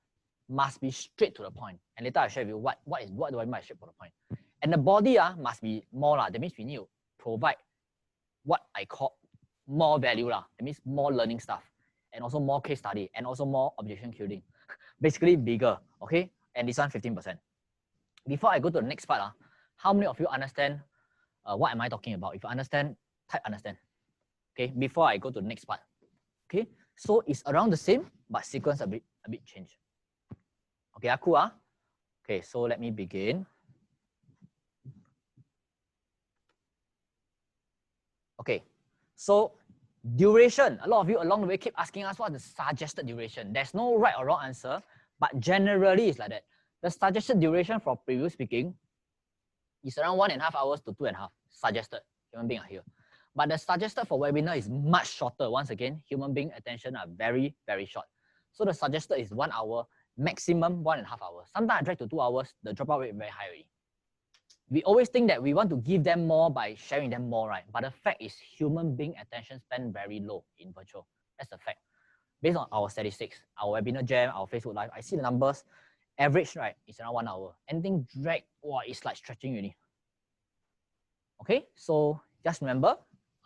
must be straight to the point. And later I'll share with you what do I mean by straight to the point. And the body must be more. That means we need to provide what I call more value. That means more learning stuff. And also more case study, and also more objection killing. Basically bigger, okay? And this one 15%. Before I go to the next part, how many of you understand what am I talking about? If you understand, type understand. Okay, before I go to the next part. Okay, so it's around the same, but sequence a bit change. Okay, cool. Okay, so let me begin. Okay, so duration, a lot of you along the way keep asking us what's the suggested duration. There's no right or wrong answer, but generally it's like that. The suggested duration for preview speaking is around 1.5 hours to 2.5. Suggested, human beings are here. But the suggested for webinar is much shorter. Once again, human being attention are very, very short. So the suggested is 1 hour, maximum 1.5 hours. Sometimes I drag to 2 hours, the dropout rate very high already. We always think that we want to give them more by sharing them more, right? But the fact is human being attention span very low in virtual. That's the fact. Based on our statistics, our webinar jam, our Facebook live, I see the numbers. Average, right, is around 1 hour. Anything drag, wow, it's like stretching really. Okay, so just remember,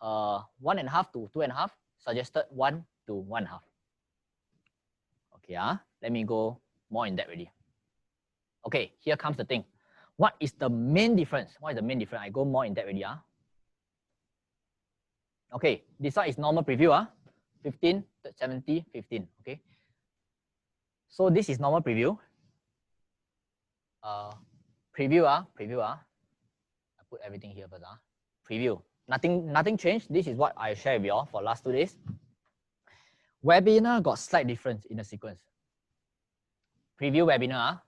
1.5 to 2.5, suggested 1 to 1.5. Okay, let me go more in depth already. Okay, here comes the thing. What is the main difference? What is the main difference? I go more in depth already. Okay, this one is normal preview. 15, 70, 15. Okay. So this is normal preview. Preview. I put everything here first. Preview. Nothing changed. This is what I shared with you all for last 2 days. Webinar got slight difference in the sequence. Preview webinar.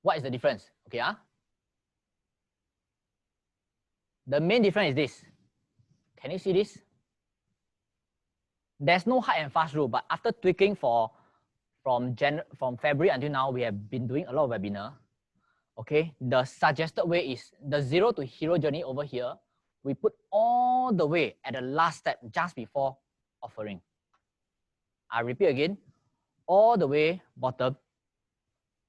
What is the difference? Okay, the main difference is this. Can you see this? There's no hard and fast rule, but after tweaking from February until now, we have been doing a lot of webinar. Okay, the suggested way is the 0 to hero journey over here. We put all the way at the last step just before offering. I repeat again, all the way bottom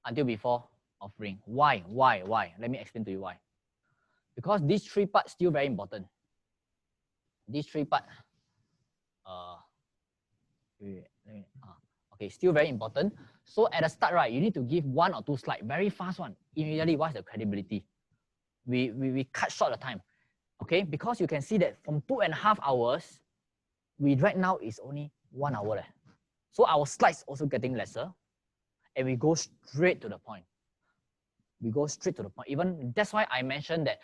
until before offering. Why? Let me explain to you why. Because these 3 parts still very important. These 3 parts, okay, still very important. So at the start, right, you need to give 1 or 2 slides, very fast one. Immediately, what's the credibility? We cut short the time, okay? Because you can see that from 2.5 hours, right now is only 1 hour. So our slides also getting lesser, and we go straight to the point. Even that's why I mentioned that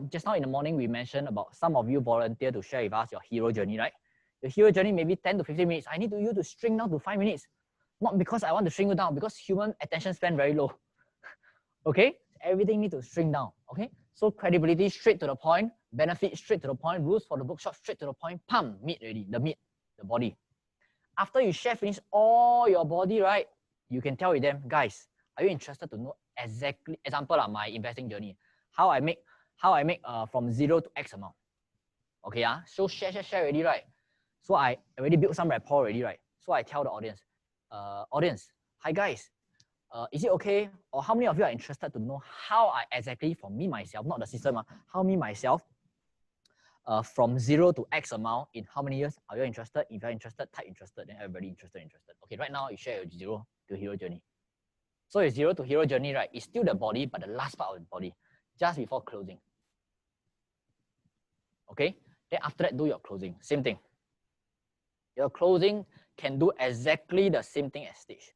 just now in the morning we mentioned about some of you volunteer to share with us your hero journey, right? Your hero journey maybe 10 to 15 minutes. I need you to shrink down to 5 minutes. Not because I want to shrink you down, because human attention span very low. Okay? Everything need to shrink down. Okay? So credibility straight to the point, benefit straight to the point, rules for the bookshop straight to the point, pam, meet already, the meat. the body. After you share finish all your body, right, you can tell with them, guys, are you interested to know exactly, example, my investing journey, how I make from 0 to X amount. Okay, so share already, right? So I already built some rapport already, right? So I tell the audience, hi guys, is it okay? Or how many of you are interested to know how I exactly, for me myself, not the system, how me myself, from 0 to X amount in how many years? Are you interested? If you're interested, type interested, then everybody interested. Okay, right now you share your 0 to hero journey. So your 0 to hero journey, right, is still the body, but the last part of the body, just before closing. Okay, then after that, do your closing. Same thing. Your closing can do exactly the same thing as stage.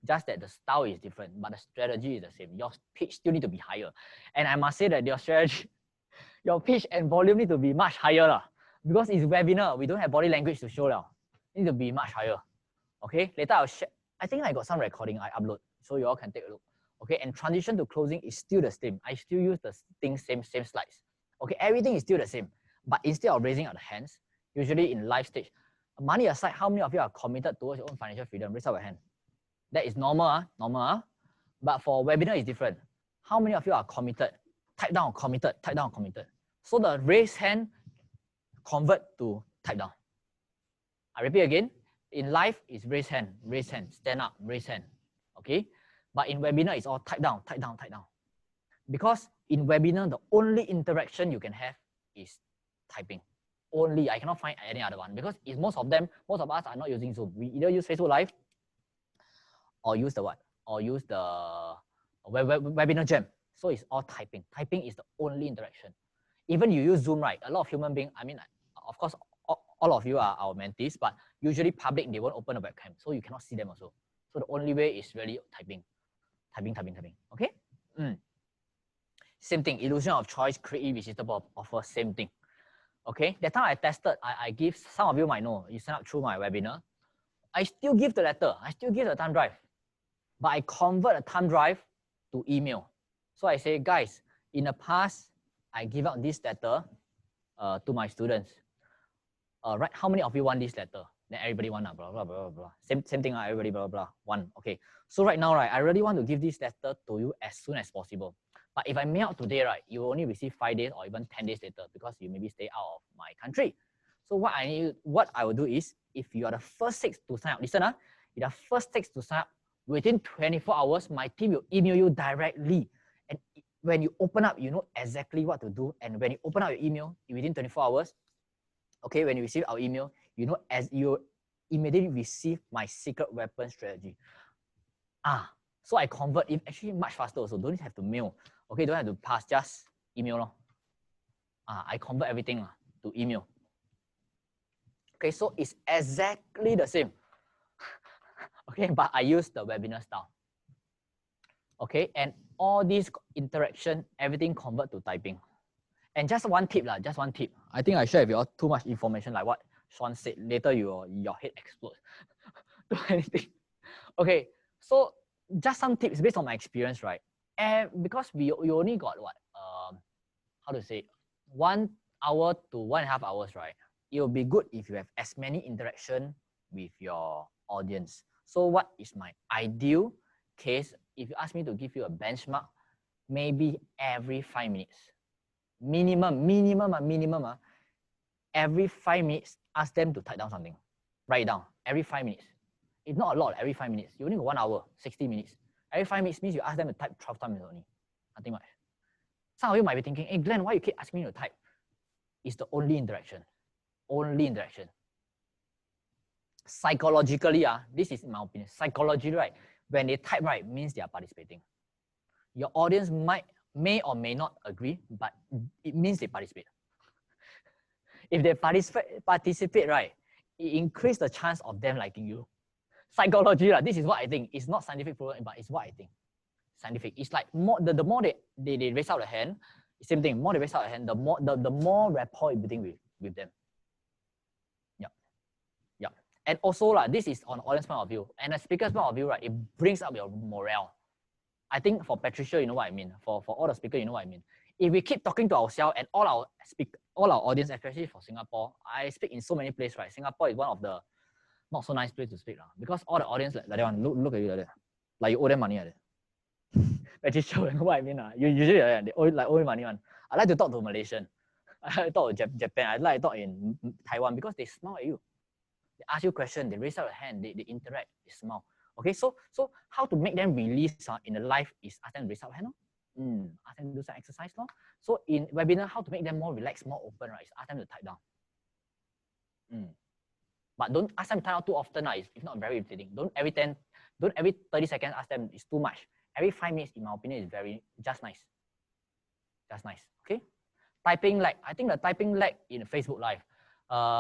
Just that the style is different, but the strategy is the same. Your pitch still need to be higher. And I must say that your strategy, your pitch and volume need to be much higher. Because it's webinar, we don't have body language to show. It need to be much higher. Okay, later I'll share. I think I got some recording I upload, so you all can take a look. Okay, and transition to closing is still the same. I still use the thing, same slides. Okay, everything is still the same. But instead of raising out the hands, usually in live stage, money aside, how many of you are committed towards your own financial freedom? Raise up your hand. That is normal, normal. But for webinar, it's different. How many of you are committed? Type down committed, type down committed. So the raise hand convert to type down. I repeat again. In live, it's raise hand, stand up, raise hand. Okay? But in webinar, it's all type down, type down, type down. Because in webinar, the only interaction you can have is typing. Only, I cannot find any other one because it's most of us are not using Zoom. We either use Facebook Live or use the what? Or use the webinar jam. So it's all typing. Typing is the only interaction. Even you use Zoom, right? A lot of human beings, I mean, of course, all of you are our mentees, but usually public, they won't open a webcam. So you cannot see them also. So the only way is really typing. Okay? Same thing, illusion of choice, create irresistible offer, same thing. Okay, that time I tested, I give, some of you might know, you sign up through my webinar. I still give the letter, I still give the thumb drive, but I convert a thumb drive to email. So I say, guys, in the past, I give out this letter to my students. Right, how many of you want this letter? Then everybody want, blah, blah, blah, blah. Same thing, everybody, blah, blah, one. Okay, so right now, right, I really want to give this letter to you as soon as possible. But if I mail out today, right, you will only receive 5 days or even 10 days later because you maybe stay out of my country. So what I will do is, if you are the first 6 to sign up, listen, if the first 6 to sign up, within 24 hours, my team will email you directly. And when you open up, you know exactly what to do. And when you open up your email within 24 hours, okay, when you receive our email, you know, as you immediately receive my secret weapon strategy. So I convert it actually much faster also. Don't have to mail. Okay, don't have to pass, just email. I convert everything to email. Okay, so it's exactly the same. Okay, but I use the webinar style. Okay, and all these interaction, everything convert to typing. And just one tip, just one tip. I think I share with you all too much information like what Sean said. Later your head explodes. Do anything. Okay, so just some tips based on my experience, right? And because we only got what, how to say, 1 hour to 1.5 hours, right? It will be good if you have as many interaction with your audience. So what is my ideal case? If you ask me to give you a benchmark, maybe every 5 minutes. Minimum. Every 5 minutes, ask them to type down something. Write it down. Every 5 minutes. It's not a lot, every 5 minutes. You only got 1 hour, 60 minutes. Every 5 minutes means you ask them to type 12 times only. Nothing much. Some of you might be thinking, hey Glenn, why you keep asking me to type? It's the only interaction. Only interaction. Psychologically, this is my opinion. Psychologically, right? When they type, right, means they are participating. Your audience may or may not agree, but it means they participate. If they participate, right, it increases the chance of them liking you. Psychology, this is what I think. It's not scientific proven, but it's what I think. Scientific. It's like the more they raise out the hand, same thing. More they raise out the hand, the more rapport you're building with them. Yeah. And also, this is on audience point of view. And a speaker's point of view, right, it brings up your morale. I think for Patricia, you know what I mean. For all the speakers, you know what I mean. if we keep talking to ourselves and all our audience, especially for Singapore, I speak in so many places, right? Singapore is one of the not so nice place to speak, because all the audience like that one look at you like that, like you owe them money like that. Actually, sure, what I mean, you usually they owe money one. I like to talk to Malaysian. I like to talk to Japan. I like to talk in Taiwan because they smile at you. They ask you questions. They raise out their hand. They interact. They smile. Okay, so how to make them release in the life is ask them to raise out hand. Ask them to do some exercise. So in webinar, how to make them more relaxed, more open, right? Is ask them to type down. But don't ask them to type out too often. If not, very irritating. Don't every 30 seconds ask them. It's too much. Every 5 minutes, in my opinion, is just nice. Just nice. Okay. Typing lag. I think the typing lag in Facebook Live,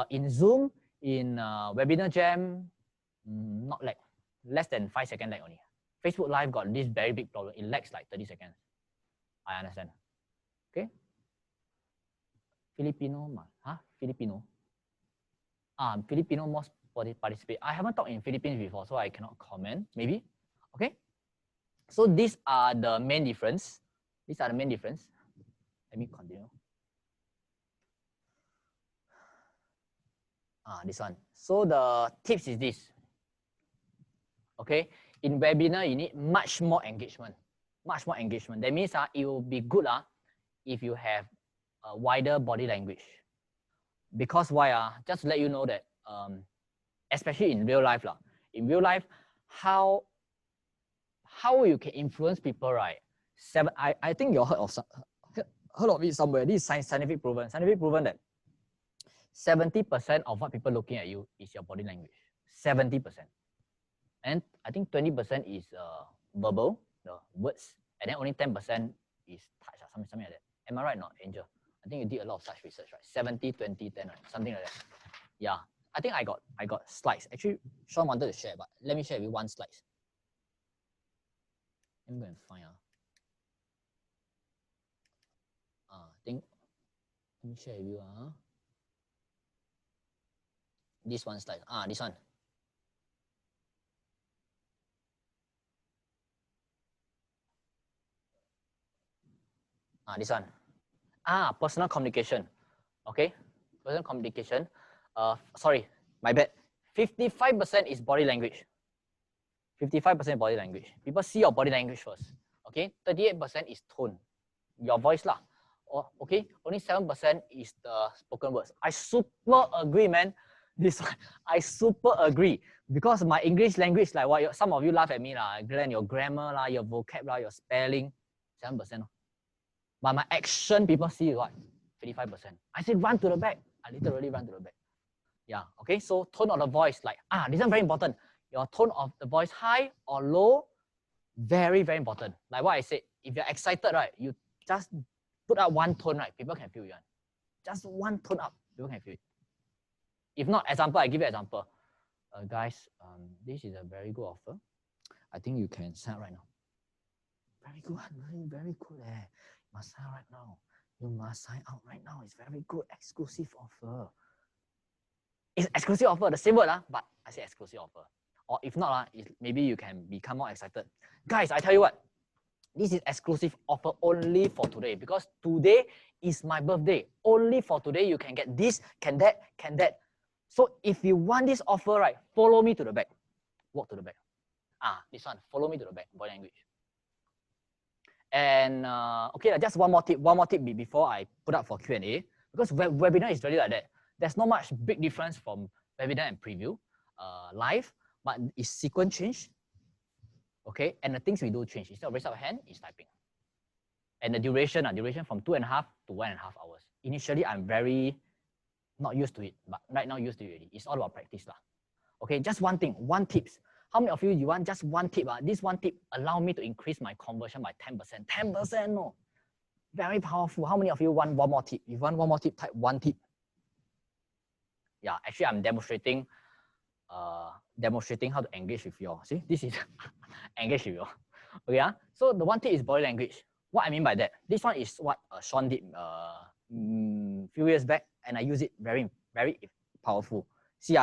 in Zoom, in Webinar Jam, not lag. Less than 5 second lag only. Facebook Live got this very big problem. It lags like 30 seconds. I understand. Okay. Filipino. Filipino most participate. I haven't talked in Philippines before, so I cannot comment. Maybe. Okay. So these are the main difference. Let me continue. This one. So the tips is this. Okay. In webinar, you need much more engagement. That means it will be good if you have a wider body language. Because why? Just to let you know that, especially in real life, how you can influence people, right? I think you heard of it somewhere. This is scientific proven. Scientific proven that 70% of what people looking at you is your body language. 70%. And I think 20% is verbal, the words, and then only 10% is touch, something like that. Am I right? Not Angel? I think you did a lot of such research, right? 70, 20, 10, right? Something like that. Yeah. I think I got slides. Actually, Sean wanted to share, but let me share with you one slide. I'm going to find I think let me share with you. This one slide. This one. This one. Personal communication. Okay. Personal communication. Sorry, my bad. 55% is body language. 55% body language. People see your body language first. Okay. 38% is tone. Your voice lah. Okay. Only 7% is the spoken words. I super agree, man. This one, I super agree. Because my English language, like what some of you laugh at me lah, Glenn, your grammar lah, your vocab lah, your spelling, 7%. But my action, people see what? 55%. I said run to the back. I literally run to the back. Yeah. Okay. So tone of the voice, like this one very important. Your tone of the voice, high or low, very, very important. Like what I said, if you're excited, right, you just put up one tone, right, people can feel you. Just one tone up, people can feel it. If not, example, I give you an example. Guys, this is a very good offer. I think you can sign right now. Very good, very good. You must sign right now. You must sign out right now. It's very good, exclusive offer. It's exclusive offer, the same word, but I say exclusive offer. Or if not, maybe you can become more excited. Guys, I tell you what, this is exclusive offer only for today because today is my birthday. Only for today, you can get this, can that. So if you want this offer, right, follow me to the back. Walk to the back. This one, follow me to the back, body language. And okay, just one more tip before I put up for Q&A, because webinar is really like that. There's not much big difference from webinar and preview, live, but it's sequence change. Okay, and the things we do change. Instead of raise up hand, it's typing. And the duration from 2.5 to 1.5 hours. Initially, I'm very not used to it, but right now used to it already. It's all about practice. Okay, just one thing, one tips. How many of you want just one tip? This one tip allow me to increase my conversion by 10%. 10%, no. Very powerful. How many of you want one more tip? If you want one more tip, type one tip. Yeah, actually I'm demonstrating how to engage with you all. See, this is engage with you all. Okay, so the one tip is body language. What I mean by that, this one is what Sean did few years back, and I use it very, very powerful. See.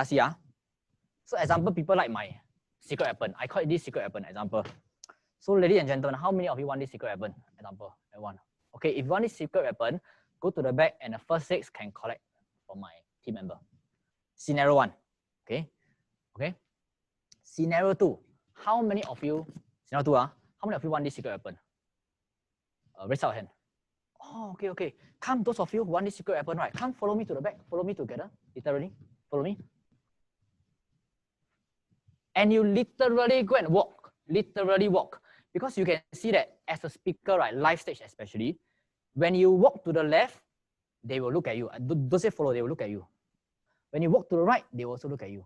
So example, people like my secret weapon. I call it this secret weapon example. So ladies and gentlemen, how many of you want this secret weapon example? Everyone. Okay, if you want this secret weapon, go to the back and the first 6 can collect from my team member. Scenario 1. Okay. Okay. Scenario 2. How many of you, scenario 2, how many of you want this secret weapon? Raise your hand. Oh, okay, okay. Come, those of you who want this secret weapon, right? Come, follow me to the back. Follow me together. Literally. Follow me. And you literally go and walk. Literally walk. Because you can see that as a speaker, right, live stage especially, when you walk to the left, they will look at you. Don't say follow, they will look at you. When you walk to the right, they will also look at you.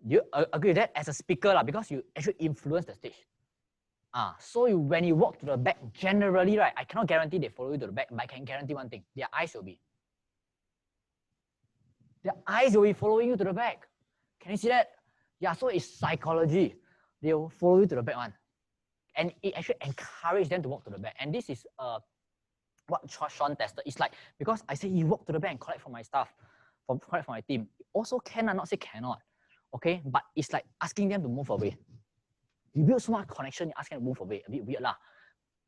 You agree with that as a speaker, because you actually influence the stage. So when you walk to the back, generally, right, I cannot guarantee they follow you to the back, but I can guarantee one thing, their eyes will be. Their eyes will be following you to the back. Can you see that? Yeah, so it's psychology. They will follow you to the back one. And it actually encourages them to walk to the back. And this is what Sean tested. It's like, because I say you walk to the back and collect from my staff, collect from my team. Also can, not say cannot. Okay, but it's like asking them to move away. You build so much connection, you ask them to move away. A bit weird lah.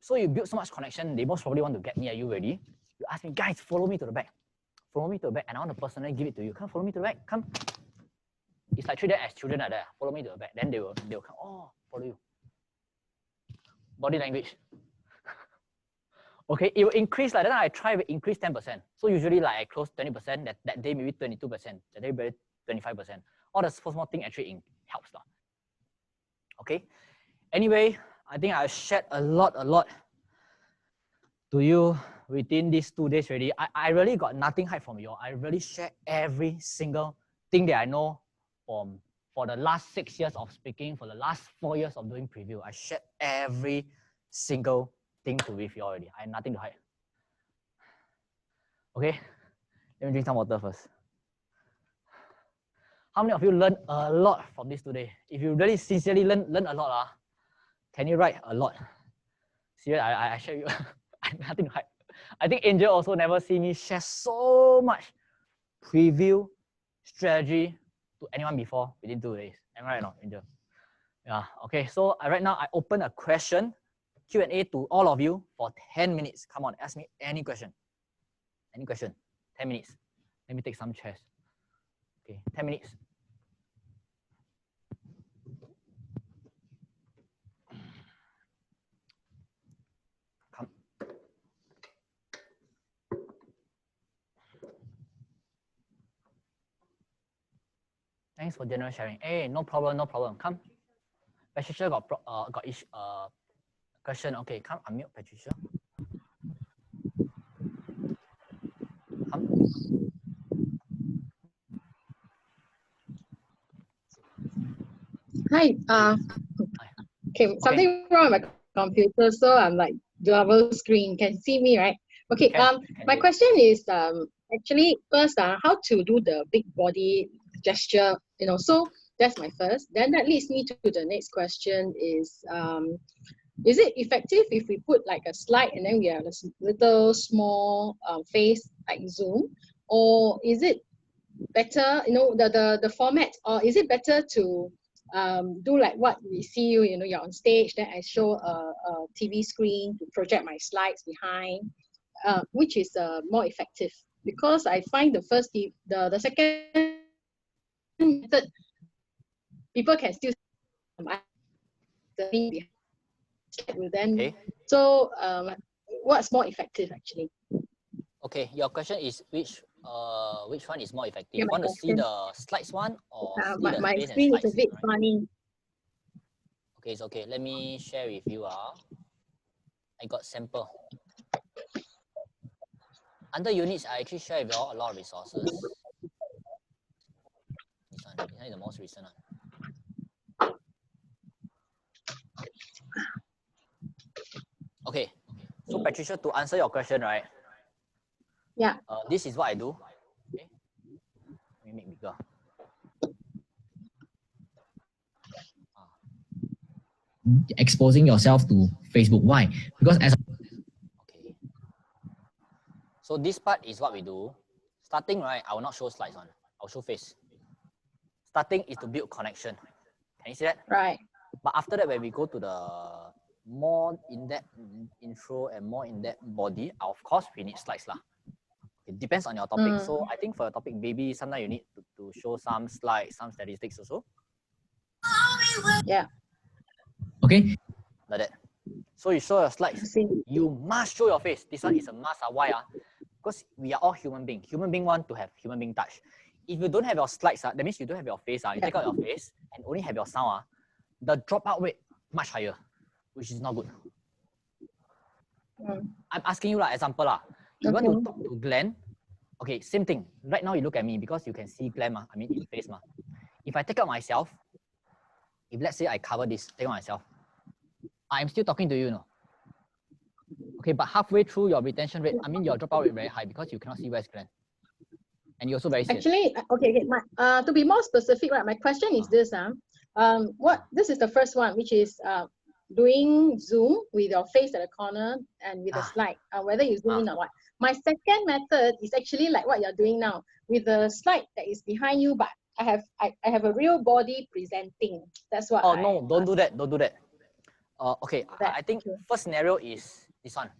So you build so much connection, they most probably want to get near you already. You ask me, guys, follow me to the back. Follow me to the back, and I want to personally give it to you. Come, follow me to the back. Come. It's like treat them as children like that. Follow me to the back. Then they will come. Oh, follow you. Body language. Okay, it will increase like that. I try to increase 10%. So usually like I close 20%. That day maybe 22%. That day maybe 25%. All the small thing actually helps lah. Okay. Anyway, I think I shared a lot to you within these 2 days already. I really got nothing hide from you. I really share every single thing that I know for the last 6 years of speaking, for the last 4 years of doing preview. I shared every single thing with you already. I have nothing to hide. Okay, let me drink some water first. How many of you learned a lot from this today? If you really sincerely learn a lot, can you write a lot? Seriously, I share you. I have nothing to hide. I think Angel also never see me share so much preview strategy to anyone before within 2 days. Am I right or not, Angel? Yeah, okay. So right now I open a question, Q&A to all of you for 10 minutes. Come on, ask me any question. Any question, 10 minutes. Let me take some chairs. Okay, 10 minutes. Come. Thanks for general sharing. Hey, no problem, no problem. Come. Patricia got each question. Okay, come unmute Patricia. Come. Hi. Okay, something wrong with my computer, so I'm like double screen. Can see me, right? Okay. My question is actually first how to do the big body gesture. So that's my first. Then that leads me to the next question is it effective if we put like a slide and then we have a little small face like Zoom, or is it better, the format, or is it better to do like what we see you, you're on stage, then I show a TV screen to project my slides behind, which is more effective? Because I find the second method, people can still see with them. Okay. So what's more effective actually? Okay, your question is which one is more effective? You want to see the slides one or see the my face screen and slides? is a bit funny. Okay, it's okay. Let me share with you. I got sample. Under units, I actually share with you all a lot of resources. This one is the most recent one. Okay, so Patricia, to answer your question, right? Yeah. This is what I do. Okay. Let me make bigger. Exposing yourself to Facebook. Why? Because as okay. So this part is what we do. Starting, right, I will not show slides on. I'll show face. Starting is to build connection. Can you see that? Right. But after that, when we go to more in-depth intro and more in-depth body, of course we need slides lah. It depends on your topic. So I think for your topic, maybe sometimes you need to show some slides, some statistics also. Yeah. Okay. Like that. So you show your slides. You must show your face. This one is a must. Why? Because we are all human beings. Human beings want to have human being touch. If you don't have your slides, that means you don't have your face. You take out your face and only have your sound. The dropout rate much higher, which is not good. I'm asking you example. You want to talk to Glenn. Okay, same thing. Right now you look at me because you can see Glenn. I mean in face. If I take out myself, if let's say I cover this, take out myself, I'm still talking to you, no? Okay, but halfway through your retention rate, I mean your dropout rate very high because you cannot see where's Glenn. And you're also very serious. Actually, okay. To be more specific, right? My question is this: this is the first one, which is doing Zoom with your face at the corner and with a slide. Whether you zoom in or what. My second method is actually like what you're doing now with the slide that is behind you, but I have a real body presenting. That's what. Oh no! Don't do that. Don't do that. Okay, I think first scenario is this one.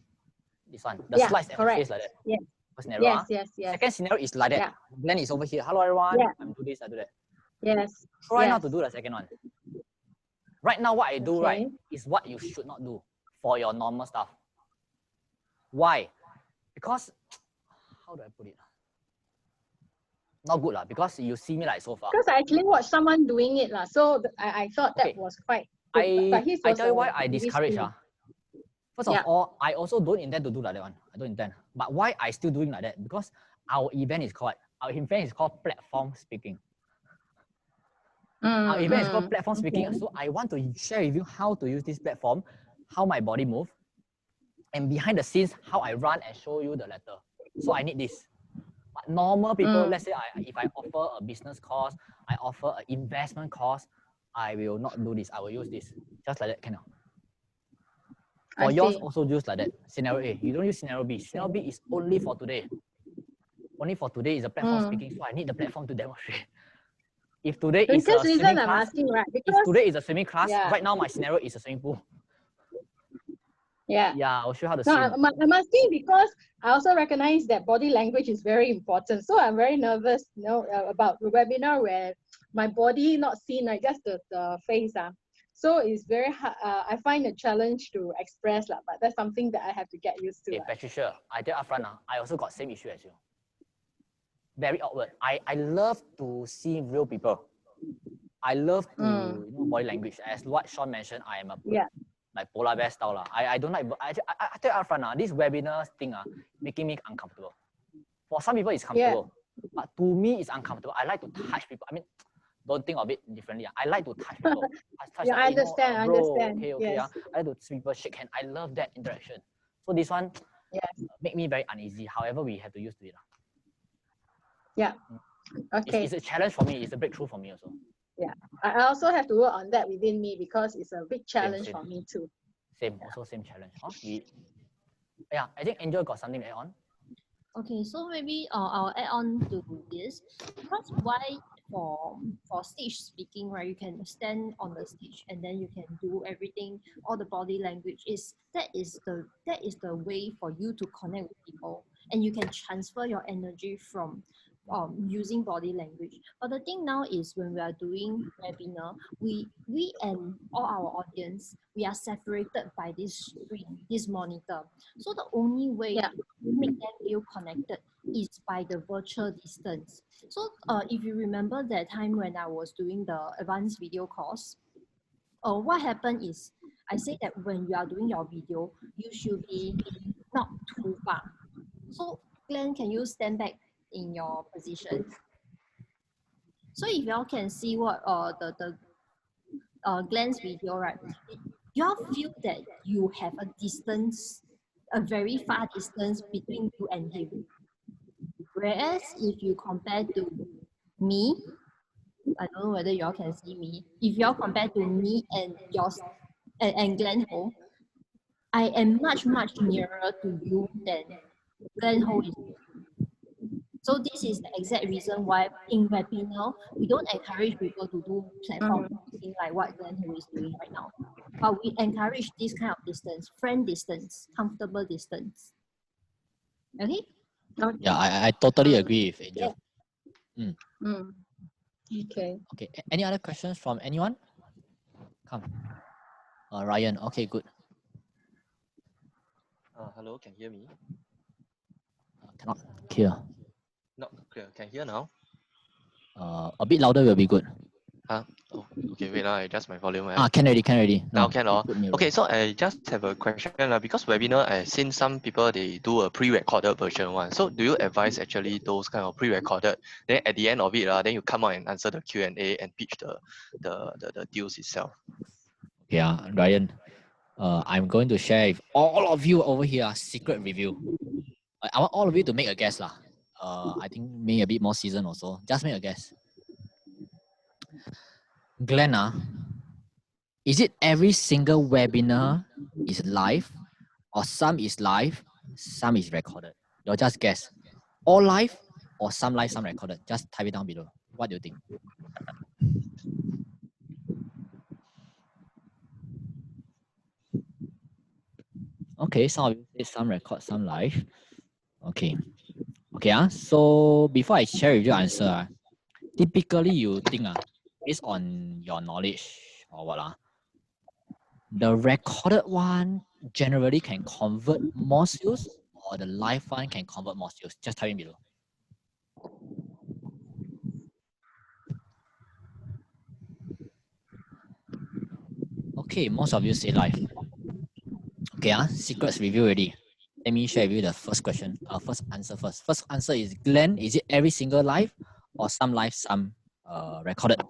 This one. The slides and the face like that. Yeah. First scenario. Yes. Second scenario is like that. Yeah. Glenn is over here. Hello everyone. Yeah. I'm do this. I do that. Yes. Try not to do the second one. Right now, what I do is what you should not do for your normal stuff. Why? Because how do I put it? Not good because you see me like so far. Because I actually watched someone doing it so I thought that was quite. I tell you why I discourage. First of all, I also don't intend to do like that one. I don't intend. But why I still doing like that? Because our event is called platform speaking. Our event is called platform speaking. So I want to share with you how to use this platform, how my body moves, and behind the scenes how I run and show you the letter. So I need this. But normal people, let's say if I offer a business course, I offer an investment course, I will not do this. I will use this. Just like that, cannot. For yours, also use like that. Scenario A. You don't use scenario B. Scenario B is only for today. Only for today is a platform speaking, so I need the platform to demonstrate. If today is a swimming class, if today is a swimming class, right now my scenario is a swimming pool. Yeah, I'll show you how to swim. I'm asking because I also recognize that body language is very important. So I'm very nervous, about the webinar where my body not seen, just the face. So it's very hard. I find a challenge to express, but that's something that I have to get used to. Okay, Patricia, I tell you upfront, I also got same issue as you. Very awkward. I love to see real people. I love to body language. As what Sean mentioned, I am a like polar bear style. I don't like. I tell you upfront, this webinar thing making me uncomfortable. For some people, it's comfortable, but to me, it's uncomfortable. I like to touch people. I mean, don't think of it differently. I like to touch people. I understand. I understand. Okay. Yes. I like to see people shake hands. I love that interaction. So this one make me very uneasy. However, we have to use it. Yeah. Okay. It's a challenge for me. It's a breakthrough for me also. Yeah. I also have to work on that within me because it's a big challenge for me too. Also same challenge. I think Angel got something to add on. Okay, so maybe I'll add on to this. Because why for stage speaking, right? You can stand on the stage and then you can do everything, all the body language that is the way for you to connect with people, and you can transfer your energy from using body language. But the thing now is when we are doing webinar, we and all our audience, we are separated by this screen, this monitor. So the only way to make them feel connected is by the virtual distance. So if you remember that time when I was doing the advanced video course, what happened is I say that when you are doing your video, you should be not too far. So Glenn, can you stand back in your position? So if y'all can see what the Glenn's video, right? Y'all feel that you have a distance, a very far distance between you and him. Whereas if you compare to me, I don't know whether y'all can see me. If y'all compare to me and yours and Glenn Ho, I am much nearer to you than Glenn Ho is. So this is the exact reason why in webinar, we don't encourage people to do platform speaking like what Glenn Ho is doing right now. but we encourage this kind of distance, friend distance, comfortable distance. Okay? Yeah, I totally agree with Angel. Yeah. Okay. Okay, any other questions from anyone? Come. Ryan, okay, good. Hello, can you hear me? Cannot hear. No, clear. Can you hear now? A bit louder will be good. Oh, okay, wait, I adjust my volume. Can already. Now can all. Put me Okay, so I just have a question because webinar, I've seen some people, they do a pre-recorded version one. So do you advise actually those kind of pre-recorded, then at the end of it, then you come out and answer the Q&A and pitch the deals itself? Yeah, Ryan, I'm going to share with all of you over here a secret review. I want all of you to make a guess lah. I think maybe a bit more season also. Just make a guess. Glenn, is it every single webinar is live, or some is live, some is recorded? You just guess. All live or some live, some recorded? Just type it down below. What do you think? Okay, some of you say some record, some live. Okay. Okay, so before I share with you answer, typically you think based on your knowledge or what, the recorded one generally can convert more sales, or the live one can convert more sales? Just type in below. Okay, most of you say live. Okay, secrets review already. Let me share with you the first question. First answer first. First answer is Glenn. Is it every single live or some live, some recorded?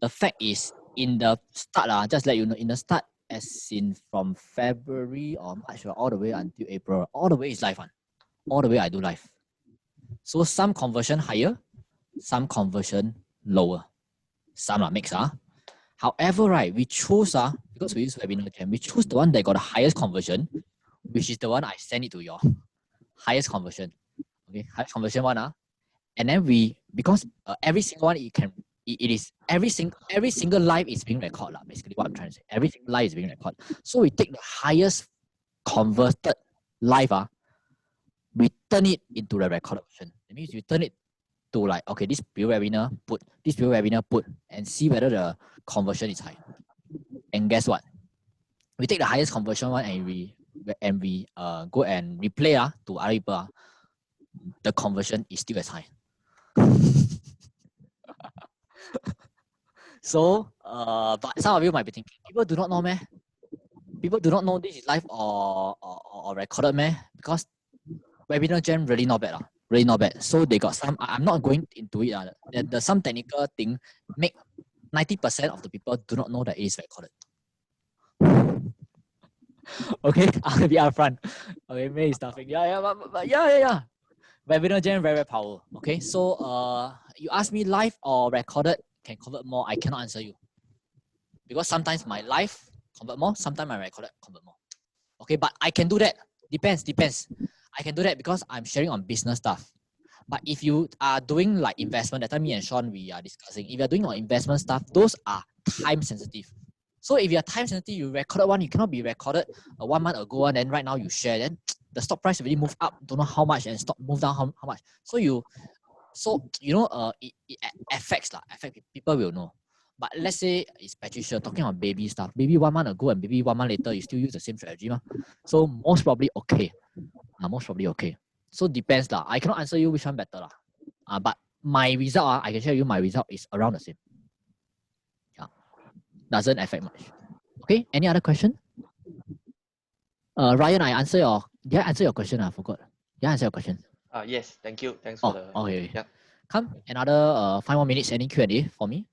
The fact is, in the start, just let you know, in the start, as in from February or March all the way until April, all the way is live one. All the way I do live. So some conversion higher, some conversion lower. Some mix. However, right, we choose because we use webinar jam, we choose the one that got the highest conversion, which is the one I send it to your highest conversion. Okay, highest conversion one. And then because every single one it is every single live is being recorded. Basically what I'm trying to say. Every single live is being recorded. So we take the highest converted live, we turn it into the recorded version. That means we turn it to like, okay, this previous webinar put, this previous webinar put, and see whether the conversion is high. And guess what? We take the highest conversion one and we go and replay to other people. The conversion is still as high. So, but some of you might be thinking, people do not know, meh? People do not know this is live or recorded, meh? Because webinar jam really not bad, really not bad. So they got some. I'm not going into it. There's some technical thing make 90% of the people do not know that it is recorded. Okay, I'll be upfront. Okay, May is laughing. But yeah. Webinar jam very powerful. Okay, so you ask me live or recorded can convert more. I cannot answer you because sometimes my live convert more, sometimes my recorded convert more. Okay, but I can do that. Depends. I can do that because I'm sharing on business stuff. But if you are doing like investment, that time me and Sean we are discussing. If you are doing on investment stuff, those are time sensitive. So if you are time sensitive, you recorded one, you cannot be recorded 1 month ago, and then right now you share, then the stock price already moved up, don't know how much, and stock moved down how much. So it affects people will know. But let's say it's Patricia talking about baby stuff. Maybe 1 month ago and maybe 1 month later, you still use the same strategy. So most probably okay. Most probably okay. So depends. I cannot answer you which one better. But my result, I can share you my result is around the same. Yeah. Doesn't affect much. Okay, any other question? Ryan, did I answer your question? I forgot. Did I answer your question? Yes, thank you. Thanks for the... Okay. Yeah. Come, another 5 more minutes. Any Q&A for me?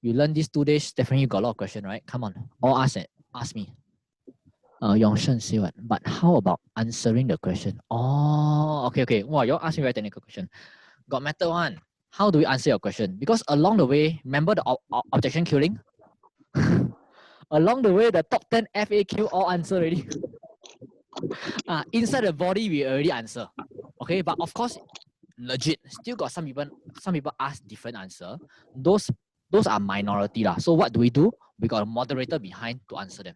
You learn these 2 days, definitely you got a lot of questions, right? Come on, all ask me. Yongshen say what? But how about answering the question? Oh, okay. Wow, you ask me very technical question. Got method one. How do we answer your question? Because along the way, remember the objection killing? Along the way, the top 10 FAQ all answer already. Inside the body, we already answer. Okay, but of course, legit, still got some people ask different answer. Those are minority. So what do? we got a moderator behind to answer them.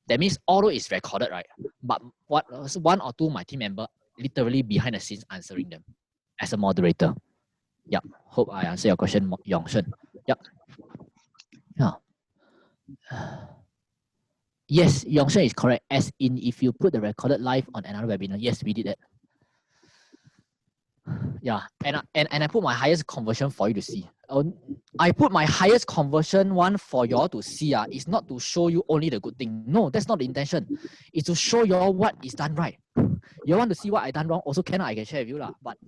That means although it's recorded, right? But one or two of my team member literally behind the scenes answering them as a moderator. Yep. Hope I answer your question, Yongshen. Yep. Yeah. Yes, Yongshen is correct. As in, if you put the recorded live on another webinar, yes, we did that. Yeah, and I put my highest conversion for you to see. I put my highest conversion one for y'all to see. It's not to show you only the good thing. No, that's not the intention. It's to show y'all what is done right. You want to see what I done wrong? Also I can share with you lah. But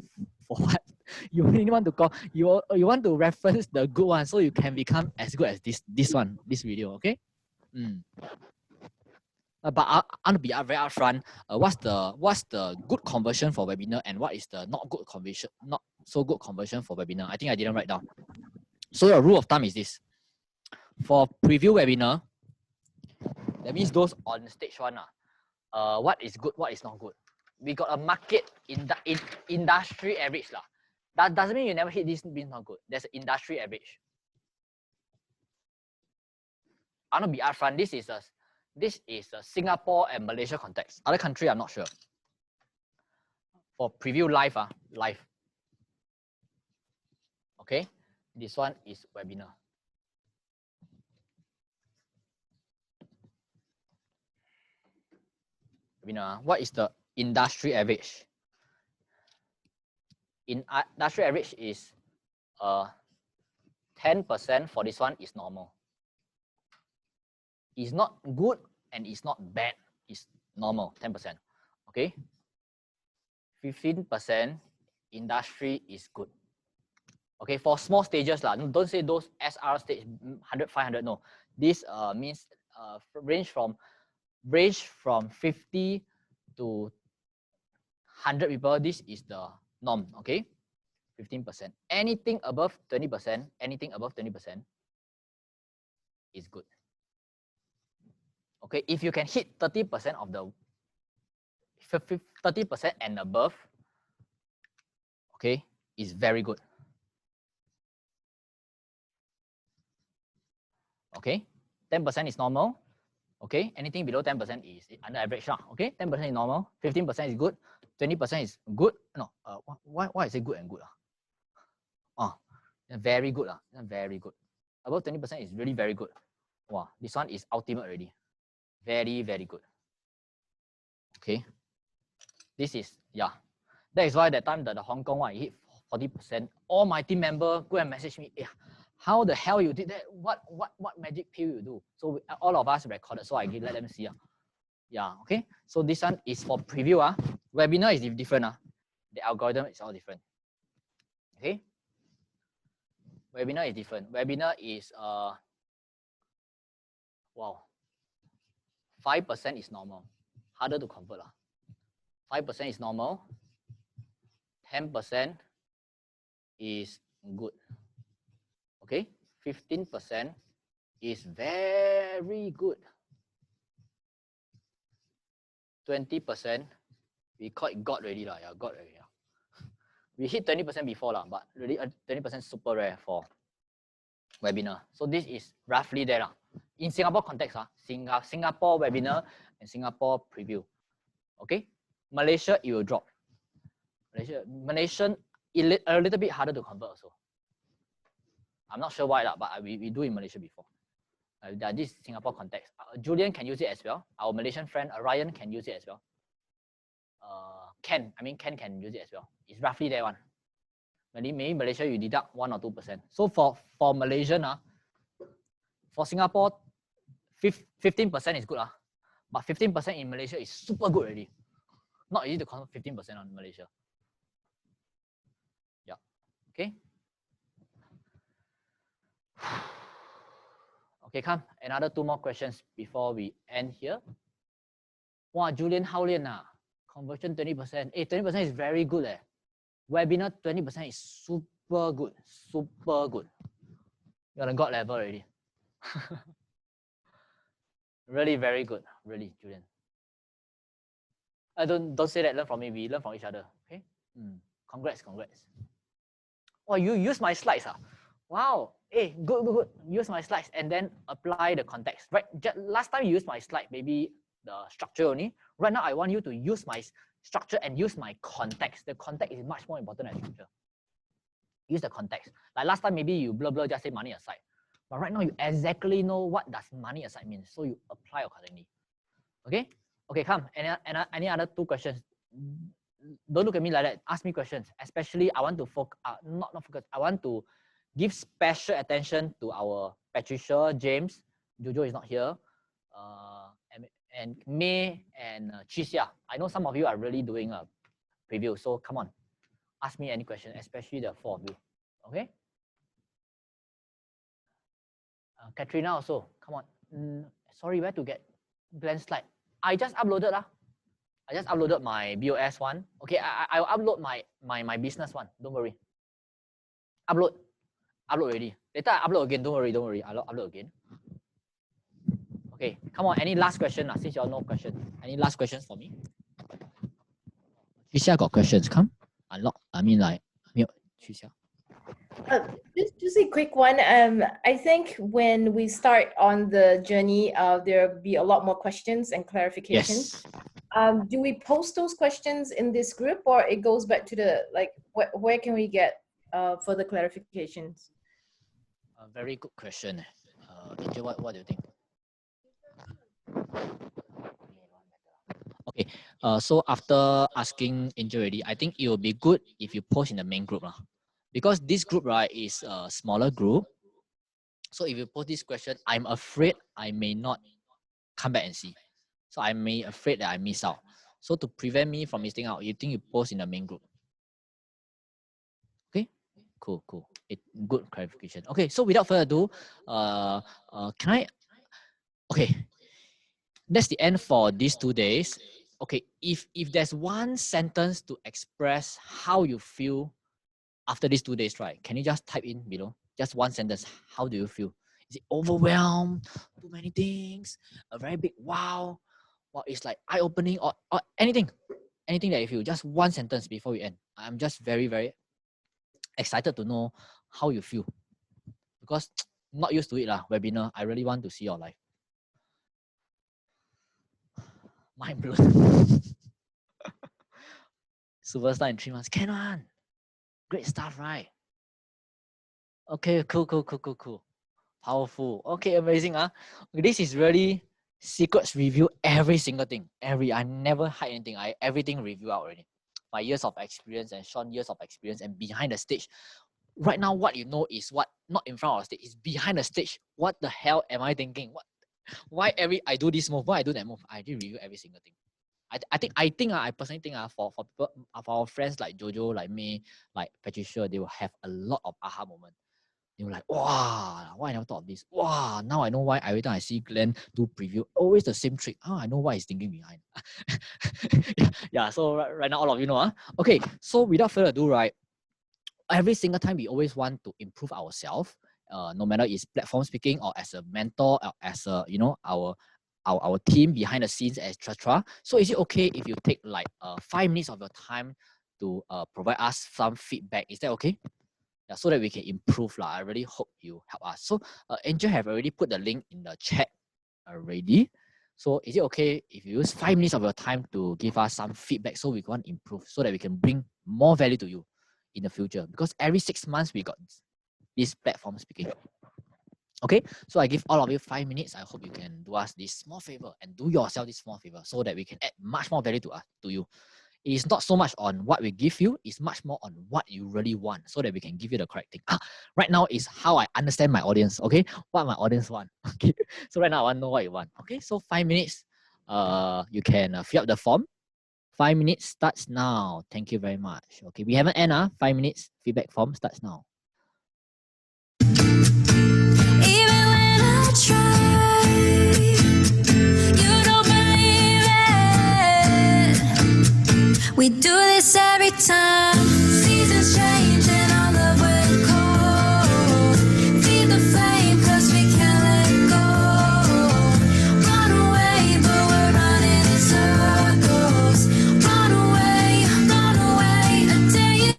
for what? You really want to go? You want to reference the good one so you can become as good as this video. Okay. But I want to be very upfront. What's the good conversion for webinar and what is the not so good conversion for webinar? I think I didn't write down. So the rule of thumb is this: for preview webinar, that means those on stage one. What is good, what is not good? We got a market in the industry average lah. That doesn't mean you never hit this means not good. There's an industry average. I want to be upfront. This is a Singapore and Malaysia context. Other country, I'm not sure. For preview live, live. Okay, this one is webinar. Webinar. What is the industry average? Industry average is 10% for this one is normal. It's not good and it's not bad. It's normal, 10%. Okay. 15% industry is good. Okay, for small stages lah. Don't say those SR stage 100, 500. No, this means range from 50 to 100 people. This is the norm. Okay, 15%. Anything above 20%, is good. Okay, if you can hit 30% of the 30% and above, okay, is very good. Okay, 10% is normal. Okay, anything below 10% is under average lah. Okay, 10% is normal, 15% is good, 20% is good. No, why is it good and good lah? Very good lah, very good. Above 20% is really very good. Wow, this one is ultimate already. Very, very good. Okay, this is, yeah. That is why that time the Hong Kong one, I hit 40%. All my team member go and message me, how the hell you did that? What magic pill you do? So all of us recorded, so I let them see. Yeah, okay. So this one is for preview. Webinar is different. The algorithm is all different. Okay. Webinar is different. Webinar is wow. 5% is normal. Harder to convert. 5% is normal. 10% is good. Okay, 15% is very good. 20%, we call it God already lah. Yeah, God already. We hit 20% before lah, but really 20% super rare for webinar. So this is roughly there lah. In Singapore context, Singapore webinar and Singapore preview. Okay, Malaysia it will drop. Malaysian a little bit harder to convert also. I'm not sure why, but we do in Malaysia before. This Singapore context. Julian can use it as well. Our Malaysian friend Ryan can use it as well. Ken can use it as well. It's roughly that one. Maybe Malaysia you deduct 1 or 2%. So for Malaysian, for Singapore, 15% is good, but 15% in Malaysia is super good already. Not easy to convert 15% on Malaysia. Yeah. Okay. Okay, come. Another 2 more questions before we end here. Wow, Julian, how conversion 20%. 20% is very good. Webinar 20% is super good. Super good. You're on a God level already. Really very good. Really, Julian. Don't say that. Learn from me. We learn from each other. Okay. Congrats. Oh, you use my slides. Wow. Hey, good, good, good. Use my slides and then apply the context. Right. Last time you used my slide, maybe the structure only. Right now, I want you to use my structure and use my context. The context is much more important than structure. Use the context. Like last time, maybe you blah blah just say money aside. But right now, you exactly know what does money aside mean. So you apply accordingly. Okay? Okay, come. Any other 2 questions? Don't look at me like that. Ask me questions. Especially, I want to focus, not focus. I want to give special attention to our Patricia, James, Jojo is not here, and May and Tricia. I know some of you are really doing a preview, so come on, ask me any question, especially the 4 of you. Okay? Katrina also, come on. Sorry, where to get blank slide? I just uploaded I just uploaded my BOS one. Okay, I'll upload my business one. Don't worry. Upload already. Later I upload again. Don't worry. I'll upload again. Okay, come on. Any last question? Since you all no questions. Any last questions for me? Tricia got questions. Come. Unlock. Tricia. Just a quick one. I think when we start on the journey, there'll be a lot more questions and clarifications. Yes. Do we post those questions in this group, or it goes back to the where can we get further clarifications? A very good question. Angel, what do you think? Okay. So after asking Angel already, I think it will be good if you post in the main group. Because this group, right, is a smaller group. So if you post this question, I'm afraid I may not come back and see. So I may afraid that I miss out. So to prevent me from missing out, you think you post in the main group. Okay, cool. Good clarification. Okay, so without further ado, okay, that's the end for these 2 days. Okay, if there's one sentence to express how you feel after these 2 days, right? Can you just type in below? Just one sentence. How do you feel? Is it overwhelmed? Too many things? A very big wow? Or it's like eye-opening or anything? Anything that you feel. Just one sentence before we end. I'm just very, very excited to know how you feel. Because I'm not used to it, webinar. I really want to see your life. Mind blown. Superstar in 3 months. Can one. Great stuff, right? Okay, cool. Powerful. Okay, amazing. This is really secrets review every single thing. I never hide anything. Everything review out already. My years of experience and Sean years of experience and behind the stage. Right now, what you know is what not in front of the stage, is behind the stage. What the hell am I thinking? Why I do this move? Why I do that move? I did review every single thing. I personally think for people, for our friends like Jojo, like me, like Patricia, they will have a lot of aha moments. They were like, wow, why I never thought of this? Wow, now I know why every time I see Glenn do preview, always the same trick. I know what he's thinking behind. yeah, so right now all of you know. Okay, so without further ado, right, every single time we always want to improve ourselves, no matter it's platform speaking or as a mentor or as a, our team behind the scenes, etc. So is it okay if you take like 5 minutes of your time to provide us some feedback? Is that okay? Yeah, so that we can improve. I really hope you help us. So Angel have already put the link in the chat already. So is it okay if you use 5 minutes of your time to give us some feedback so we can improve, so that we can bring more value to you in the future? Because every 6 months we got this platform speaking. Okay, so I give all of you 5 minutes. I hope you can do us this small favor and do yourself this small favor so that we can add much more value to you. It is not so much on what we give you, it's much more on what you really want so that we can give you the correct thing. Right now is how I understand my audience, okay? What my audience want, okay? So right now I want to know what you want, okay? So 5 minutes, you can fill up the form. 5 minutes starts now. Thank you very much. Okay, we haven't ended, 5 minutes feedback form starts now. Even when I try, you don't believe it. We do this every time. Seasons change and our love will cold. Feed the flame 'cause we can't let go. Run away, but we're running in circles. Run away until you.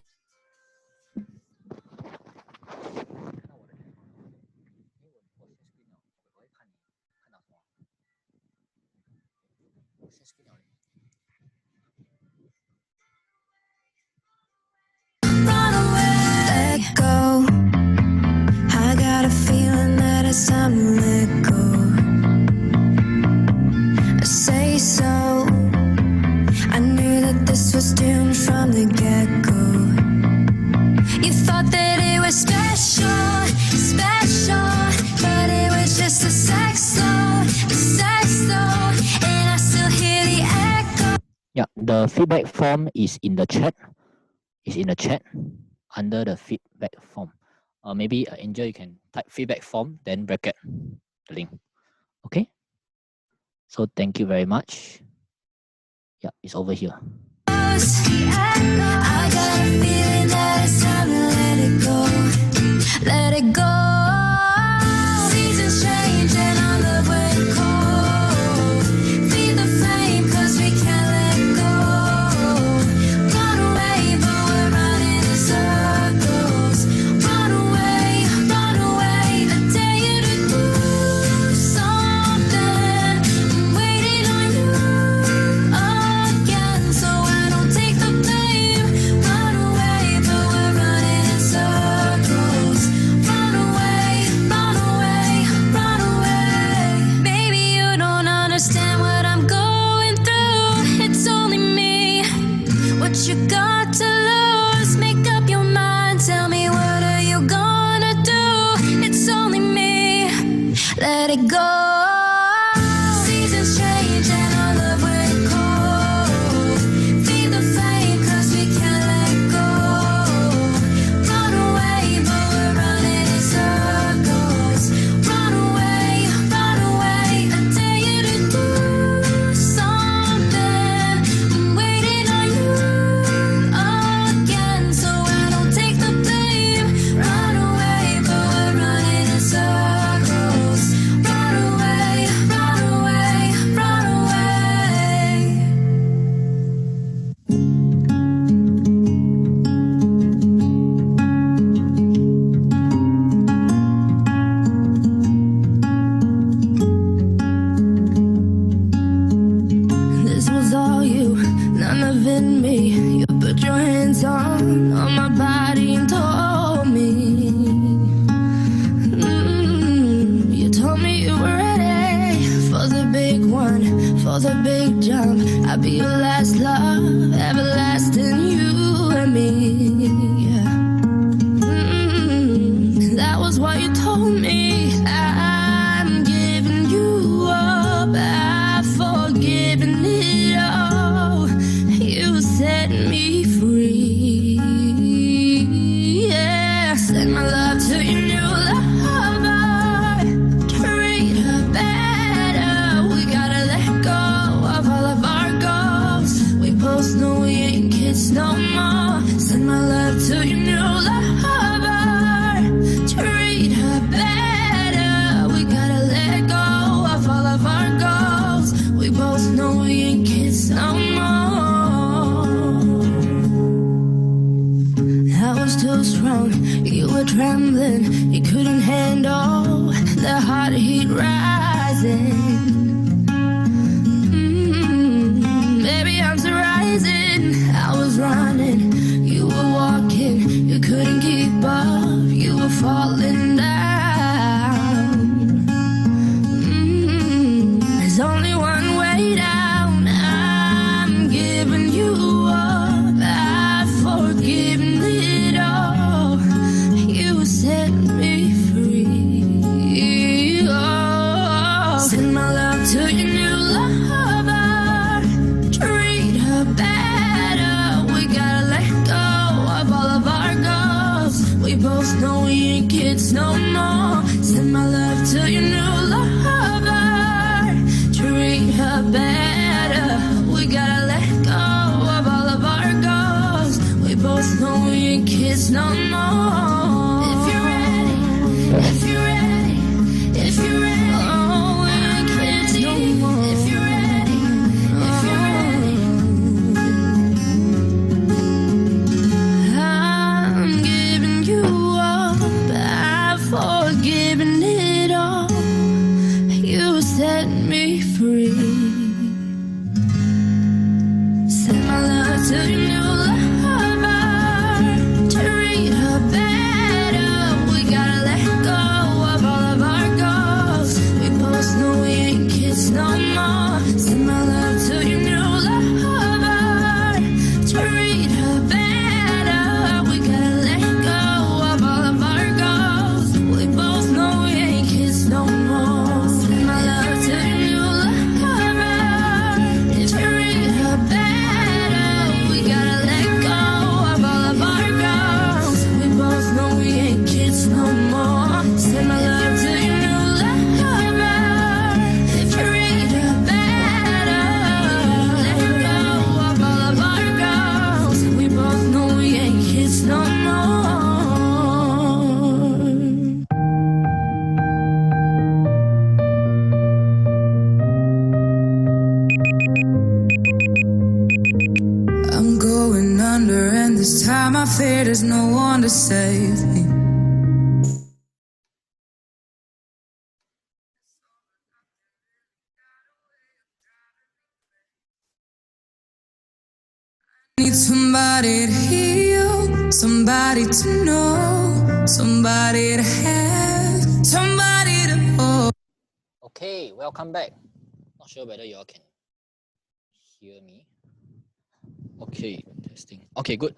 Let go. I got a feeling that it's time to let go. I say so. I knew that this was doomed from the get-go. You thought that it was special, special, but it was just a sex song, and I still hear the echo. Yeah, the feedback form is in the chat. It's in the chat under the feedback form. Maybe Angel, you can type feedback form, then bracket the link. Okay. So thank you very much. Yeah, it's over here. I got a feeling that it's time to let it go. Let it go. Seasons change and our love went cold. Feed the flame cause we can't let go. Run away but we're running in circles. Run away, I dare you to do something. I'm waiting on you again, so I don't take the blame. Run away but we're running in circles. Run away, baby, you don't understand what I'm going through. It's only me. What you got to lose? Make up your mind. Tell me, what are you gonna do? It's only me. Let it go. Seasons change and our love went cold. Feed the flame cause we can't let go. Run away but we're running in circles. Run away, I dare you to do something. I'm waiting on you again, so I don't take the blame. Run away but we're running in circles. Run away, run away, run away. This was all you, none of it me. You put your hands on my body and told me. You told me you were ready for the big one, for the big jump. I'd be your last love, everlasting, you and me. Yeah. That was what you told me. I'm giving you up. I've forgiven it all. You set me free. Yeah. Send my love to your new lover. Treat her better. We gotta let go of all of our goals. We both know we ain't kids no more. Send my love to your new lover. Treat her better. We gotta let go of all of our goals. We both know we ain't kids no more. I was too strong, you were trembling. You couldn't handle the hot heat rising. Baby, I'm rising. I was running, you were walking. You couldn't keep up, you were falling down. There's only one way down. I'm giving you up. I've forgiven it all. You set me free. Oh, send my love to your new lover. Treat her better. We gotta let go of all of our goals. We both know we ain't kids no more. Send my love to your new lover. Treat her better. We gotta let go of all of our goals. We both know we ain't kids no more. If you're ready, if you're ready, if you're ready, oh, we ain't kids no more. If you're ready, if you're ready, I'm giving you up. I've forgiven it all. You set me free. love to your new lover. Treat her better. We gotta let go of all of our goals. We both know we ain't kids no more. Send my love to your new lover. Treat her better. We gotta let go of all of our goals. We both know we ain't kids no more. Send my love to your new lover. Treat her better. We gotta let go of all of our goals. We both know we ain't kids no more. Send my love to your new lover. Treat her better. Let go of all of our goals. We both know we ain't kids no more. I'm going under, and this time I fear there's no one to save me. Need somebody to heal, somebody to know, somebody to have, somebody to hold. Okay, welcome back. Not sure whether you all can hear me. Okay, testing. Okay, good.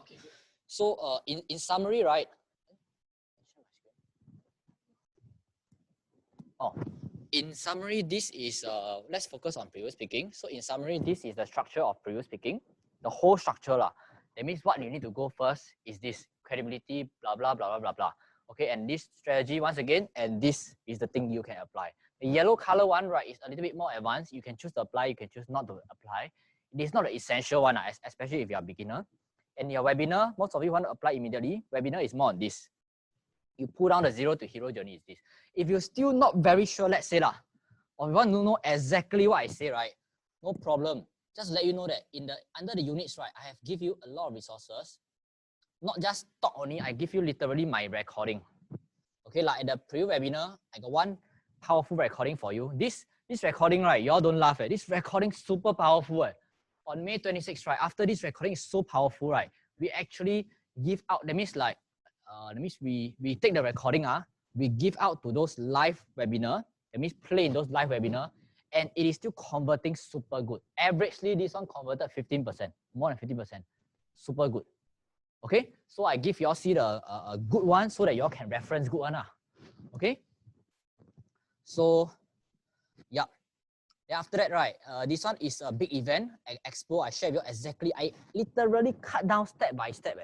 So in summary, right? In summary, this is let's focus on previous speaking. So in summary, this is the structure of previous speaking. The whole structure lah. That means what you need to go first is this credibility, blah blah blah blah blah blah. Okay, and this strategy once again, and this is the thing you can apply. The yellow color one, right, is a little bit more advanced. You can choose to apply, you can choose not to apply. It is not the essential one, especially if you are a beginner. And your webinar, most of you want to apply immediately. Webinar is more on this. You pull down the zero to hero journey is this. If you're still not very sure, let's say lah, or you want to know exactly what I say, right? No problem. Just let you know that under the units, right, I have give you a lot of resources. Not just talk only, I give you literally my recording. Okay, like at the previous webinar, I got one powerful recording for you. This recording, right, y'all don't laugh at this recording super powerful. On May 26th, right, after this recording is so powerful, right, we actually give out, that means like, that means we take the recording, we give out to those live webinar, that means play in those live webinar, and it is still converting super good. Averagely, this one converted 15%, more than 50%, super good. Okay, so I give y'all see the good one so that y'all can reference good one. Okay, so yeah. Then after that, right, this one is a big event, expo. I share with you exactly. I literally cut down step by step,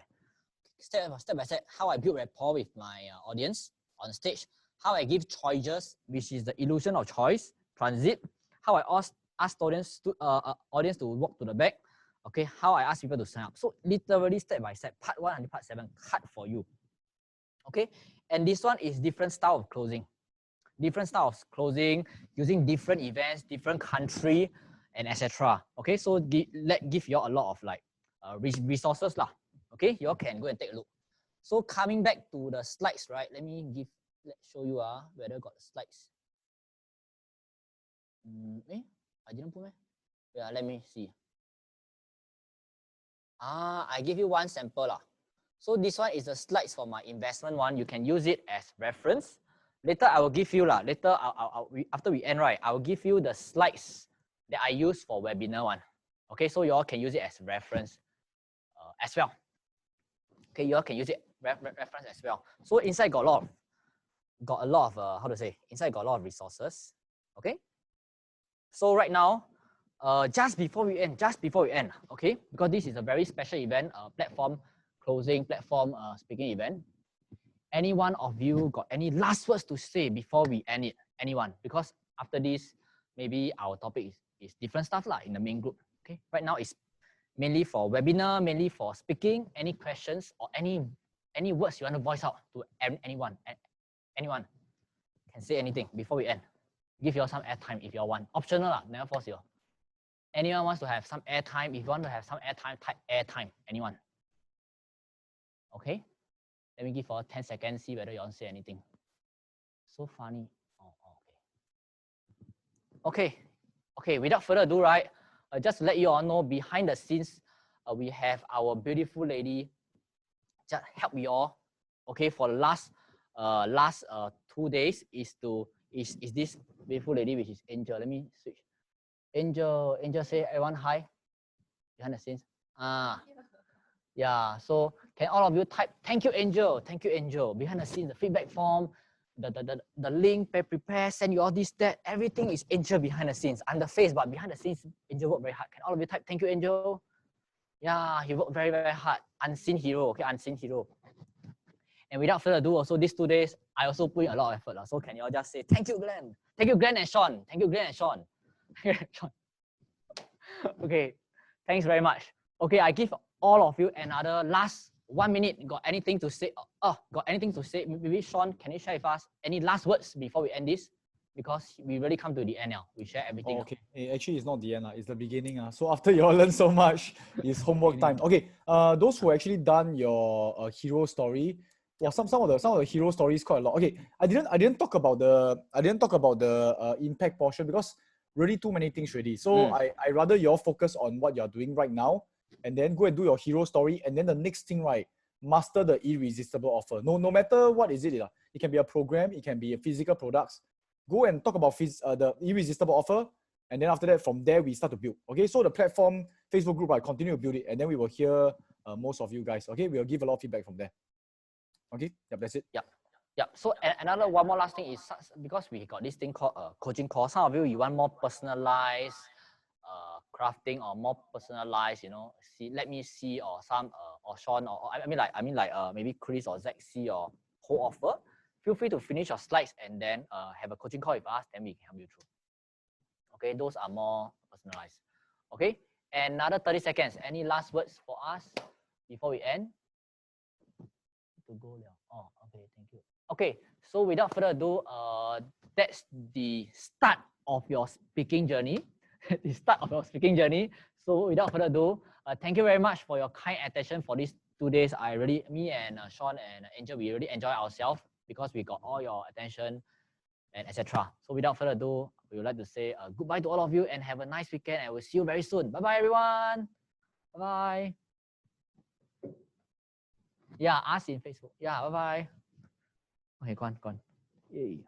step by step, how I build rapport with my audience on stage, how I give choices, which is the illusion of choice, transit, how I ask audience to walk to the back, okay, how I ask people to sign up. So literally step by step, part 1 and part 7, cut for you. Okay, and this one is different style of closing. Different styles of closing, using different events, different country, and etc. Okay, so give you all a lot of like resources lah. Okay, you all can go and take a look. So coming back to the slides, right? Let's show you whether got the slides. I didn't put it. Yeah, let me see. I give you one sample lah. So this one is the slides for my investment one. You can use it as reference. Later I will give you lah. Later after we end, right, I will give you the slides that I use for webinar one. Okay, so you all can use it as reference as well. Okay, you all can use it reference as well. So inside got a lot of how to say? Inside got a lot of resources. Okay. So right now, just before we end, okay, because this is a very special event, platform closing, platform speaking event. Any one of you got any last words to say before we end it? Anyone? Because after this, maybe our topic is different stuff lah in the main group. Okay, right now it's mainly for webinar, mainly for speaking. Any questions or any words you want to voice out to anyone? Anyone can say anything before we end. Give you all some airtime if you all want. Optional lah, never force you. Anyone wants to have some airtime? If you want to have some airtime, type airtime. Anyone? Okay. Let me give for 10 seconds, see whether you want to say anything. So funny. Oh, okay. Okay, without further ado, right, just to let you all know, behind the scenes, we have our beautiful lady just help you all. Okay, for the last 2 days is this beautiful lady, which is Angel. Let me switch. Angel say everyone hi behind the scenes. Yeah, so can all of you type thank you Angel behind the scenes, the feedback form, the link, prepare, send you all this, that, everything is Angel behind the scenes. I'm the face, but behind the scenes, Angel worked very hard. Can all of you type thank you Angel? Yeah, he worked very, very hard. Unseen hero, okay, unseen hero. And without further ado, also these 2 days, I also put in a lot of effort. So can you all just say thank you, Glenn? Thank you, Glenn and Sean. Thank you, Glenn and Sean. Okay, thanks very much. Okay, I give all of you another last 1 minute. Got anything to say? Got anything to say? Maybe Sean, can you share with us any last words before we end this? Because we really come to the end now. We share everything. Oh, okay. Actually, it's not the end. It's the beginning. So after you all learn so much, it's homework time. Okay. Those who actually done your hero story, well, some of the hero stories quite a lot. Okay. I didn't talk about the impact portion because really too many things already. So I rather you all focus on what you're doing right now, and then go and do your hero story, and then the next thing, right, master the irresistible offer. No matter what is it. It can be a program, it can be a physical products. Go and talk about the irresistible offer, and then after that, from there we start to build. Okay, so the platform Facebook group, I continue to build it, and then we will hear most of you guys. Okay, we'll give a lot of feedback from there. Okay, yep, that's it. Yep. So another one more last thing is because we got this thing called coaching call. Some of you want more personalized crafting or more personalized, let me see, or some or Sean, or I mean like maybe Chris or Zach see or whole offer. Feel free to finish your slides and then have a coaching call with us, then we can help you through. Okay, those are more personalized. Okay, another 30 seconds. Any last words for us before we end? To go now. Oh, okay, thank you. Okay, so without further ado, that's the start of your speaking journey. The start of your speaking journey. So without further ado, thank you very much for your kind attention for these 2 days. Me and Sean and Angel, we really enjoy ourselves because we got all your attention and etc. So without further ado, we would like to say goodbye to all of you and have a nice weekend, and we'll see you very soon. Bye-bye, everyone. Bye-bye. Yeah, ask in Facebook. Yeah, bye-bye. Okay, go on. Yay.